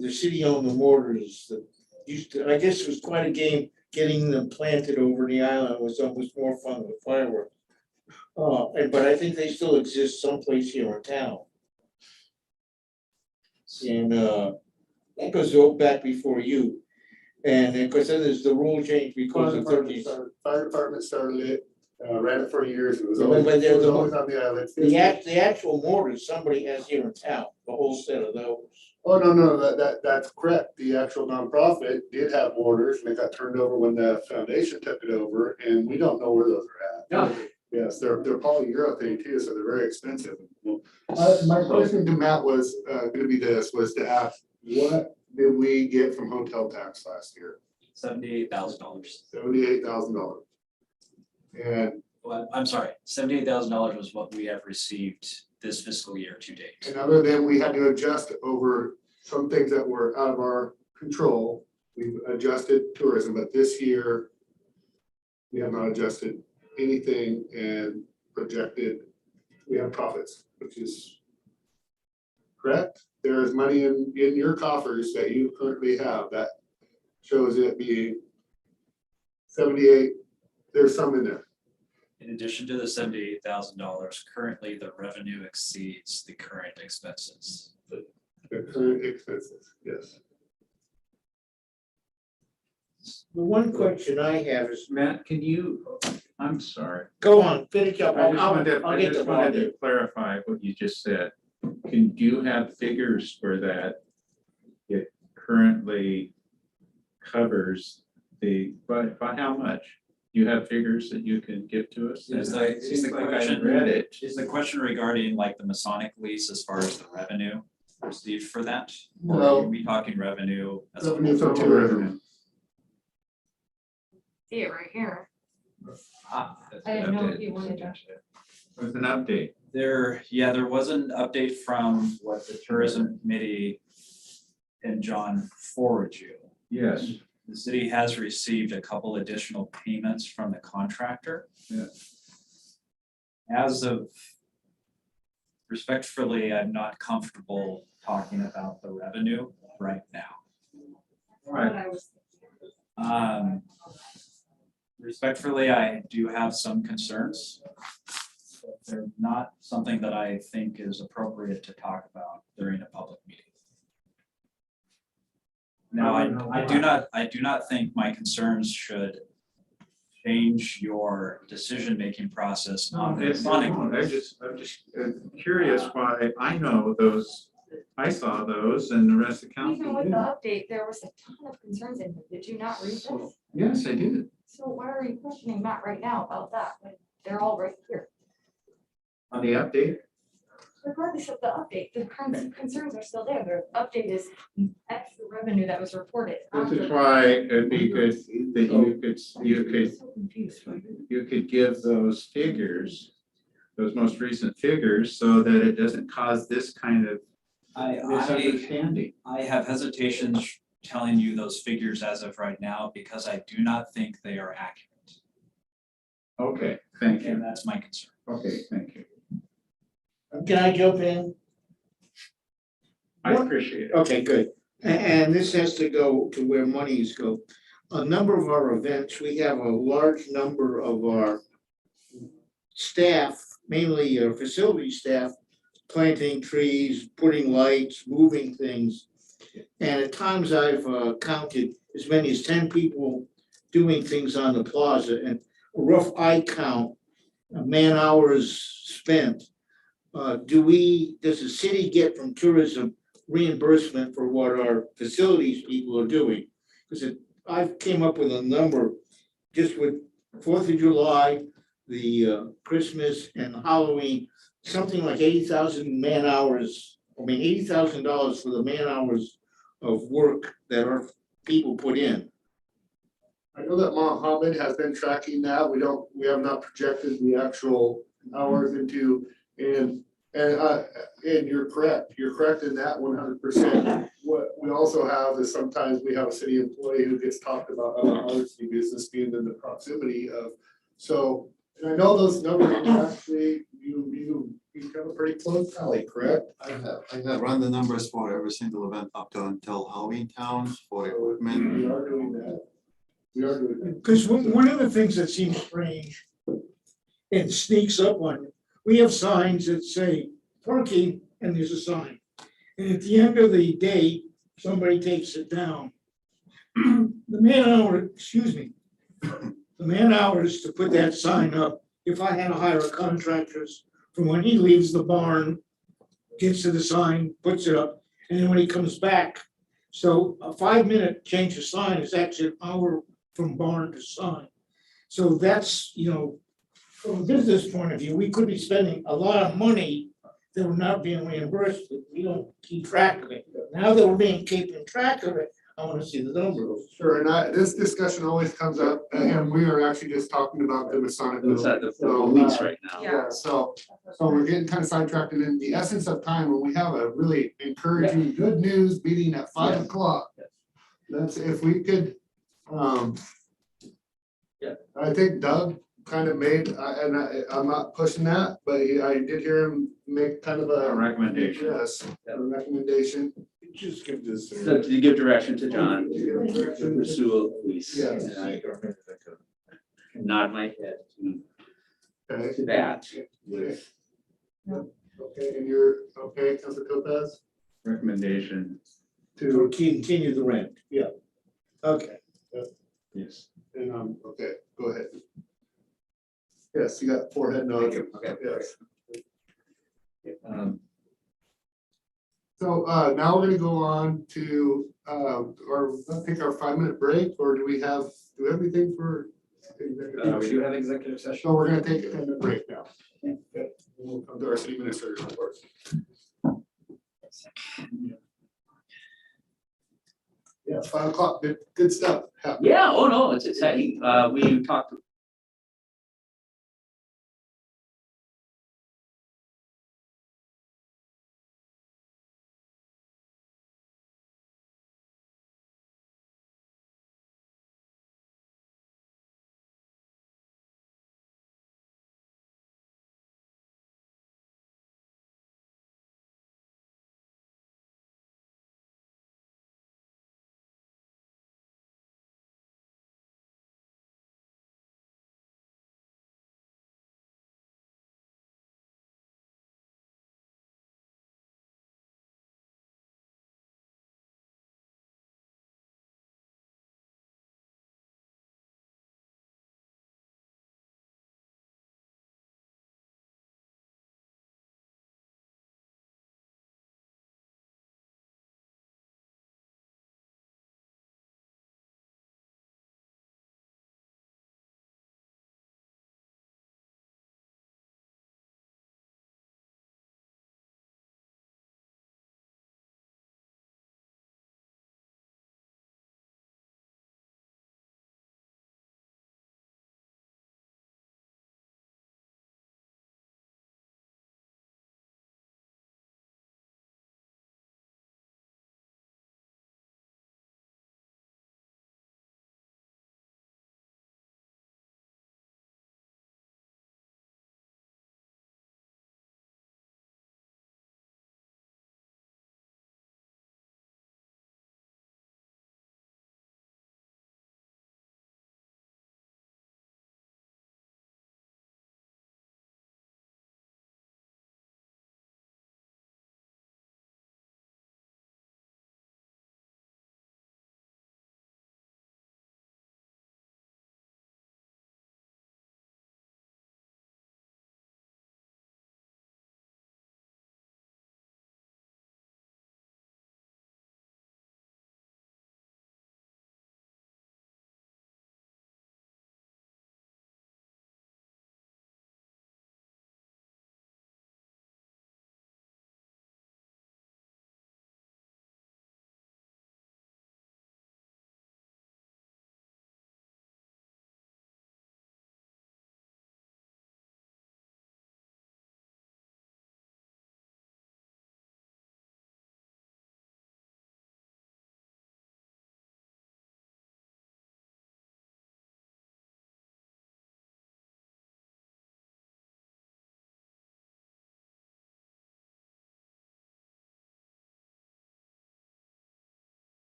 the city owned the mortars that used to, I guess it was quite a game getting them planted over the island was almost more fun with fireworks. But I think they still exist someplace here in town. And that goes back before you. And of course, then there's the rule change because of 13. Fire department started it, ran it for years, it was Yeah, always, but it there's was a- always on the island. The actual mortars, somebody has here in town, the whole set of those. Oh, no, that's correct. The actual nonprofit did have orders and it got turned over when the foundation took it over and we don't know where those are at. No. Yes, they're polyurethane too, so they're very expensive. My question to Matt was, gonna be this, was to ask, what did we get from hotel tax last year? $78,000. $78,000. And, Well, I'm sorry, $78,000 was what we have received this fiscal year to date. and other than we had to adjust over some things that were out of our control, we've adjusted tourism, but this year we have not adjusted anything and projected, we have profits, which is correct. There is money in your coffers that you currently have that shows it being 78, there's some in there. In addition to the $78,000, currently the revenue exceeds the current expenses. The current expenses, yes. The one question I have is, Matt, can you, I'm sorry. go on, finish up. I just I'll get wanted the to clarify what you just said. Do you have figures for that? It currently covers by how much? Do you have figures that you can give to us? Is It seems the like I question read it. Is the question regarding like the Masonic lease as far as the revenue received for that? Or No. are we talking revenue? As a Revenue whole? from tourism. See it right here. Ah, I didn't know if you wanted to. With an update. there was an update from what the tourism committee and John forwarded you. Yes. The city has received a couple additional payments from the contractor. Yeah. As of respectfully, I'm not comfortable talking about the revenue right now. What I was thinking. Respectfully, I do have some concerns. But they're not something that I think is appropriate to talk about during a public meeting. Now, I do not think my concerns should change your decision-making process on the Masonic. I'm just curious why I know those, I saw those and the rest of the council Even with the didn't. update, there was a ton of concerns in here. Did you not read this? Yes, I did. So why are you questioning Matt right now about that when they're all right here? On the update? Regardless of the update, the current concerns are still there. The update is extra revenue that was reported. This is why it'd be good that you could give those figures, those most recent figures, so that it doesn't cause this kind of misunderstanding. I have hesitations telling you those figures as of right now because I do not think they are accurate. Okay, thank And you. that's my concern. Okay, thank you. Can I jump in? I appreciate it. Okay, good. And this has to go to where monies go. A number of our events, we have a large number of our staff, mainly our facility staff, planting trees, putting lights, moving things. And at times I've counted as many as 10 people doing things on the plaza, and a rough eye count, man hours spent. Does the city get from tourism reimbursement for what our facilities people are doing? Because I've came up with a number just with 4th of July, the Christmas and Halloween, something like 80,000 man hours. I mean, $80,000 for the man hours of work that our people put in. I know that Mohammed has been tracking that. We have not projected the actual hours into, and you're correct. You're correct in that 100%. What we also have is sometimes we have a city employee who gets talked about other city business being in the proximity of, so, and I know those numbers actually, you have a pretty close tally, correct? I have run the numbers for every single event up to until Halloween towns for equipment. We are doing that. We are doing that. Because one of the things that seems strange and sneaks up on you, we have signs that say parking and there's a sign. And at the end of the day, somebody takes it down. the man hour, excuse me, the man hours to put that sign up, if I had to hire a contractors from when he leaves the barn, gets to the sign, puts it up, and then when he comes back. So a 5-minute change of sign is actually an hour from barn to sign. So that's, from a business point of view, we could be spending a lot of money that we're not being reimbursed, but we don't keep track of it. Now that we're keeping track of it, I wanna see the numbers. Sure, and this discussion always comes up, and we are actually just talking about the Masonic. It's at the So, lease right now. Yeah, so we're getting kind of sidetracked, and in the essence of time, when we have a really encouraging, good news meeting at 5 o'clock. That's if we could, Yeah. I think Doug kind of made, I'm not pushing that, but I did hear him make kind of A a. recommendation. Yes, a recommendation. Just give this. So to give direction to John to pursue a lease. Yes. And I nod my head Okay. to that with Okay, and you're, okay, Councilor Topaz? Recommendation, To continue the rent, yeah. Okay. yes. And, okay, go ahead. Yes, you got forehead nods. Okay. Yes. um, So, now we're gonna go on to, or let's take our 5-minute break, or do we have anything for? We do have executive session. So we're gonna take a 10-minute break now. Okay, we'll come to our city administrator's report. Yeah, it's 5 o'clock, good stuff. yeah, oh no, it's exciting. We talked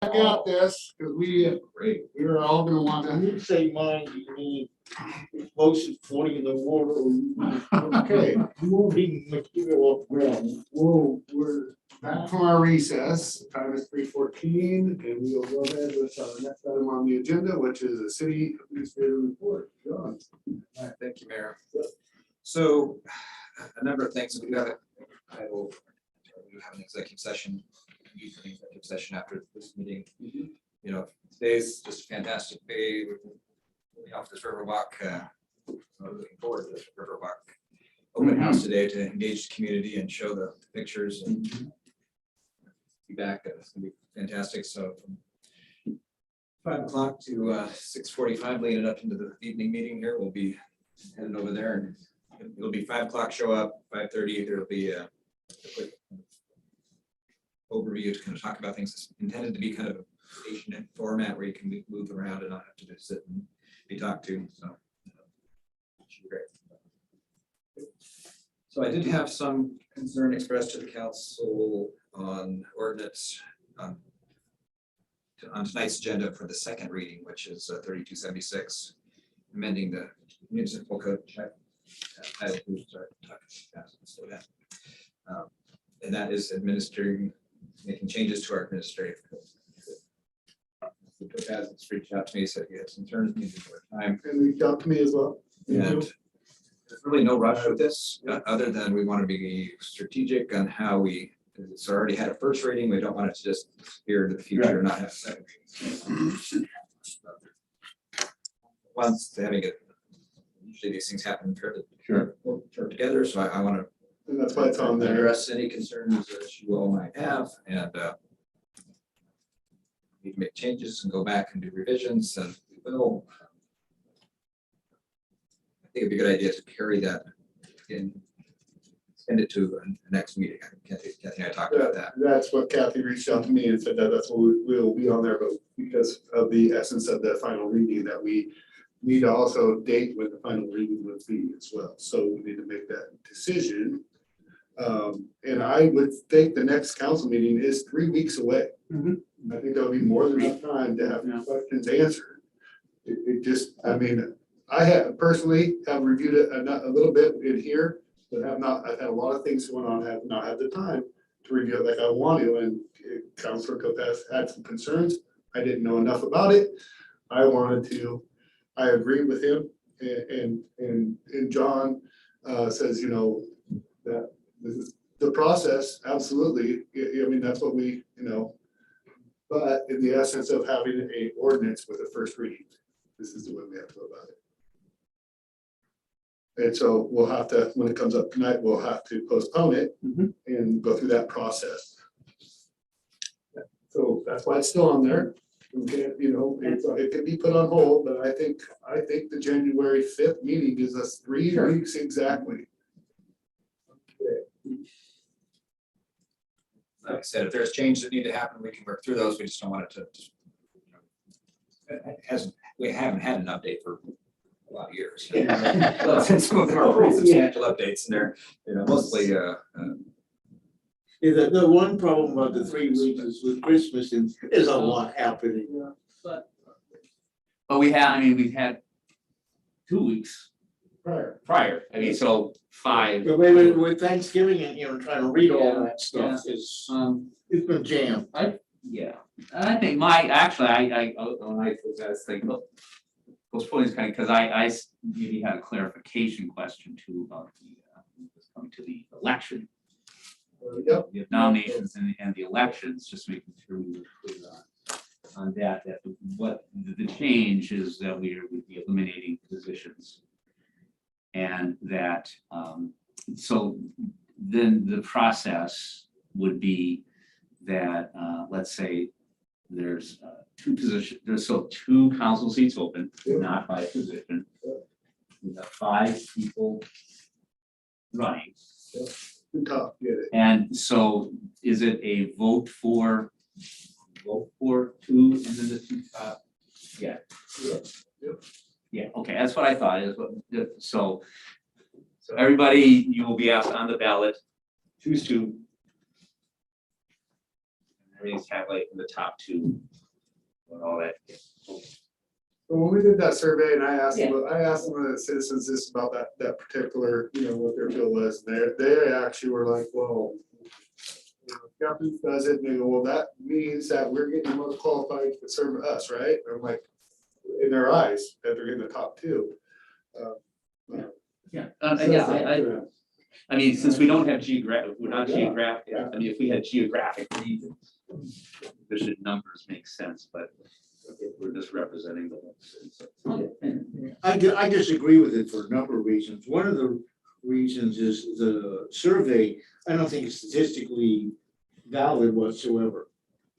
got this, because we're all gonna want When to. you say mine, you mean explosive floating in the water. Okay, Moving material around. we're back from our recess, time is 3:14, and we'll go ahead with our next item on the agenda, which is the city administrator report. John. All right, thank you, Mayor. So a number of things, we have an executive session, use an executive session after this meeting. You know, today's just a fantastic day. We're off this Riverwalk, looking forward to this Riverwalk open house today to engage the community and show the pictures and be back. It's gonna be fantastic. So from 5 o'clock to 6:45, leading up into the evening meeting here, we'll be heading over there, and it'll be 5 o'clock show up, 5:30, there'll be a quick overview to kind of talk about things. It's intended to be kind of a station format where you can move around and not have to just sit and be talked to, so. Should be great. So I did have some concern expressed to the council on ordinance on tonight's agenda for the second reading, which is 3276, amending the municipal code. And that is making changes to our administrative code. Has reached out to me, said he had some concerns, needed more time. And reach out to me as well. And there's really no rush with this, other than we want to be strategic on how it's already had a first reading. We don't want it to just disappear into the future and not have a second reading. Once having it, usually these things happen fairly together, so I want to. And that's why it's on there. Address any concerns that you all might have, and need to make changes and go back and do revisions, and we will. I think it'd be a good idea to carry that in, send it to the next meeting. Kathy and I talked about that. That's what Kathy reached out to me and said that's what we'll be on there, but because of the essence of the final reading, that we need to also date when the final reading would be as well. So we need to make that decision. And I would think the next council meeting is 3 weeks away. I think there'll be more than enough time to have your questions answered. It just, I mean, I have personally have reviewed it a little bit in here, but I've had a lot of things going on, have not had the time to review it like I want to, and Councilor Lopez had some concerns. I didn't know enough about it. I agree with him, and John says, you know, that this is the process, absolutely. I mean, that's what we, you know, but in the essence of having an ordinance with a first reading, this is the way we have to go about it. And so we'll have to, when it comes up tonight, we'll have to postpone it and go through that process. So that's why it's still on there. We can't, you know, it could be put on hold, but I think the January 5th meeting gives us 3 weeks exactly. Like I said, if there's changes that need to happen, we can work through those. We just don't want it to, we haven't had an update for a lot of years. Some of them are pretty substantial updates, and they're, you know, mostly The one problem about the 3 weeks is with Christmas, and there's a lot happening. But we've had 2 weeks prior. I mean, so 5. But with Thanksgiving and, you know, trying to read all that stuff is, it's been jammed. Yeah, I think I was thinking, postponing is kind of, because I maybe had a clarification question too about coming to the election. The nominations and the elections, just making sure we were clear on that what the change is that we would be eliminating positions. And that, so then the process would be that, let's say there's 2 positions, there's still 2 council seats open, not by position. We have 5 people running. And so is it a vote for 2 and then the 2 top? Yeah. Yeah, okay, that's what I thought is what, so everybody, you will be asked on the ballot, choose 2. everything's tabulated in the top two. And all that. So when we did that survey and I asked, Yeah. I asked some of the citizens this about that particular, what their feel was, and they actually were like, well, Captain does it, and they go, well, that means that we're getting more qualified to serve us, right? And I'm like, in their eyes, that they're getting the top two. I mean, since we don't have we're not geographic, I mean, if we had geographic regions, there should numbers make sense, but we're just representing the whole city. So- I disagree with it for a number of reasons. One of the reasons is the survey, I don't think is statistically valid whatsoever.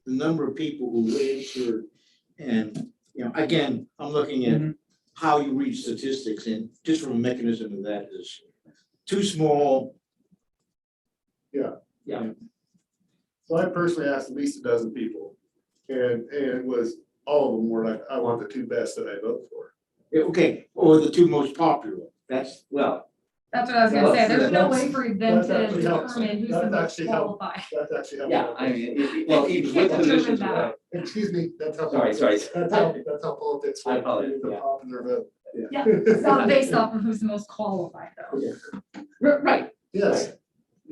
The number of people who answered and, again, I'm looking at how you read statistics and just from a mechanism of that is too small. So I personally asked at least a dozen people, and it was, all of them were like, I want the two best that I vote for. Okay, or the two most popular. That's, Well, That's what I was gonna say, there's no That's- way for them that's to actually helpful. determine who's the That's most actually helpful. qualified. That's actually helpful. yeah, I mean, well, even with Can't positions, determine that. Excuse me, that's how. Sorry. That's how politics I works. apologize, The yeah. popular vote. Yeah, it's not based off of who's the most qualified though. right, Yes.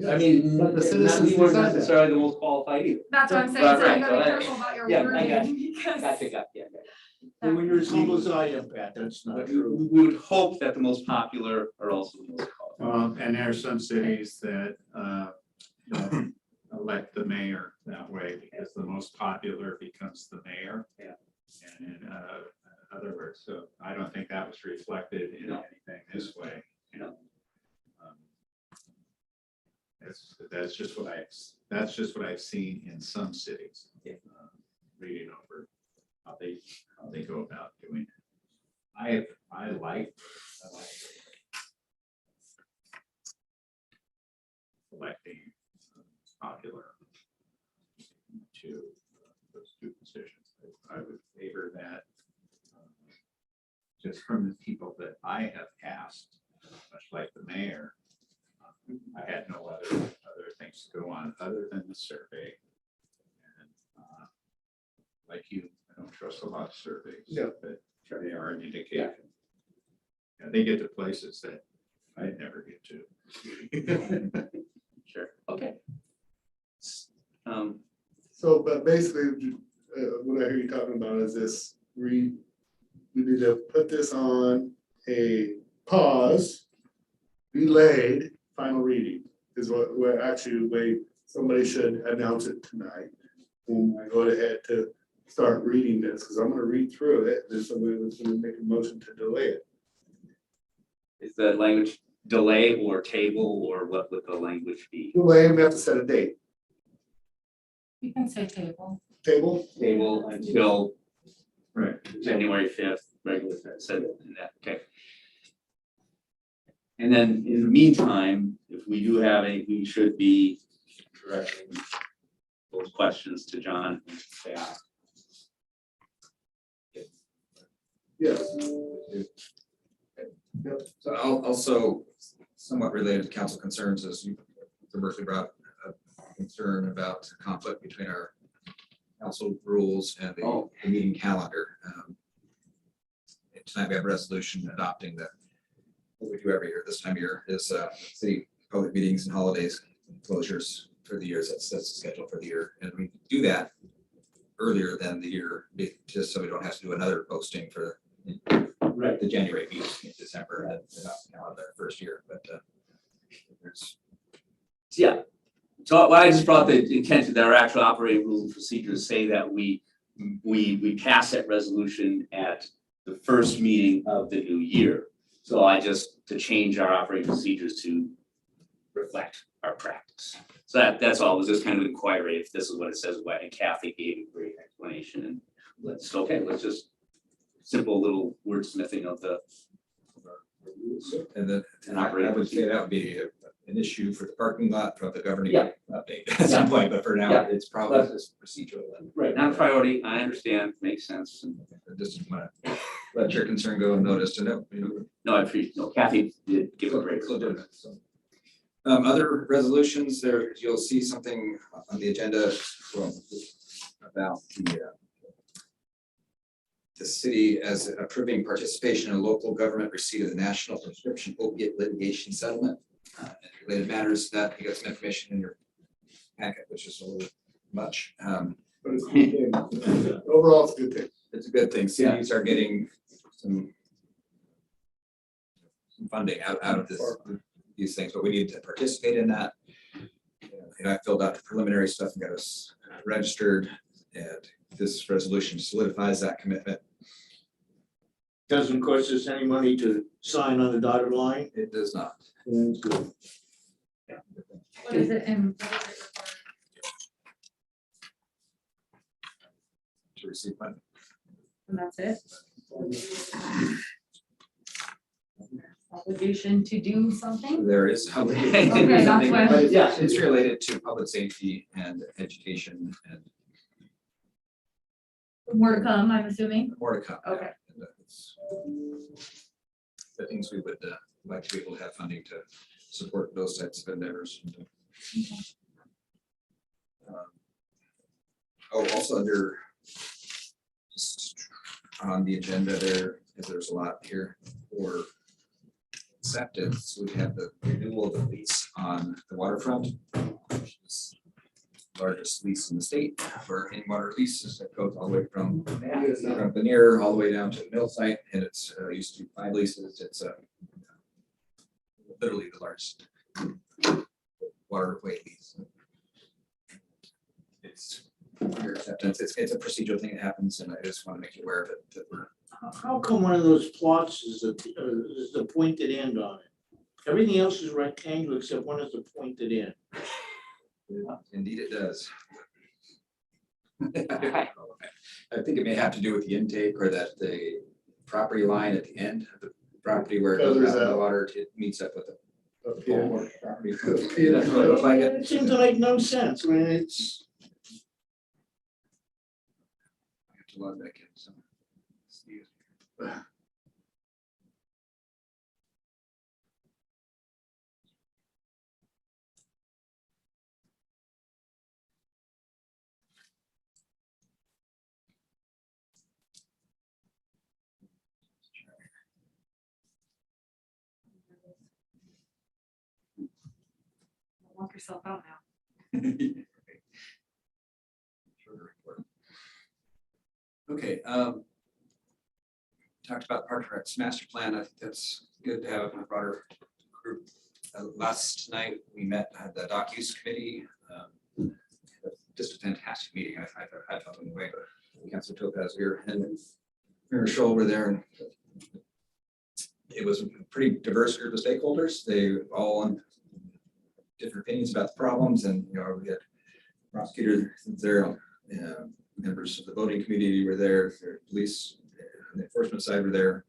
I mean, But the not citizens we weren't decide that. necessarily the most qualified either. That's what I'm saying, Right, so you right, gotta be so that- careful about your yeah, I got wording because. Yeah. and when you're as humble as I am, Pat, that's not But true. we would hope that the most popular are also the most qualified. And there are some cities that elect the mayor that way because the most popular becomes the mayor. Yeah. And in other words, so I don't think that was reflected in No. anything this way. No. That's just what I've seen in some cities. Yeah. Reading over how they go about doing it. I like selecting popular to those two positions. I would favor that just from the people that I have asked, much like the mayor. I had no other things to go on other than the survey. And like you, I don't trust a lot of surveys. Yeah. But they are an indication. Yeah, they get to places that I'd never get to. Sure, okay. So, but basically, what I hear you talking about is this, we need to put this on a pause, delayed final reading is what actually, the way somebody should announce it tonight. When I go ahead to start reading this, because I'm gonna read through it, and then somebody was gonna make a motion to delay it. Is the language delay or table or what would the language be? Delay, we have to set a date. You can say table. Table? Table until Right. January 5th, regular, said in that, okay. And then in the meantime, if we do have any, we should be directing those questions to John and staff. Yes. So I'll also, somewhat related to council concerns, as you commercially brought a concern about conflict between our council rules and the meeting calendar. Tonight we have a resolution adopting what we do every year, this time of year, is city public meetings and holidays closures for the years. That's the schedule for the year. And we do that earlier than the year, just so we don't have to do another posting for the January meeting in December and adopt the first year, but there's. Yeah, so I just brought the intention that our actual operating rules and procedures say that we pass that resolution at the first meeting of the new year. So I just, to change our operating procedures to reflect our practice. So that's all, it was just kind of inquiry if this is what it says, and Kathy gave a great explanation, and let's just simple little wordsmithing of the rules. And I would say that would be an issue for the parking lot, for the governing Yeah. update at some point, but for now, Yeah. it's probably just procedural. Right, not a priority, I understand, makes sense, and I just want to let your concern go unnoticed, and no, I appreciate, no, Kathy did give a great. Other resolutions there, you'll see something on the agenda, well, about the city as approving participation in local government receipt of the National Prescription Opiate Litigation Settlement. And related matters that you got some information in your packet, which is a little much. But it's a good thing. Overall, it's a good thing. It's a good thing. Cities are getting some funding out of these things, but we need to participate in that. And I filled out the preliminary stuff and got us registered, and this resolution solidifies that commitment. Doesn't cost us any money to sign on the dotted line. It does not. That's good. What is it and what is it To receive funding. and that's it? Obligation to do something? There is. Okay, that's why. But yeah, it's related to public safety and education and More to come, I'm assuming. more to come. Okay. And that's the things we would like to be able to have funding to support those types of endeavors. Also under just on the agenda there, because there's a lot here for acceptance, we have the renewal of the lease on the waterfront, which is the largest lease in the state for any water leases that goes all the way from Veneer all the way down to the mill site, and it's used to be 5 leases. It's literally the largest waterway lease. It's your acceptance. It's a procedural thing that happens, and I just want to make you aware of it. That we're How come one of those plots is the pointed end on it? Everything else is rectangular except one is the pointed end. Indeed, it does. I think it may have to do with the intake or that the property line at the end of the property where it goes out in the water, it meets up with the property. That's what it looks like. It seems to make no sense. I mean, it's. I have to log back in. So. Walk yourself out now. Okay, talked about Park and Rec's master plan. I think that's good to have a broader group. Last night, we met at the doc use committee. Just a fantastic meeting. I felt in the way, but Councilor Topaz, here and Mayor Scholl were there, and it was a pretty diverse group of stakeholders. They all on different opinions about the problems, and we had prosecutors there, members of the voting community were there, police on the enforcement side were there.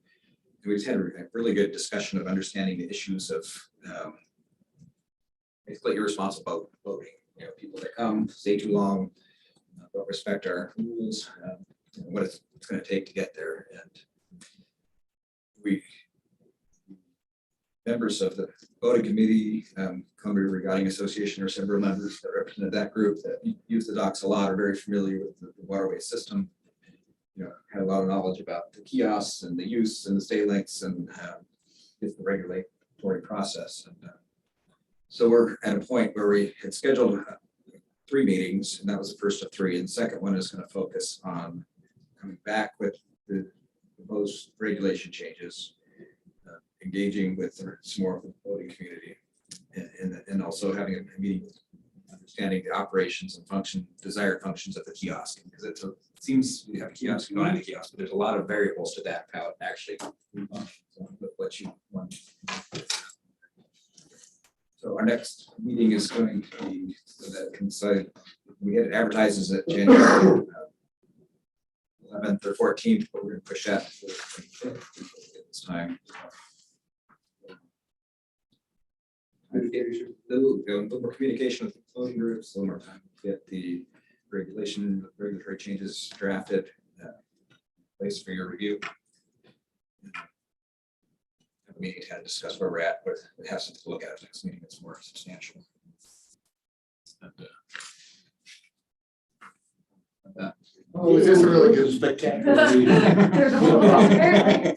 And we just had a really good discussion of understanding the issues of basically irresponsible voting. People that come, stay too long, don't respect our rules, what it's going to take to get there. And we members of the voting committee, Columbia Regarding Association, or several members that represented that group that use the docks a lot, are very familiar with the waterway system. Had a lot of knowledge about the kiosks and the use and the stay links and the regulatory process. And so we're at a point where we had scheduled 3 meetings, and that was the first of 3. And the second one is going to focus on coming back with the proposed regulation changes, engaging with some more of the voting community, and also having a meeting with understanding the operations and desired functions of the kiosk, because it seems we have a kiosk, you don't have a kiosk, but there's a lot of variables to that, how it actually with what you want. So our next meeting is going to be that coincide. We had it advertised as at January 11th or 14th, but we're going to push that to the 25th at this time. A little more communication with the voting groups, a little more time to get the regulatory changes drafted, place for your review. Have a meeting to kind of discuss where we're at, but we have something to look at next meeting that's more substantial. And, Oh, it's just a really good spectacular meeting. There's a whole apparently.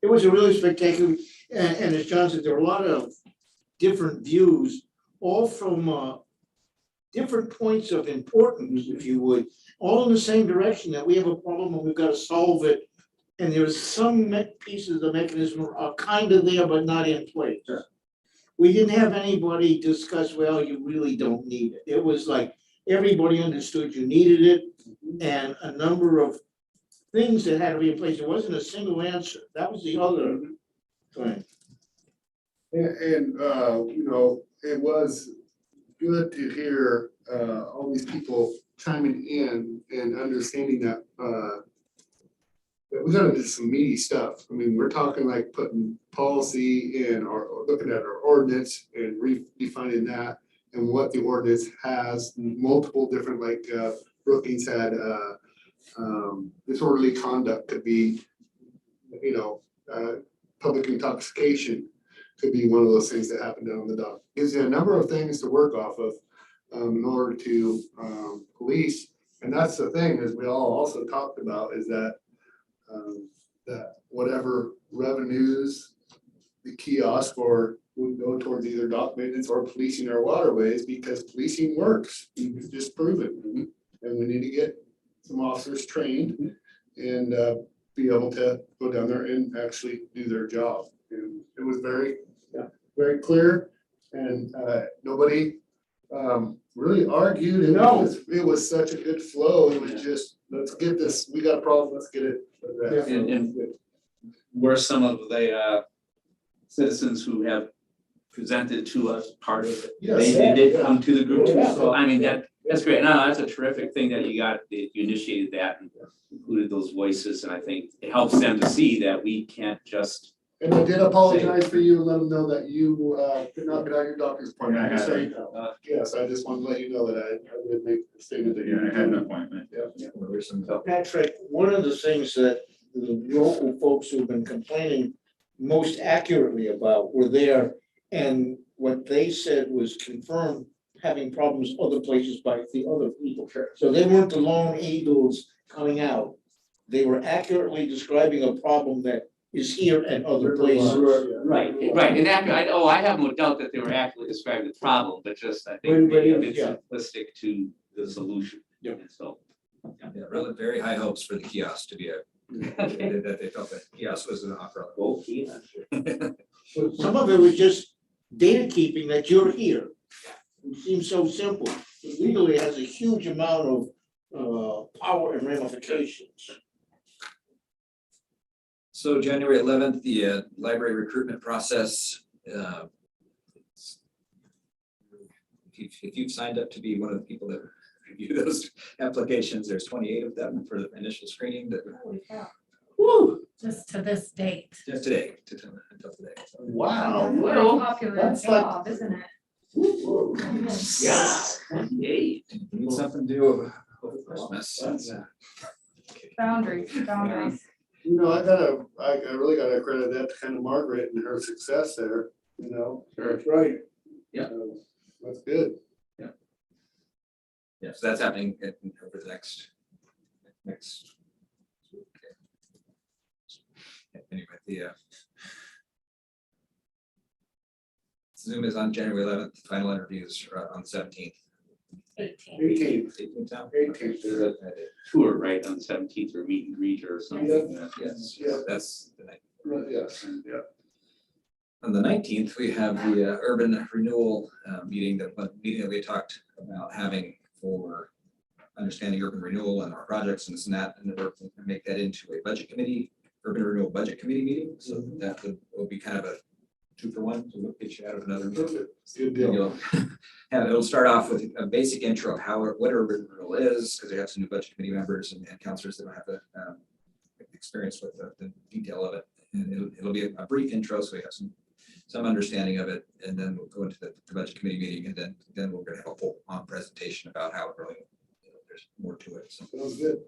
It was a really spectacular, and as John said, there were a lot of different views, all from different points of importance, if you would, all in the same direction, that we have a problem and we've got to solve it. And there's some pieces of the mechanism are kind of there, but not in place. Sure. We didn't have anybody discuss, well, you really don't need it. It was like, everybody understood you needed it, and a number of things that had to be in place. It wasn't a single answer. That was the other thing. And, you know, it was good to hear, all these people chiming in and understanding that, that we gotta do some meaty stuff. I mean, we're talking like putting policy in or looking at our ordinance and redefining that and what the ordinance has, multiple different, like, Brookings had, disorderly conduct could be, you know, public intoxication could be one of those things that happen down on the dock. Gives you a number of things to work off of in order to police. And that's the thing, as we all also talked about, is that that whatever revenues the kiosk or would go towards either dock maintenance or policing our waterways, because policing works. It's just proven. And we need to get some officers trained and be able to go down there and actually do their job. And it was very, very clear, and nobody really argued. And it was such a good flow. It was just, let's get this, we got a problem, let's get it addressed. And were some of the citizens who have presented to us part of it? Yes. They did come to the group too, Yeah. so I mean, that's great. No, that's a terrific thing that you initiated that and included those voices, and I think it helps them to see that we can't just. And I did apologize for you and let them know that you could not get out your doctor's appointment. Yeah, I Just so had you know. Yes, I just wanted to let you know that I would make a statement that you. Yeah, I had an appointment. Yeah. Patrick, one of the things that the local folks who've been complaining most accurately about were there, and what they said was confirmed having problems other places by the other people. So they weren't the lone eagles coming out. They were accurately describing a problem that is here and other places. Right, and I have no doubt that they were actually describing the problem, but just I think maybe a bit simplistic to the solution. Yeah. And so. Yeah, really very high hopes for the kiosk to be that they felt that kiosk was an offer. Some of it was just data keeping that you're here. It seems so simple. But legally, it has a huge amount of power and ramifications. So January 11th, the library recruitment process. If you've signed up to be one of the people that review those applications, there's 28 of them for the initial screening that. Holy cow. Woo! Just to this date. Just today, until today. So, Wow. That's a very popular that's like- job, isn't it? Yeah. you need something to do over Christmas. Boundaries. You know, I really gotta credit that to kind of Margaret and her success there, you know. That's right. Yeah. So, that's good. Yeah, so that's happening over the next. Anyway, the Zoom is on January 11th, final interviews are on the 17th. 18. 18th. Now? 18th. There's a tour, right, on the 17th or meet and greet or something. Yes, Yeah. that's the night. Yes, yeah. On the 19th, we have the urban renewal meeting that we had talked about having for understanding urban renewal and our projects and this and that, and we're going to make that into a budget committee, urban renewal budget committee meeting. So that will be kind of a 2-for-1, so we'll get you out of another meeting. Good deal. It'll start off with a basic intro of what urban renewal is, because we have some new budget committee members and counselors that don't have the experience with the detail of it. And it'll be a brief intro, so we have some understanding of it, and then we'll go into the budget committee meeting, and then we're going to have a full on presentation about how it really, there's more to it. So Sounds good.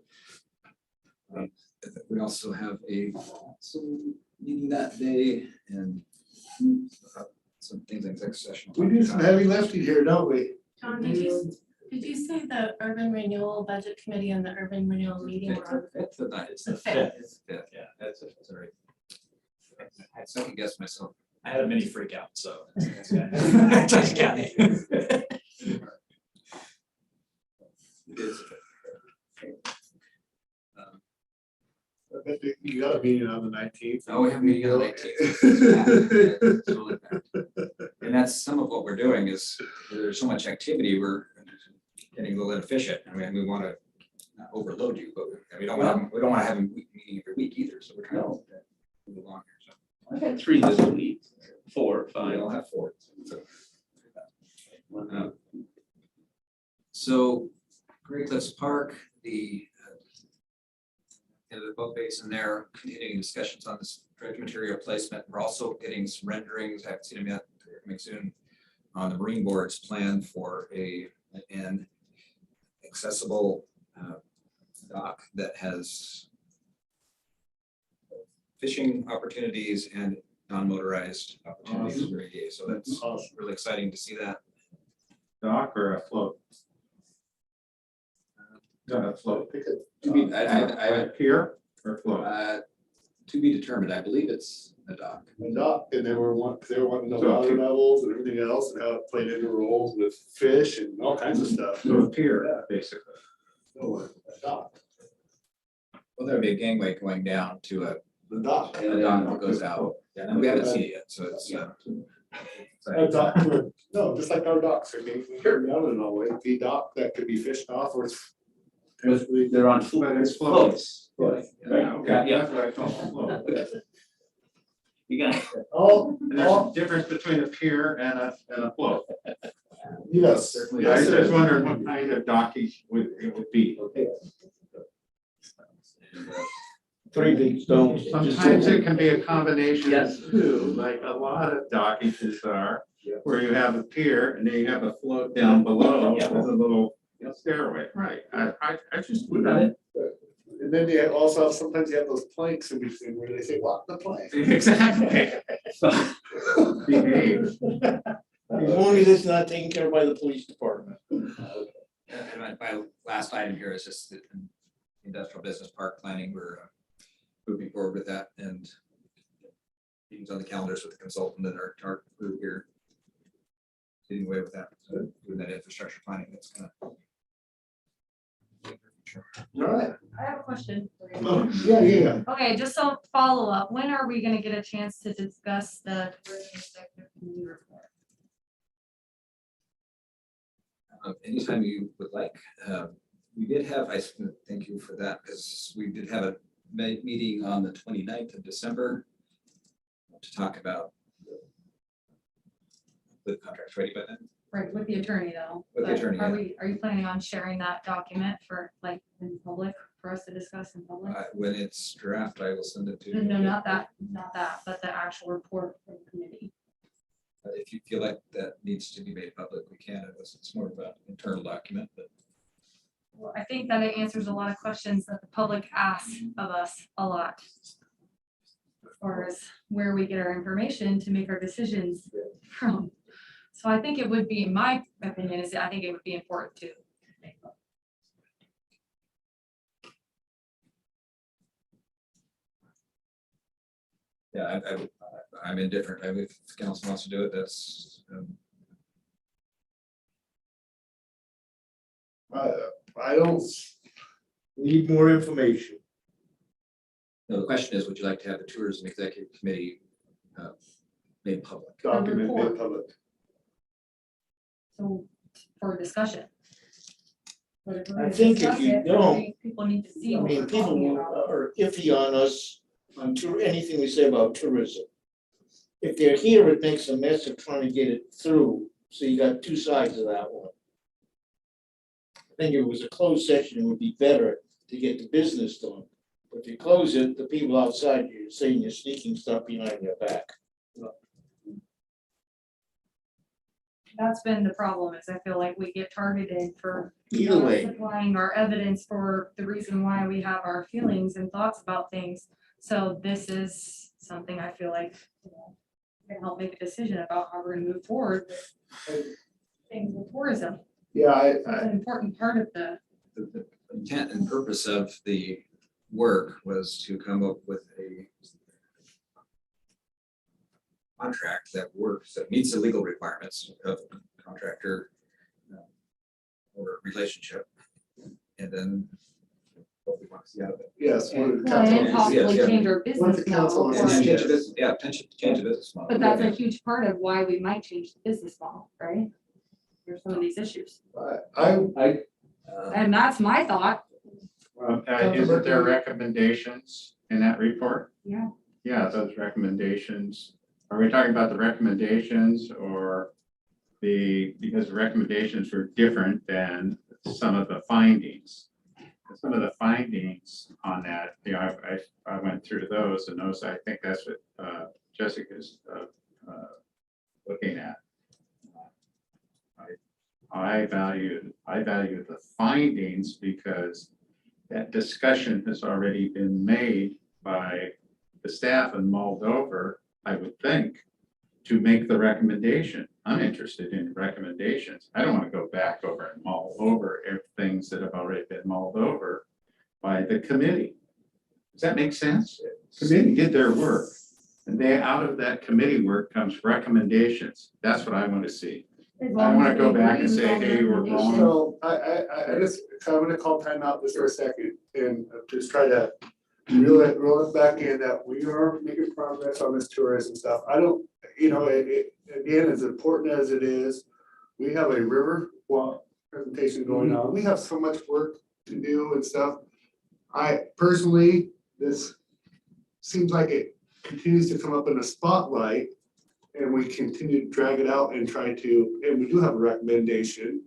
we also have a meeting that day, and some things in executive session. We do some heavy lifting here, don't we? John, did Did you say the urban renewal budget committee and the urban renewal meeting were on? It's the night, it's The the fifth. fifth, yeah, that's sorry. I second guessed myself. I had a mini freak out, so. I just got it. It is. You got a meeting on the 19th. Oh, we have a meeting on the 19th. And that's some of what we're doing is there's so much activity, we're getting a little inefficient. I mean, we want to not overload you, but we don't want to have a meeting every week either. So we're trying to move along here. So I had 3 this week, 4, 5. I'll have 4. So Great Cliffs Park, the boat basin there, continuing discussions on this dredge material placement. We're also getting some renderings. I haven't seen them yet. They're coming soon on the Marine Board's plan for an accessible dock that has fishing opportunities and non-motorized opportunities for ADA. So that's really exciting to see that. Dock or a float? A float. To be, I Pier or float? to be determined. I believe it's a dock. The dock, and they were wanting to know So- water levels and everything else, and how it played into roles with fish and all kinds of stuff. So a pier, basically. No, a dock, Well, there'd be a gangway going down to a the dock. dock that goes out. Yeah, and we haven't seen it yet, so it's. A dock, no, just like our docks, I mean, we carry down and all, it'd be dock that could be fished off, or it's. They're on But it's floats. floats. Yeah, okay, Yeah. that's what I call a float. You got Oh, And there's a difference between a pier and a float. yes. I was just wondering what kind of docking it would be. And, 3 big stones. Sometimes it can be a combination of Yes. two, like a lot of dockages are, where you have a pier and then you have a float down below with Yeah. a little stairway, right? I just would. Got it. And then you also have, sometimes you have those planks in between where they say, walk the plank. Exactly. Behave. As long as it's not taken care of by the police department. and my last item here is just the industrial business park planning. We're moving forward with that and meetings on the calendars with the consultant and our group here. Getting away with that, so doing that infrastructure planning, that's gonna. All right. I have a question. for you. Oh, yeah. Okay, just so follow up, when are we gonna get a chance to discuss the tourism sector committee report? Anytime you would like. We did have, thank you for that, because we did have a meeting on the 29th of December to talk about the contracts ready by then. Right, with the attorney though. With the But attorney, Are you planning on sharing that document for like in public, for us to discuss in public? When it's draft, I will send it to you. No, not that, but the actual report from the committee. If you feel like that needs to be made public, we can. It's more of an internal document, but Well, I think that it answers a lot of questions that the public asks of us a lot. As far as where we get our information to make our decisions from. So I think it would be, my opinion is, I think it would be important to make public. yeah, I'm indifferent. I mean, if council wants to do it, that's. I don't need more information. No, the question is, would you like to have the tourism executive committee made public? Document made report. public. So for discussion. But if we're I gonna think if discuss you it, I don't, think people need to see I what we're mean, people talking about. are iffy on us on anything we say about tourism. If they're here, it makes a mess of trying to get it through, so you got 2 sides of that one. I think if it was a closed session, it would be better to get the business done. But if you close it, the people outside, you're saying you're sneaking stuff behind their back. That's been the problem, is I feel like we get targeted for Either way, supplying our evidence for the reason why we have our feelings and thoughts about things. So this is something I feel like, can help make a decision about how we're gonna move forward with things with tourism. Yeah, It's an important part of the. The intent and purpose of the work was to come up with a contract that works, that meets the legal requirements of contractor or relationship. And then what we want to see out of it. yes. Well, and possibly yeah. change our Once the business council model. And has- or- change the business, yeah, change the business model. But that's a huge part of why we might change the business model, right? There's some of these issues. And that's my thought. Isn't there recommendations in that report? Yeah. Yeah, those recommendations, are we talking about the recommendations or because the recommendations were different than some of the findings? Some of the findings on that, I went through those and those, I think that's what Jessica's looking at. I value the findings because that discussion has already been made by the staff and mulled over, I would think, to make the recommendation. I'm interested in recommendations. I don't want to go back over and mull over things that have already been mulled over by the committee. Does that make sense? Committee did their work, and out of that committee work comes recommendations. That's what I want to see. I want to go back and say, hey, we're wrong. So I just, I'm gonna call time out just for a second and just try to reel it back in that we are making progress on this tourism stuff. I don't, again, as important as it is, we have a river walk presentation going on. We have so much work to do and stuff. I personally, this seems like it continues to come up in the spotlight. And we continue to drag it out and try to, and we do have a recommendation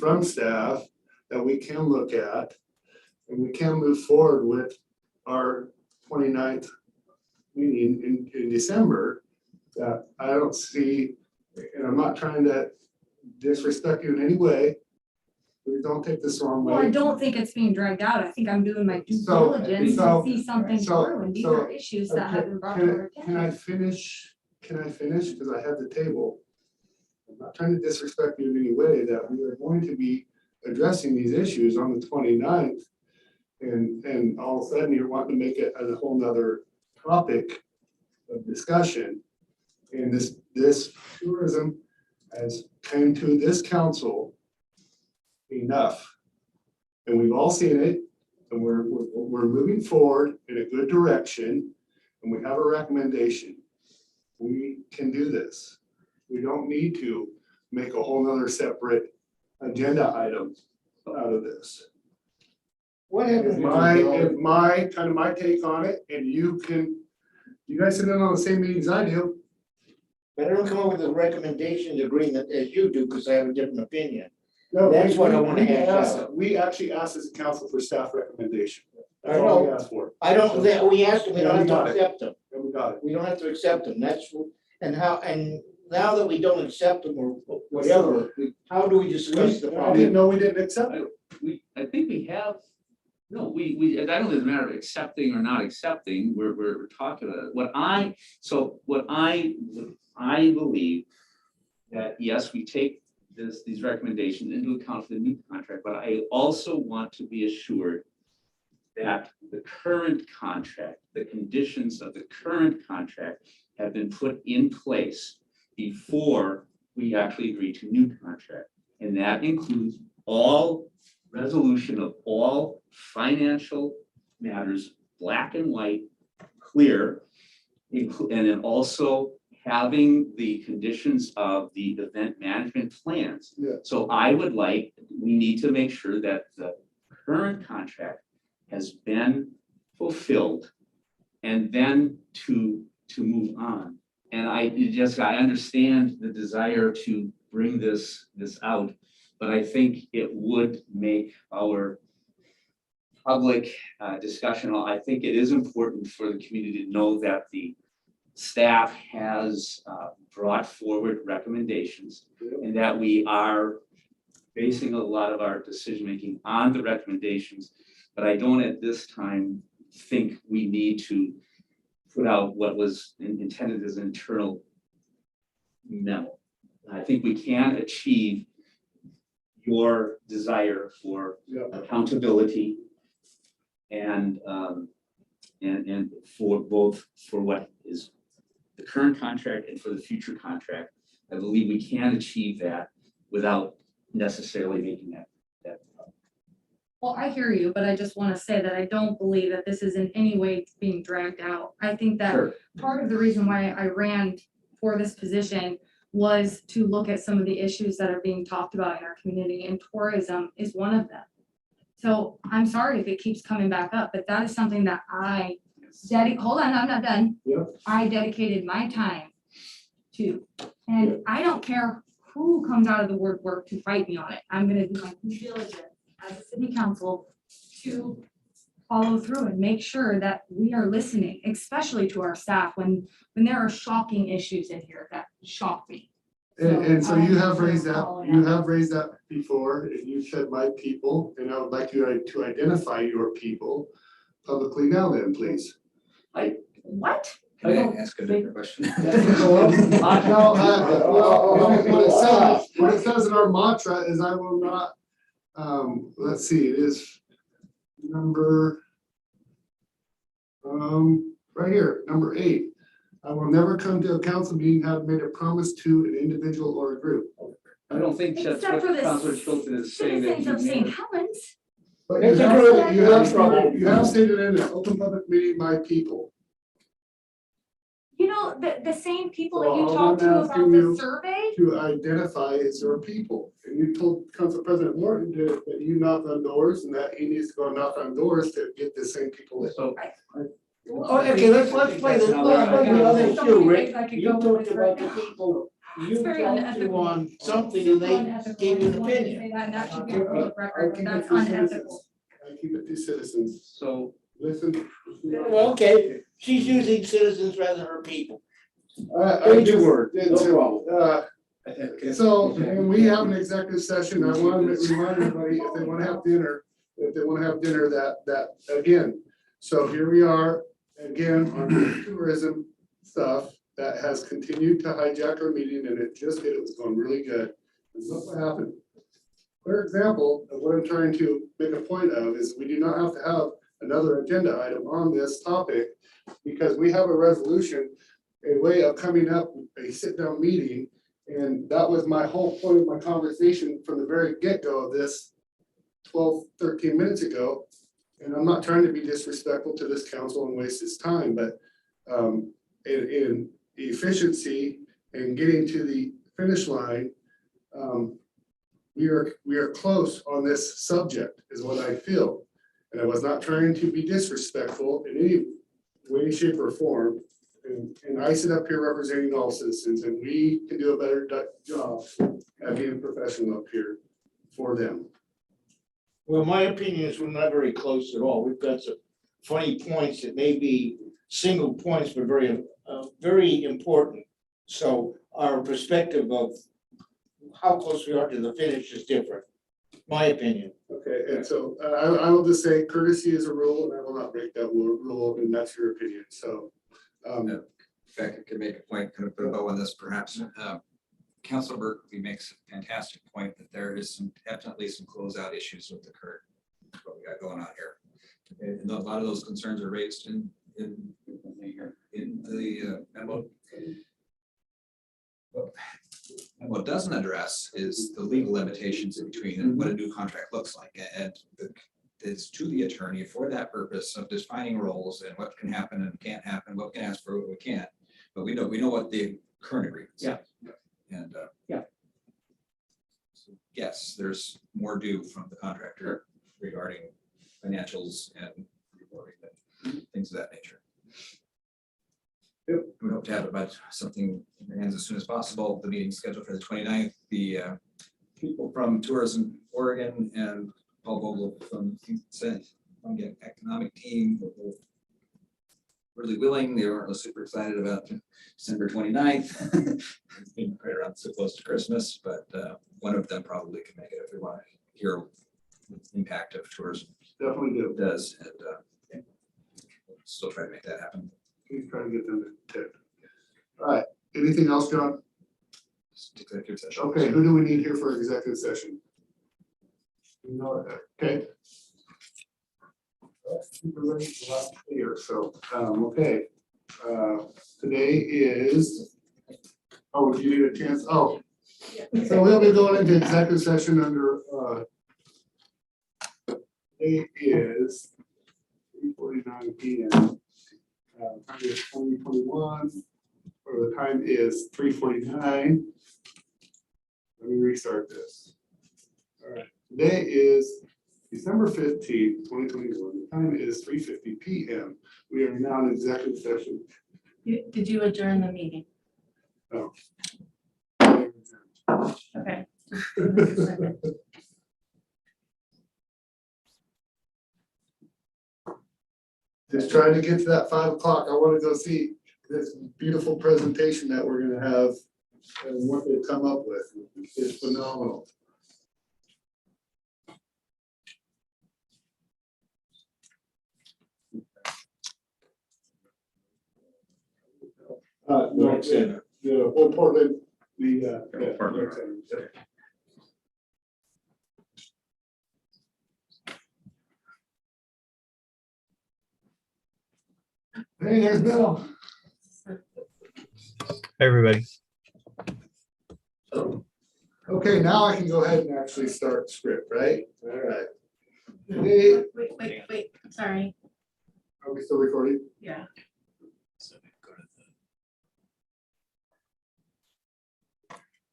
from staff that we can look at. And we can move forward with our 29th meeting in December that I don't see, and I'm not trying to disrespect you in any way. Please don't take this the wrong way. Well, I don't think it's being dragged out. I think I'm doing my due So- diligence to so- see something so- through, and these so- are issues that have been brought to our Can I attention. finish? Can I finish? Because I have the table. I'm not trying to disrespect you in any way, that we are going to be addressing these issues on the 29th. And all of a sudden you're wanting to make it a whole nother topic of discussion. And this tourism has come to this council enough. And we've all seen it, and we're moving forward in a good direction, and we have a recommendation. We can do this. We don't need to make a whole nother separate agenda item out of this. What Is my take on it, and you guys sit in on the same meetings I do. But I don't come up with a recommendations agreement as you do, because I have a different opinion. No, That's what I wanna we hash asked- out. We actually asked as a council for staff recommendation. I That's all we know. asked for, I don't, we asked them, we don't have Yeah, we got to it. accept them. and we got it. We don't have to accept them. And now that we don't accept them or whatever, how do we discuss the I problem? didn't know we didn't accept it. I think we have, no, I don't think it's a matter of accepting or not accepting, we're talking about it. What I believe that, yes, we take these recommendations into account for the new contract, but I also want to be assured that the current contract, the conditions of the current contract have been put in place before we actually agree to new contract. And that includes all resolution of all financial matters, black and white, clear, and then also having the conditions of the event management plans. Yeah. So we need to make sure that the current contract has been fulfilled and then to move on. And I understand the desire to bring this out, but I think it would make our public discussion, I think it is important for the community to know that the staff has brought forward recommendations and that we are basing a lot of our decision-making on the recommendations. But I don't at this time think we need to put out what was intended as an internal memo. I think we can achieve your desire for accountability and for both for what is the current contract and for the future contract. I believe we can achieve that without necessarily making that. Well, I hear you, but I just want to say that I don't believe that this is in any way being dragged out. I think that Sure. part of the reason why I ran for this position was to look at some of the issues that are being talked about in our community, and tourism is one of them. So I'm sorry if it keeps coming back up, but that is something that hold on, I'm not done. Yep. I dedicated my time to, and I don't care who comes out of the woodwork to fight me on it. I'm gonna do my due diligence as a city council to follow through and make sure that we are listening, especially to our staff when there are shocking issues in here that shock me. And so you have raised that, Following you up. have raised that before, and you said my people, and I would like you to identify your people publicly now then, please. What? Can I ask a different question? What it says in our mantra is I will not, let's see, it is number, right here, number 8. I will never come to a council meeting having made a promise to an individual or a group. I don't think that's Except for what the Councilor Chilton is saying that Citizens of you St. made. Helens. But It's a group. you have stated in an open public meeting, my people. You know, the same people that you Well, talked to I'm about asking the you survey? to identify as your people. And you told Council President Morton that you knock on doors and that he needs to go knock on doors to get the same people in. So Oh, okay, let's play this, let's play the other So shoe, many Rick. things I could You go talked with about right the now. people you It's very talked to unethical. on something and they Unethical. gave you I an wanted to opinion. say that, and that should be I'll on public record, keep but it that's to unethical. citizens. I keep it to citizens. So Listen. Well, okay, she's using citizens rather than her people. I Change your word, no problem. So, when we have an executive session, I want to remind everybody, if they want to have dinner, that again. So here we are, again, on the tourism stuff that has continued to hijack our meeting, and it was going really good. And look what happened. Clear example of what I'm trying to make a point of is we do not have to have another agenda item on this topic, because we have a resolution, a way of coming up, a sit-down meeting. And that was my whole point of my conversation from the very get-go of this 12, 13 minutes ago. And I'm not trying to be disrespectful to this council and waste its time, but in efficiency and getting to the finish line, we are close on this subject is what I feel. And I was not trying to be disrespectful in any way, shape, or form. And I sit up here representing all citizens, and we can do a better job at being professional up here for them. Well, my opinion is we're not very close at all. We've got some funny points that may be single points, but very important. So our perspective of how close we are to the finish is different, my opinion. Okay, and so I will just say courtesy is a rule, and I will not break that rule, and that's your opinion, so. In fact, I could make a point, kind of put a bow on this perhaps. Councilor Berkeley makes a fantastic point that there is definitely some closeout issues with the current, what we got going on here. And a lot of those concerns are raised in the memo. And what doesn't address is the legal limitations in between and what a new contract looks like. And it's to the attorney for that purpose of defining roles and what can happen and can't happen, what we can ask for, what we can't. But we know what the current agreements. Yeah. And Yeah. So yes, there's more due from the contractor regarding financials and reporting and things of that nature. Yep. We hope to have about something in their hands as soon as possible. The meeting scheduled for the 29th. The people from Tourism Oregon and Paul Vogel from the economic team were really willing. They weren't super excited about December 29th. It's been right around so close to Christmas, but one of them probably can make it if we want to hear the impact of tourism. Definitely do. Does, and yeah, we'll still try to make that happen. Please try to get them to tip. All right, anything else, John? Just executive session. Okay, who do we need here for executive session? You know, okay. Super ready for that clear, so, okay. Today is, oh, do you need a chance? Oh. So we'll be going into executive session under, today is 3:49 PM. Time is 2021, or the time is 3:49. Let me restart this. All right, today is December 15th, 2021. The time is 3:50 PM. We are now in executive session. Did you adjourn the meeting? Oh. Okay. Just trying to get to that 5 o'clock. I want to go see this beautiful presentation that we're gonna have and what they've come up with. It's phenomenal. No, Rec Center. well, Portland, the, yeah, Portland. Rec Center, yeah. Hey, there's Bill. Hey, everybody. Okay, now I can go ahead and actually start script, right? All right. Today, Wait, sorry, are we still recording? yeah. So